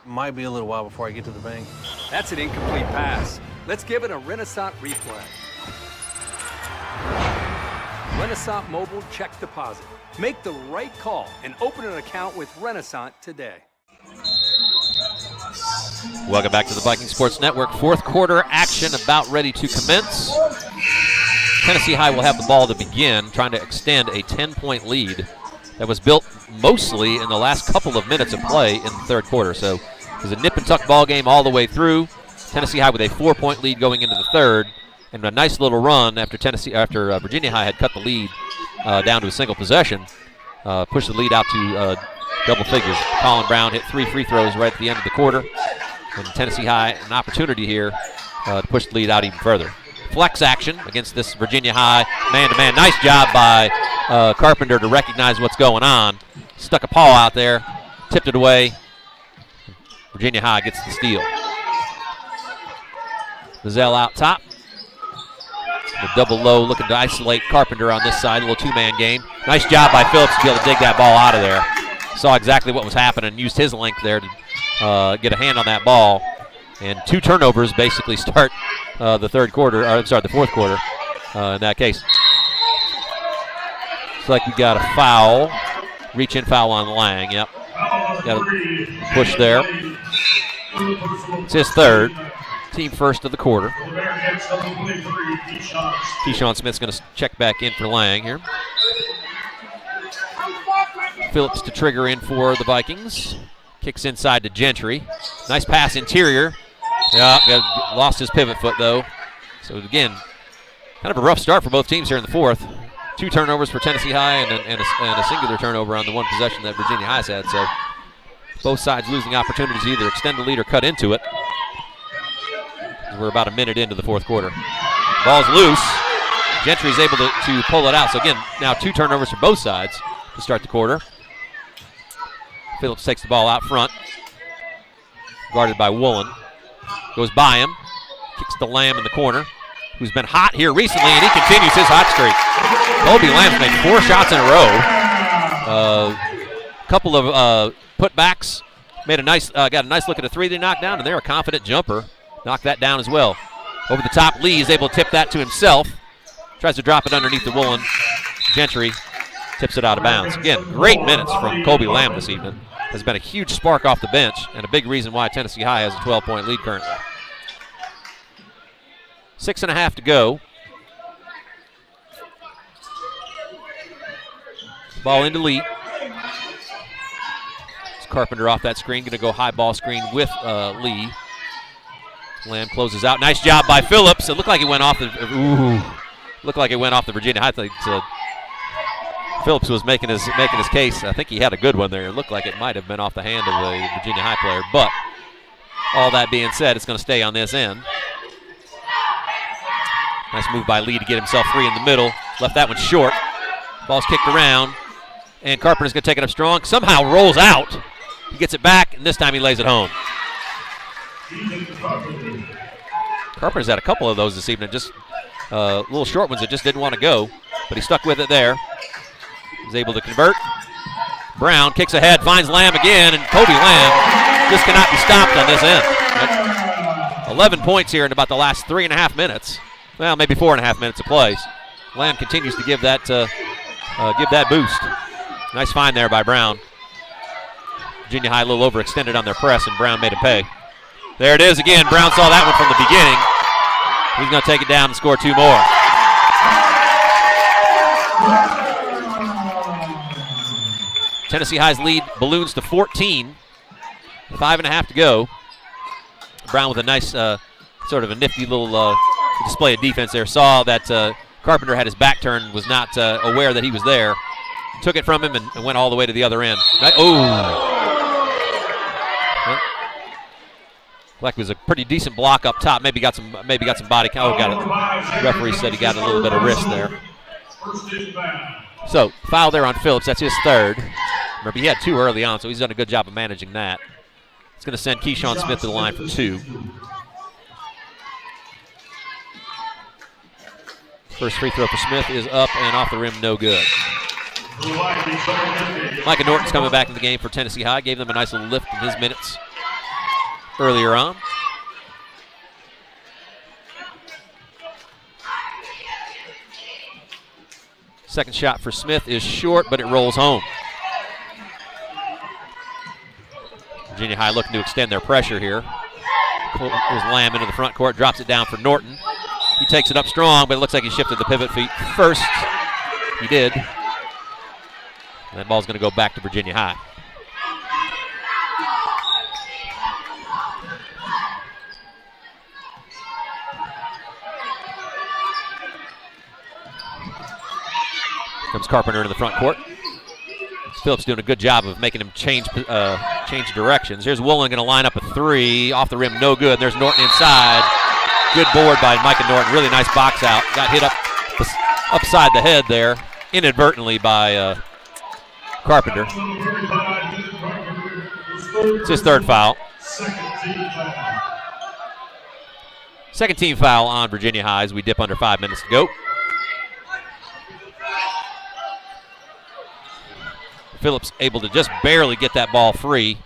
K: Might be a little while before I get to the bank.
H: That's an incomplete pass. Let's give it a Renaissance replay. Renaissance Mobile Check Deposit. Make the right call and open an account with Renaissance today.
B: Welcome back to the Viking Sports Network. Fourth quarter action about ready to commence. Tennessee High will have the ball to begin, trying to extend a 10-point lead that was built mostly in the last couple of minutes of play in the third quarter. So it was a nip-and-tuck ball game all the way through. Tennessee High with a 4-point lead going into the third, and a nice little run after Virginia High had cut the lead down to a single possession, pushed the lead out to double figures. Colin Brown hit 3 free throws right at the end of the quarter, and Tennessee High an opportunity here to push the lead out even further. Flex action against this Virginia High man-to-man. Nice job by Carpenter to recognize what's going on. Stuck a paw out there, tipped it away. Virginia High gets the steal. Mazzell out top. The double low looking to isolate Carpenter on this side, a little two-man game. Nice job by Phillips to be able to dig that ball out of there. Saw exactly what was happening, used his length there to get a hand on that ball. And 2 turnovers basically start the fourth quarter in that case. Looks like we got a foul. Reach-in foul on Lang, yep. Got a push there. It's his third. Team first of the quarter. Keyshawn Smith's going to check back in for Lang here. Phillips to trigger in for the Vikings. Kicks inside to Gentry. Nice pass interior. Yeah, lost his pivot foot though. So again, kind of a rough start for both teams here in the fourth. 2 turnovers for Tennessee High and a singular turnover on the one possession that Virginia High's had. So both sides losing opportunities to either extend the lead or cut into it. We're about a minute into the fourth quarter. Ball's loose. Gentry's able to pull it out. So again, now 2 turnovers for both sides to start the quarter. Phillips takes the ball out front. Guarded by Woolen. Goes by him. Kicks to Lamb in the corner, who's been hot here recently, and he continues his hot streak. Colby Lamb's made 4 shots in a row. Couple of putbacks. Got a nice look at a 3 they knocked down, and they're a confident jumper. Knocked that down as well. Over the top, Lee is able to tip that to himself. Tries to drop it underneath the Woolen. Gentry tips it out of bounds. Again, great minutes from Colby Lamb this evening. Has been a huge spark off the bench and a big reason why Tennessee High has a 12-point lead currently. 6.5 to go. Ball into Lee. It's Carpenter off that screen, going to go high ball screen with Lee. Lamb closes out. Nice job by Phillips. It looked like it went off the Virginia High. I think Phillips was making his case. I think he had a good one there. It looked like it might have been off the hand of the Virginia High player. But all that being said, it's going to stay on this end. Nice move by Lee to get himself free in the middle. Left that one short. Ball's kicked around. And Carpenter's going to take it up strong. Somehow rolls out. He gets it back, and this time he lays it home. Carpenter's had a couple of those this evening. Just little short ones that just didn't want to go. But he stuck with it there. He was able to convert. Brown kicks ahead, finds Lamb again, and Kobe Lamb just cannot be stopped on this end. 11 points here in about the last 3.5 minutes. Well, maybe 4.5 minutes of play. Lamb continues to give that boost. Nice find there by Brown. Virginia High a little overextended on their press, and Brown made him pay. There it is again. Brown saw that one from the beginning. He's going to take it down and score 2 more. Tennessee High's lead balloons to 14. 5.5 to go. Brown with a nice, sort of a nifty little display of defense there. Saw that Carpenter had his back turned, was not aware that he was there. Took it from him and went all the way to the other end. Like it was a pretty decent block up top. Maybe got some body count. Oh, got it. The referee said he got a little bit of wrist there. So foul there on Phillips. That's his 3rd. Remember, he had 2 early on, so he's done a good job of managing that. It's going to send Keyshawn Smith to the line for 2. First free throw for Smith is up and off the rim, no good. Micah Norton's coming back in the game for Tennessee High. Gave them a nice little lift in his minutes earlier on. Second shot for Smith is short, but it rolls home. Virginia High looking to extend their pressure here. Here's Lamb into the front court, drops it down for Norton. He takes it up strong, but it looks like he shifted the pivot feet first. He did. And that ball's going to go back to Virginia High. Comes Carpenter into the front court. Phillips doing a good job of making him change directions. Here's Woolen going to line up a 3. Off the rim, no good. There's Norton inside. Good board by Micah Norton. Really nice box out. Got hit upside the head there, inadvertently by Carpenter. It's his 3rd foul. Second team foul on Virginia High as we dip under 5 minutes to go. Phillips able to just barely get that ball free.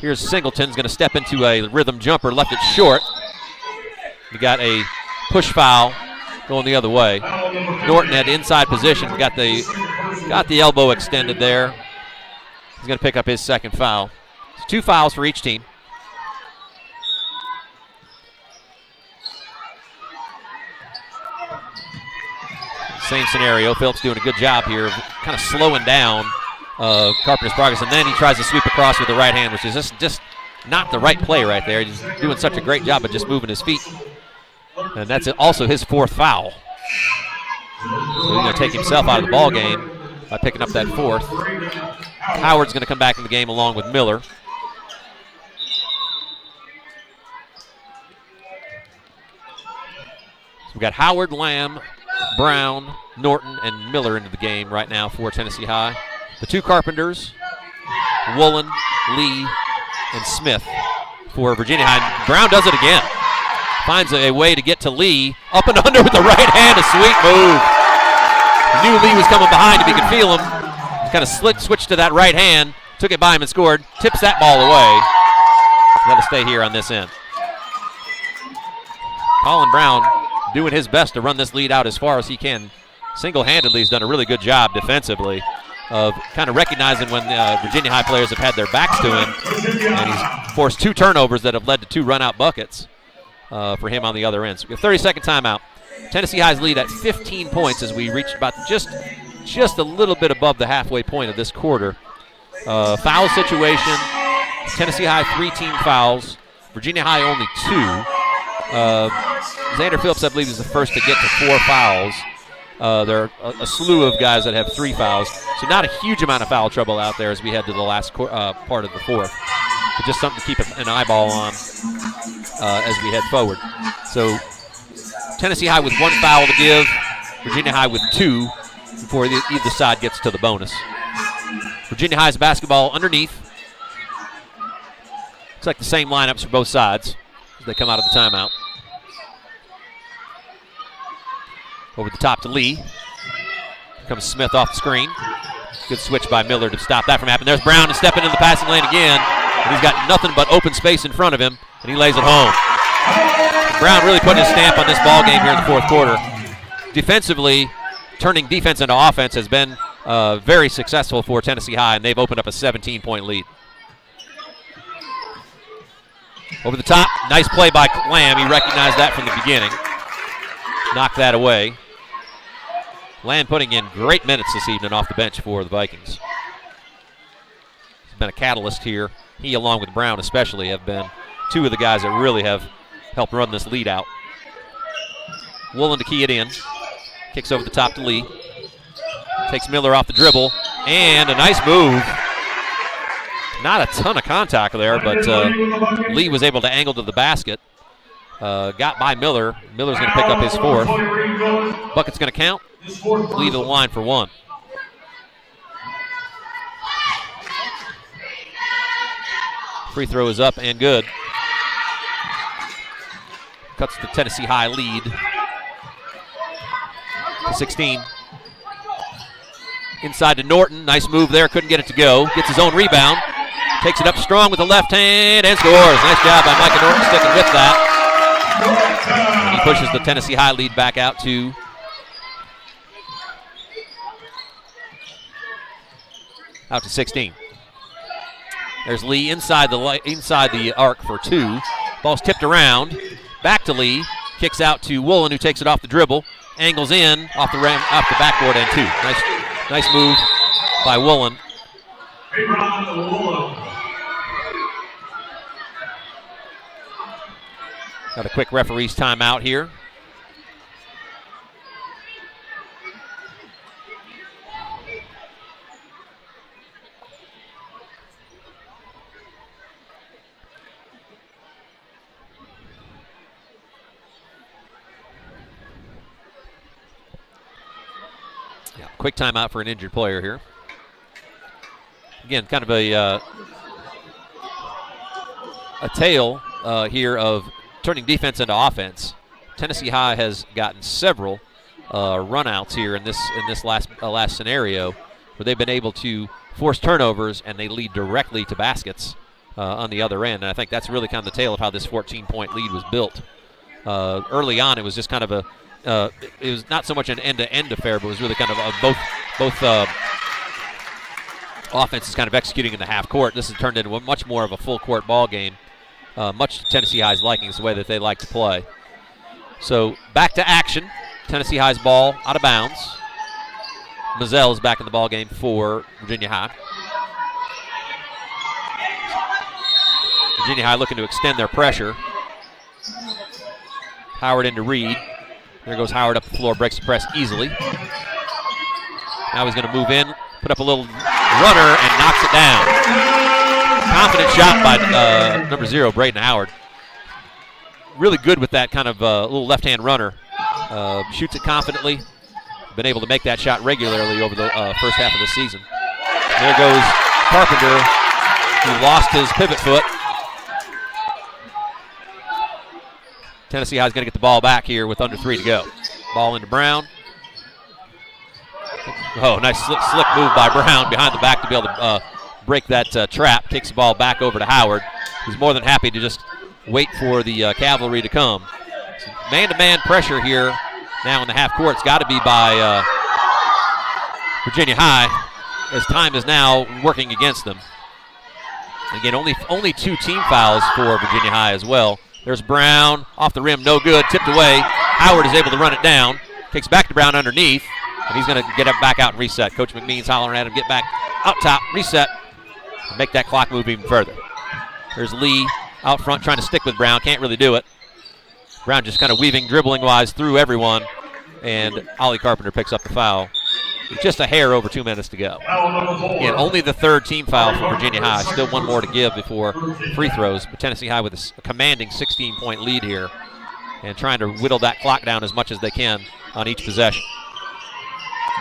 B: Here's Singleton's going to step into a rhythm jumper, left it short. We got a push foul going the other way. Norton had inside position, got the elbow extended there. He's going to pick up his 2nd foul. It's 2 fouls for each team. Same scenario. Phillips doing a good job here of kind of slowing down Carpenter's progress, and then he tries to sweep across with the right hand, which is just not the right play right there. He's doing such a great job of just moving his feet. And that's also his 4th foul. So he's going to take himself out of the ball game by picking up that 4th. Howard's going to come back in the game along with Miller. So we've got Howard, Lamb, Brown, Norton, and Miller into the game right now for Tennessee High. The 2 Carpenters, Woolen, Lee, and Smith for Virginia High. Brown does it again. Finds a way to get to Lee. Up and under with the right hand. A sweet move. He knew Lee was coming behind him. He could feel him. He kind of switched to that right hand. Took it by him and scored. Tips that ball away. That'll stay here on this end. Colin Brown doing his best to run this lead out as far as he can. Single-handedly, he's done a really good job defensively of kind of recognizing when Virginia High players have had their backs to him, and he's forced 2 turnovers that have led to 2 run-out buckets for him on the other end. So we have 30-second timeout. Tennessee High's lead at 15 points as we reach about just a little bit above the halfway point of this quarter. Foul situation, Tennessee High 3 team fouls, Virginia High only 2. Xander Phillips, I believe, is the first to get to 4 fouls. There are a slew of guys that have 3 fouls, so not a huge amount of foul trouble out there as we head to the last part of the 4th. But just something to keep an eyeball on as we head forward. So Tennessee High with 1 foul to give, Virginia High with 2 before either side gets to the bonus. Virginia High's basketball underneath. Looks like the same lineups for both sides as they come out of the timeout. Over the top to Lee. Here comes Smith off the screen. Good switch by Miller to stop that from happening. There's Brown to step into the passing lane again. And he's got nothing but open space in front of him, and he lays it home. Brown really putting his stamp on this ball game here in the fourth quarter. Defensively, turning defense into offense has been very successful for Tennessee High, and they've opened up a 17-point lead. Over the top, nice play by Lamb. He recognized that from the beginning. Knocked that away. Lamb putting in great minutes this evening off the bench for the Vikings. He's been a catalyst here. He, along with Brown especially, have been two of the guys that really have helped run this lead out. Woolen to key it in. Kicks over the top to Lee. Takes Miller off the dribble. And a nice move. Not a ton of contact there, but Lee was able to angle to the basket. Got by Miller. Miller's going to pick up his fourth. Bucket's going to count. Lee to the line for one. Free throw is up and good. Cuts the Tennessee High lead to 16. Inside to Norton. Nice move there. Couldn't get it to go. Gets his own rebound. Takes it up strong with the left hand and scores. Nice job by Micah Norton sticking with that. And he pushes the Tennessee High lead back out to 16. There's Lee inside the arc for two. Ball's tipped around. Back to Lee. Kicks out to Woolen, who takes it off the dribble. Angles in off the backboard and two. Nice move by Woolen. Got a quick referee's timeout here. Yeah, quick timeout for an injured player here. Again, kind of a tale here of turning defense into offense. Tennessee High has gotten several runouts here in this last scenario, where they've been able to force turnovers and they lead directly to baskets on the other end. And I think that's really kind of the tale of how this 14-point lead was built. Early on, it was just kind of it was not so much an end-to-end affair, but it was really kind of both offenses kind of executing in the half court. This has turned into a much more of a full court ball game. Much to Tennessee High's liking is the way that they like to play. So back to action. Tennessee High's ball out of bounds. Mazzell is back in the ball game for Virginia High. Virginia High looking to extend their pressure. Howard into Reed. There goes Howard up the floor, breaks the press easily. Now he's going to move in, put up a little runner, and knocks it down. Confident shot by number 0, Braden Howard. Really good with that kind of little left-hand runner. Shoots it confidently. Been able to make that shot regularly over the first half of the season. There goes Carpenter, who lost his pivot foot. Tennessee High is going to get the ball back here with under 3 to go. Ball into Brown. Oh, nice slick move by Brown behind the back to be able to break that trap. Takes the ball back over to Howard, who's more than happy to just wait for the cavalry to come. So man-to-man pressure here now in the half court. It's got to be by Virginia High, as time is now working against them. Again, only 2 team fouls for Virginia High as well. There's Brown, off the rim, no good, tipped away. Howard is able to run it down. Kicks back to Brown underneath, and he's going to get it back out and reset. Coach McMean's hollering at him, get back out top, reset, and make that clock move even further. There's Lee out front trying to stick with Brown, can't really do it. Brown just kind of weaving dribbling-wise through everyone, and Ollie Carpenter picks up the foul. Just a hair over 2 minutes to go. Again, only the 3rd team foul for Virginia High. Still one more to give before free throws. But Tennessee High with a commanding 16-point lead here and trying to whittle that clock down as much as they can on each possession.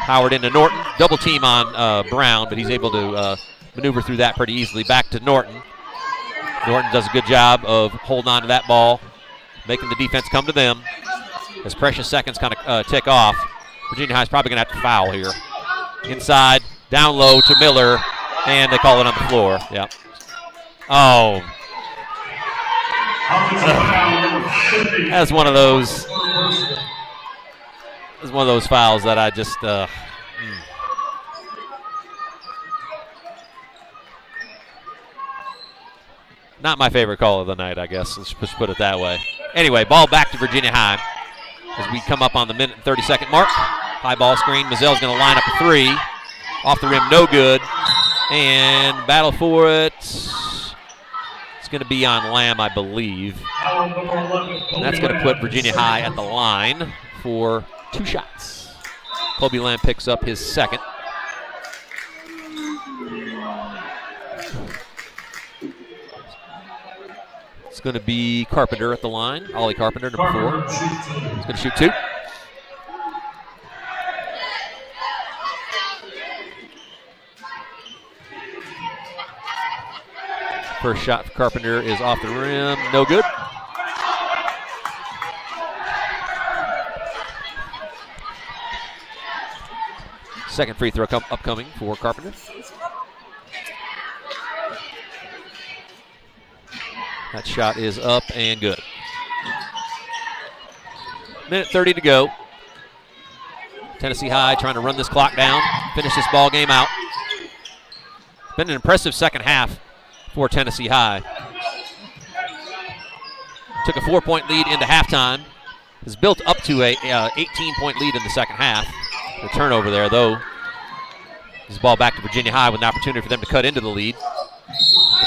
B: Howard into Norton. Double team on Brown, but he's able to maneuver through that pretty easily. Back to Norton. Norton does a good job of holding on to that ball, making the defense come to them. As precious seconds kind of tick off, Virginia High is probably going to have to foul here. Inside, Down low to Miller, and they call it on the floor. Yep. Oh. That's one of those. That's one of those fouls that I just. Not my favorite call of the night, I guess. Let's just put it that way. Anyway, ball back to Virginia High as we come up on the minute and 30-second mark. High ball screen. Mizell's going to line up a three. Off the rim, no good. And battle for it. It's going to be on Lamb, I believe. And that's going to put Virginia High at the line for 2 shots. Kobe Lamb picks up his second. It's going to be Carpenter at the line. Ollie Carpenter, number 4. He's going to shoot 2. First shot for Carpenter is off the rim. No good. Second free throw upcoming for Carpenter. That shot is up and good. Minute 30 to go. Tennessee High trying to run this clock down, finish this ball game out. Been an impressive second half for Tennessee High. Took a 4-point lead into halftime. Has built up to a 18-point lead in the second half. The turnover there, though. This ball back to Virginia High with an opportunity for them to cut into the lead.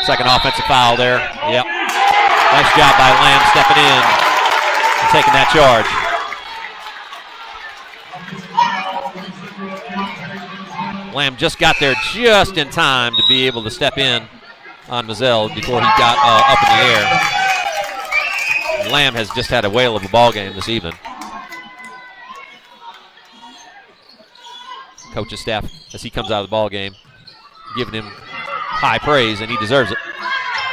B: Second offensive foul there. Yep. Nice job by Lamb stepping in and taking that charge. Lamb just got there just in time to be able to step in on Mizell before he got up in the air. Lamb has just had a whale of a ball game this evening. Coach's staff, as he comes out of the ball game, giving him high praise, and he deserves it.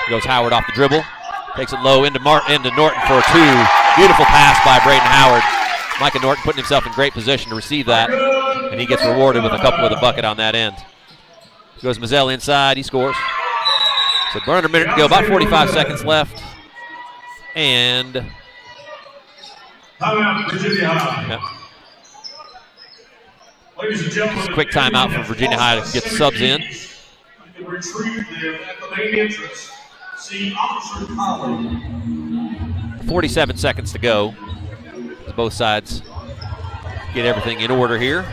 B: Goes Howard off the dribble, takes it low into Norton for 2. Beautiful pass by Braden Howard. Micah Norton putting himself in great position to receive that, and he gets rewarded with a couple with a bucket on that end. Goes Mizell inside, he scores. So under a minute to go, about 45 seconds left. And yep. Just a quick timeout for Virginia High to get the subs in. 47 seconds to go. Both sides get everything in order here.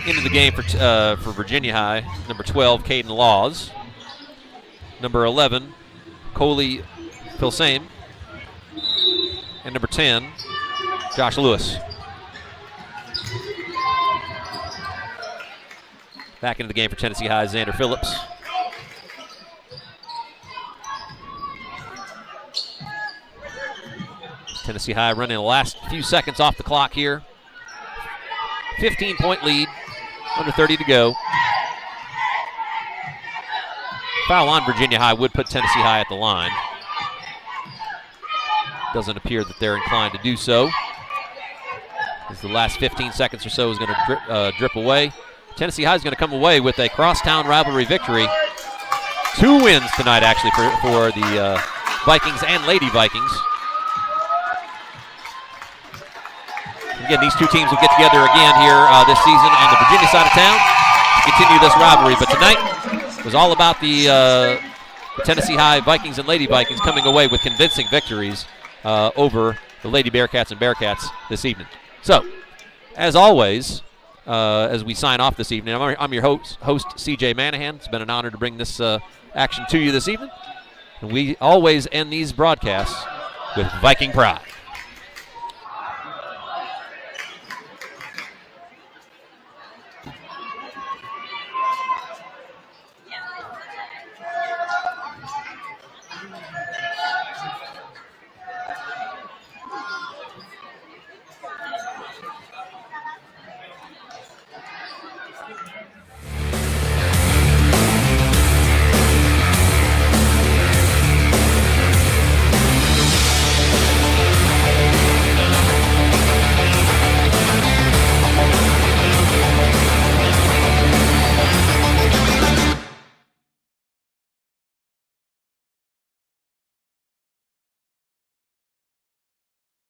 B: Into the game for Virginia High, number 12, Caden Laws. Number 11, Coley Pilsame. And number 10, Josh Lewis. Back into the game for Tennessee High, Xander Phillips. Tennessee High running the last few seconds off the clock here. 15-point lead, under 30 to go. Foul on Virginia High would put Tennessee High at the line. Doesn't appear that they're inclined to do so, as the last 15 seconds or so is going to drip away. Tennessee High is going to come away with a crosstown rivalry victory. 2 wins tonight, actually, for the Vikings and Lady Vikings. Again, these 2 teams will get together again here this season on the Virginia side of town to continue this rivalry. But tonight was all about the Tennessee High Vikings and Lady Vikings coming away with convincing victories over the Lady Bearcats and Bearcats this evening. So, as always, as we sign off this evening, I'm your host, CJ Manahan. It's been an honor to bring this action to you this evening. And we always end these broadcasts with Viking pride.